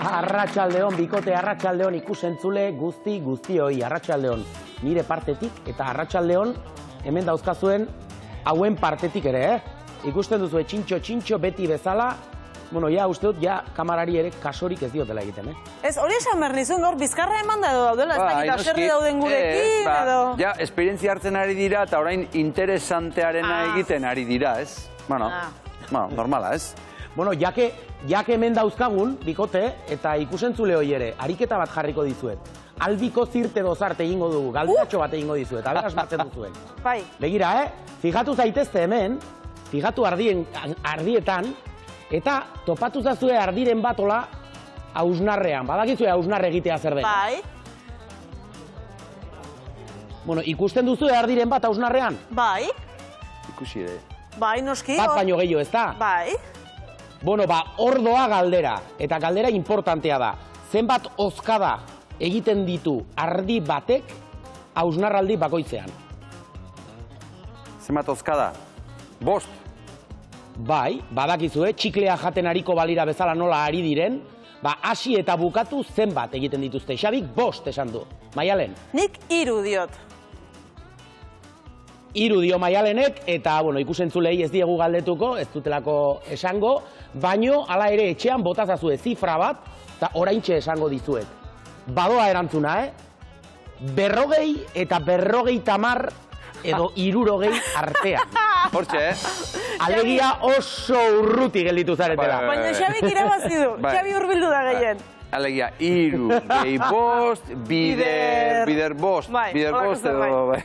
Speaker 5: Arratsaldeon, bikote Arratsaldeon ikusentzule guztioi Arratsaldeon. Nire partetik eta Arratsaldeon hemen dauzkazuen hauen partetik ere, Ikusten duzu txintxo beti bezala, uste dut, kamarari ere kasorik ez diotela egiten,
Speaker 1: Ez, hori esan behar nizun, gaur bizkarra eman da daudela, ez dakit aserri dauden gurekin, edo...
Speaker 2: Ja, esperientzia hartzen ari dira eta orain interesantearena egiten ari dira, ez? Bueno, normala, ez?
Speaker 5: Bueno, jake hemen dauzkagun, bikote, eta ikusentzule hoi ere, ariketa bat jarriko dizuet. Albiko zirte dozarte egingo dugu, galderatxo bat egingo dizuet, aber asmatzen duzuen.
Speaker 1: Bai.
Speaker 5: Begira, fijatu zaitezte hemen, fijatu ardietan, eta topatu zazue ardiren batola hausnarrean. Badakizue hausnarre egitea zer den.
Speaker 1: Bai.
Speaker 5: Bueno, ikusten duzue ardiren bat hausnarrean?
Speaker 1: Bai.
Speaker 2: Ikusi ere.
Speaker 1: Bai, noski.
Speaker 5: Bat baino gehiago, ez da?
Speaker 1: Bai.
Speaker 5: Bueno, hor doa galdera, eta galdera importantea da. Zenbat ozkada egiten ditu ardi batek hausnarraldi bakoitzean?
Speaker 2: Zenbat ozkada? 5.
Speaker 5: Bai, badakizue, txiklea jaten ariko balira bezala nola ari diren, hasi eta bukatu zenbat egiten dituzte. Xabik 5 esan du. Maialen?
Speaker 1: Nik 3 diot.
Speaker 5: 3 dio Maialenek, eta ikusentzulei ez diegu galdetuko, ez dutelako esango, baino hala ere etxean botazazue zifra bat, eta oraintxe esango dizuet. Badoa erantzuna, 40 eta 50 edo 60 artean.
Speaker 2: Hortxe,
Speaker 5: Alegia oso urruti gelditu zaretela.
Speaker 1: Baina Xabik irabazi du, Xabi hurbildu da gehien.
Speaker 2: Alegia, 3, gehi 5, bider 5. Bider 5 edo...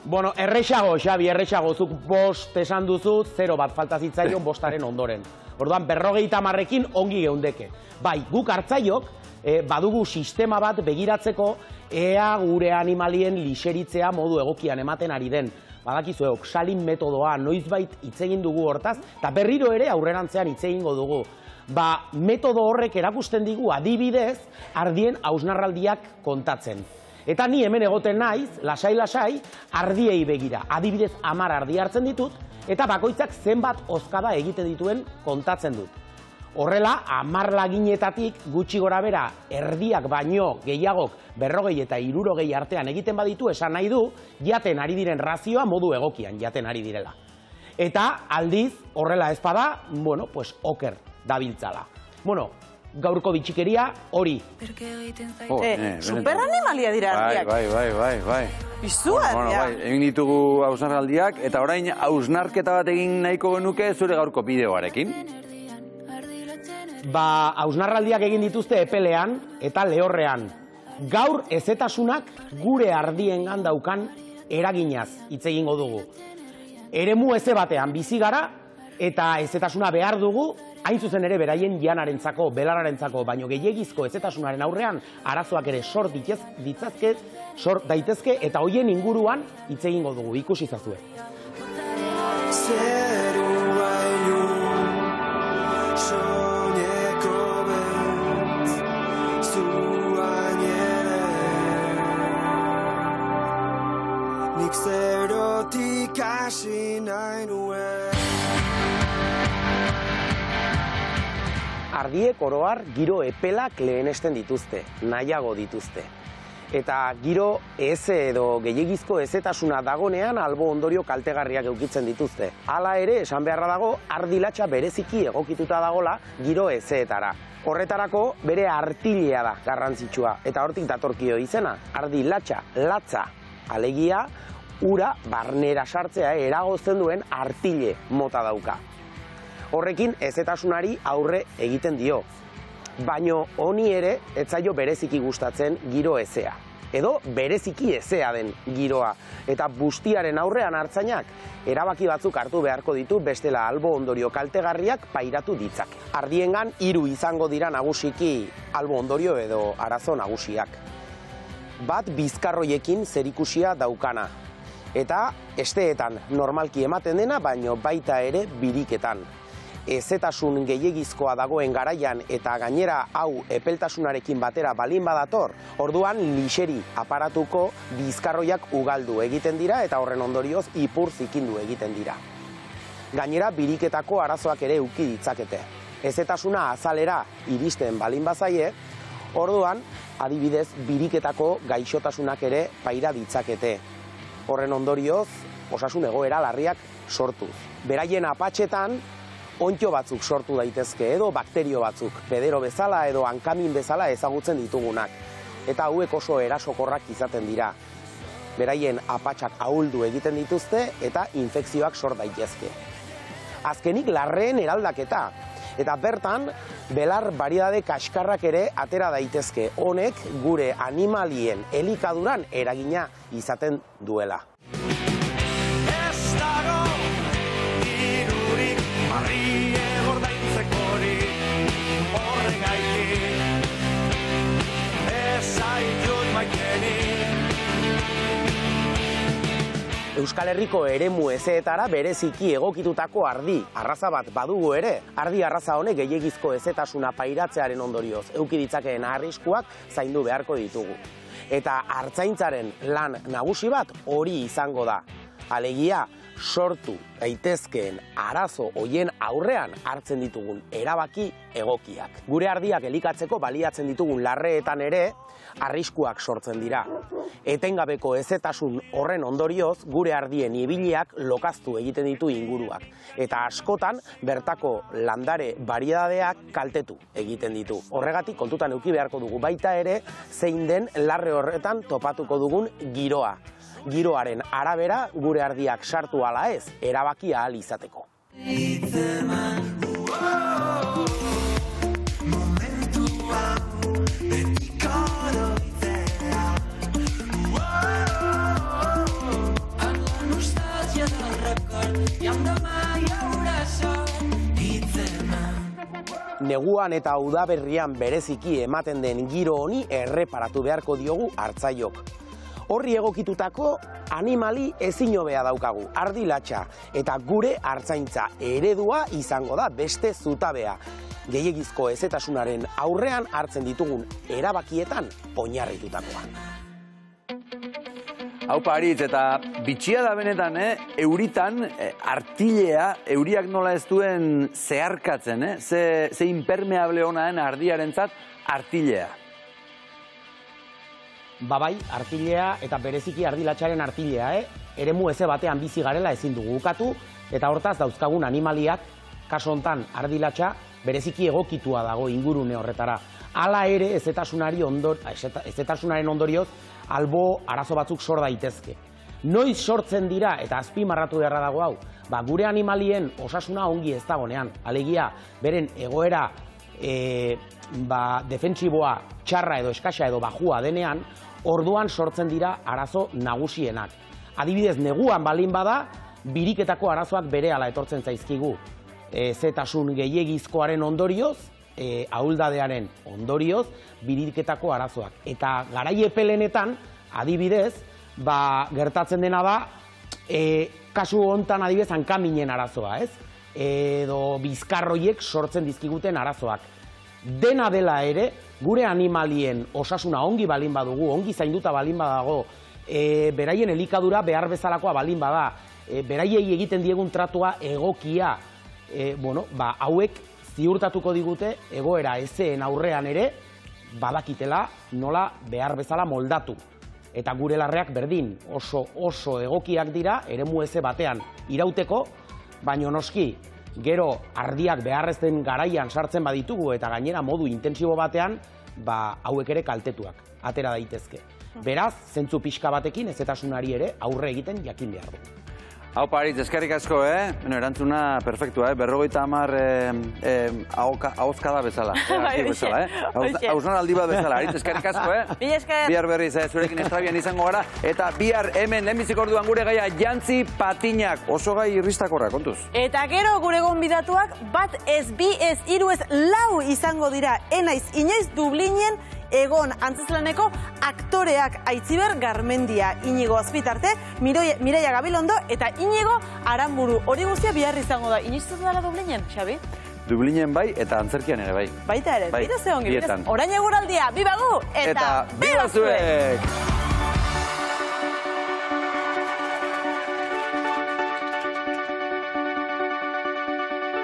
Speaker 5: Bueno, errexago, Xabi, errexago, zuk 5 esan duzu, 0 bat falta zitzaion 5aren ondoren. Orduan, 50rekin ongi geundeke. Bai, guk hartzaiok, badugu sistema bat begiratzeko ea gure animalien lixeritzea modu egokian ematen ari den. Badakizu, oxalin metodoa noizbait hitz egin dugu hortaz, eta berriro ere aurrerantzean hitz egingo dugu. Metodo horrek erakusten digu adibidez ardien hausnarraldiak kontatzen. Eta ni hemen egoten naiz, lasai-lasai, ardiei begira. Adibidez 10 ardi hartzen ditut, eta bakoitzak zenbat ozkada egite dituen kontatzen dut. Horrela, 10 laginetatik gutxi gora bera erdiak baino gehiagok 40 eta 60 artean egiten baditu esan nahi du, jaten ari diren razioa modu egokian jaten ari direla. Eta aldiz, horrela ez bada, oker dabiltzala. Gaurko bitxikeria hori.
Speaker 1: Superanimalia dira ardiak.
Speaker 2: Bai.
Speaker 1: Izua ardiak.
Speaker 2: Egin ditugu hausnarraldiak, eta orain hausnarketa bat egin nahiko genuke zure gaurko bideoarekin.
Speaker 5: Hausnarraldiak egin dituzte epelean eta lehorrean. Gaur ezetasunak gure ardiengan daukan eraginaz hitz egingo dugu. Eremu eze batean bizi gara eta ezetasuna behar dugu, hain zuzen ere beraien janarentzako, belararentzako, baino gehiegizko ezetasunaren aurrean arazoak ere sor daitezke eta hoien inguruan hitz egingo dugu, ikusi zazue.
Speaker 16: Nik zerotik hasi nahi nuen.
Speaker 5: Ardiek oroar giro epelak lehenesten dituzte, nahiago dituzte. Eta giro eze edo gehiegizko ezetasuna dagonean albo ondorio kaltegarriak eukitzen dituzte. Hala ere, esan beharra dago, ardilatxa bereziki egokituta dagola giro ezeetara. Horretarako bere artilea da garrantzitsua, eta hortik datorkio izena, ardilatxa, latza, alegia, ura barnera sartzea eragozten duen artile mota dauka. Horrekin ezetasunari aurre egiten dio. Baino honi ere ez zaio bereziki gustatzen giro ezea. Edo bereziki ezea den giroa. Eta bustiaren aurrean hartzainak erabaki batzuk hartu beharko ditu bestela albo ondorio kaltegarriak pairatu ditzake. Ardiengan 3 izango dira nagusiki albo ondorio edo arazo nagusiak. Bat bizkarroiekin zerikusia daukana. Eta esteetan normalki ematen dena, baino baita ere biriketan. Ezetasun gehiegizkoa dagoen garaian eta gainera hau epeltasunarekin batera balin badator, orduan lixeri aparatuko bizkarroiak ugaldu egiten dira eta horren ondorioz ipur zikindu egiten dira. Gainera biriketako arazoak ere uki ditzakete. Ezetasuna azalera iristen balin bazaie, orduan adibidez biriketako gaixotasunak ere paira ditzakete. Horren ondorioz osasun egoera larriak sortuz. Beraien apatxetan ontxo batzuk sortu daitezke edo bakterio batzuk, pedero bezala edo hankamin bezala ezagutzen ditugunak. Eta hauek oso erasokorrak izaten dira. Beraien apatxak ahuldu egiten dituzte eta infekzioak sor daitezke. Azkenik larreen eraldaketa. Eta bertan, belar variedade kaskarrak ere atera daitezke. Honek gure animalien elikaduran eragina izaten duela.
Speaker 16: Ez dago irurik marrie gordaintzekorik horregaitik ez zaitut maitenik.
Speaker 5: Euskal Herriko eremu ezeetara bereziki egokitutako ardi arraza bat badugu ere. Ardi arraza honek gehiegizko ezetasuna pairatzearen ondorioz eduki ditzakeen arriskuak zaindu beharko ditugu. Eta artzaintzaren lan nagusi bat hori izango da. Alegia, sortu daitezkeen arazo hoien aurrean hartzen ditugun erabaki egokiak. Gure ardiak elikatzeko baliatzen ditugun larreetan ere arriskuak sortzen dira. Etengabeko ezetasun horren ondorioz gure ardien ibiliak lokaztu egiten ditu inguruak. Eta askotan bertako landare bariedadeak kaltetu egiten ditu. Horregatik kontutan eduki beharko dugu baita ere zein den larre horretan topatuko dugun giroa. Giroaren arabera gure ardiak sartu ala ez, erabaki ahal izateko. Neguan eta udaberrian bereziki ematen den giro honi erreparatu beharko diogu hartzaiok. Horri egokitutako animali ezin hobea daukagu, ardilatxa, eta gure hartzaintza eredua izango da beste zutabea. Gehiegizko ezetasunaren aurrean hartzen ditugun erabakietan oinarritutakoa.
Speaker 2: Haupa Aritz, eta bitxia da benetan, euritan, artilea, euriak nola ez duen zeharkatzen, ze impermeable honaen ardiarentzat artilea.
Speaker 5: Bai, artilea eta bereziki ardilatxaren artilea, eremu eze batean bizi garela ezin dugu ukatu, eta hortaz dauzkagun animaliak, kaso hontan ardilatxa, bereziki egokitua dago ingurune horretara. Hala ere, ezetasunaren ondorioz, albo arazo batzuk sor daitezke. Noiz sortzen dira, eta azpimarratu beharra dago hau, gure animalien osasuna ongi ez dagonean. Alegia, beren egoera defentsiboa, txarra edo eskasa edo bajua denean, orduan sortzen dira arazo nagusienak. Adibidez, neguan balin bada, biriketako arazoak berehala etortzen zaizkigu. Ezetasun gehiegizkoaren ondorioz, ahuldadearen ondorioz, biriketako arazoak. Eta garai epelenetan, adibidez, gertatzen dena da, kasu hontan adibidez, hankaminen arazoa, ez? Edo bizkarroiek sortzen dizkiguten arazoak. Dena dela ere, gure animalien osasuna ongi balin badugu, ongi zainduta balin badago, beraien elikadura behar bezalakoa balin bada, beraiei egiten diegun tratua egokia, hauek ziurtatuko digute egoera ezeen aurrean ere, badakitela nola behar bezala moldatu. Eta gure larreak berdin oso egokiak dira, eremu eze batean irauteko, baina noski, gero ardiak beharrezten garaian sartzen baditugu eta gainera modu intentsibo batean, hauek ere kaltetuak, atera daitezke. Beraz, zentzu pixka batekin ezetasunari ere aurre egiten jakin behar du.
Speaker 2: Haupa Aritz, eskerrik asko, erantzuna perfektua, 50 ahozkada bezala. Hausnaraldi bat bezala, Aritz, eskerrik asko, Bihar berriz, zurekin estrabian izango gara, eta bihar hemen lehenbizik orduan gure gaia jantzi patinak, oso gai irristakorra, kontuz.
Speaker 1: Eta gero gure gonbidatuak bat ez, bi ez, hiru ez, lau izango dira, enaiz, inoiz Dublinen egon antzeslaneko aktoreak Aitziber Garmendia, Inigo Azpitarte, Mireia Gabilondo eta Inigo Aranburu. Hori guztia bihar izango da. Inoiz dela Dublinen, Xabi?
Speaker 2: Dublinen bai eta antzerkian ere bai.
Speaker 1: Baita ere, bidez egon, orain eguraldia, bibagu eta bibazuek!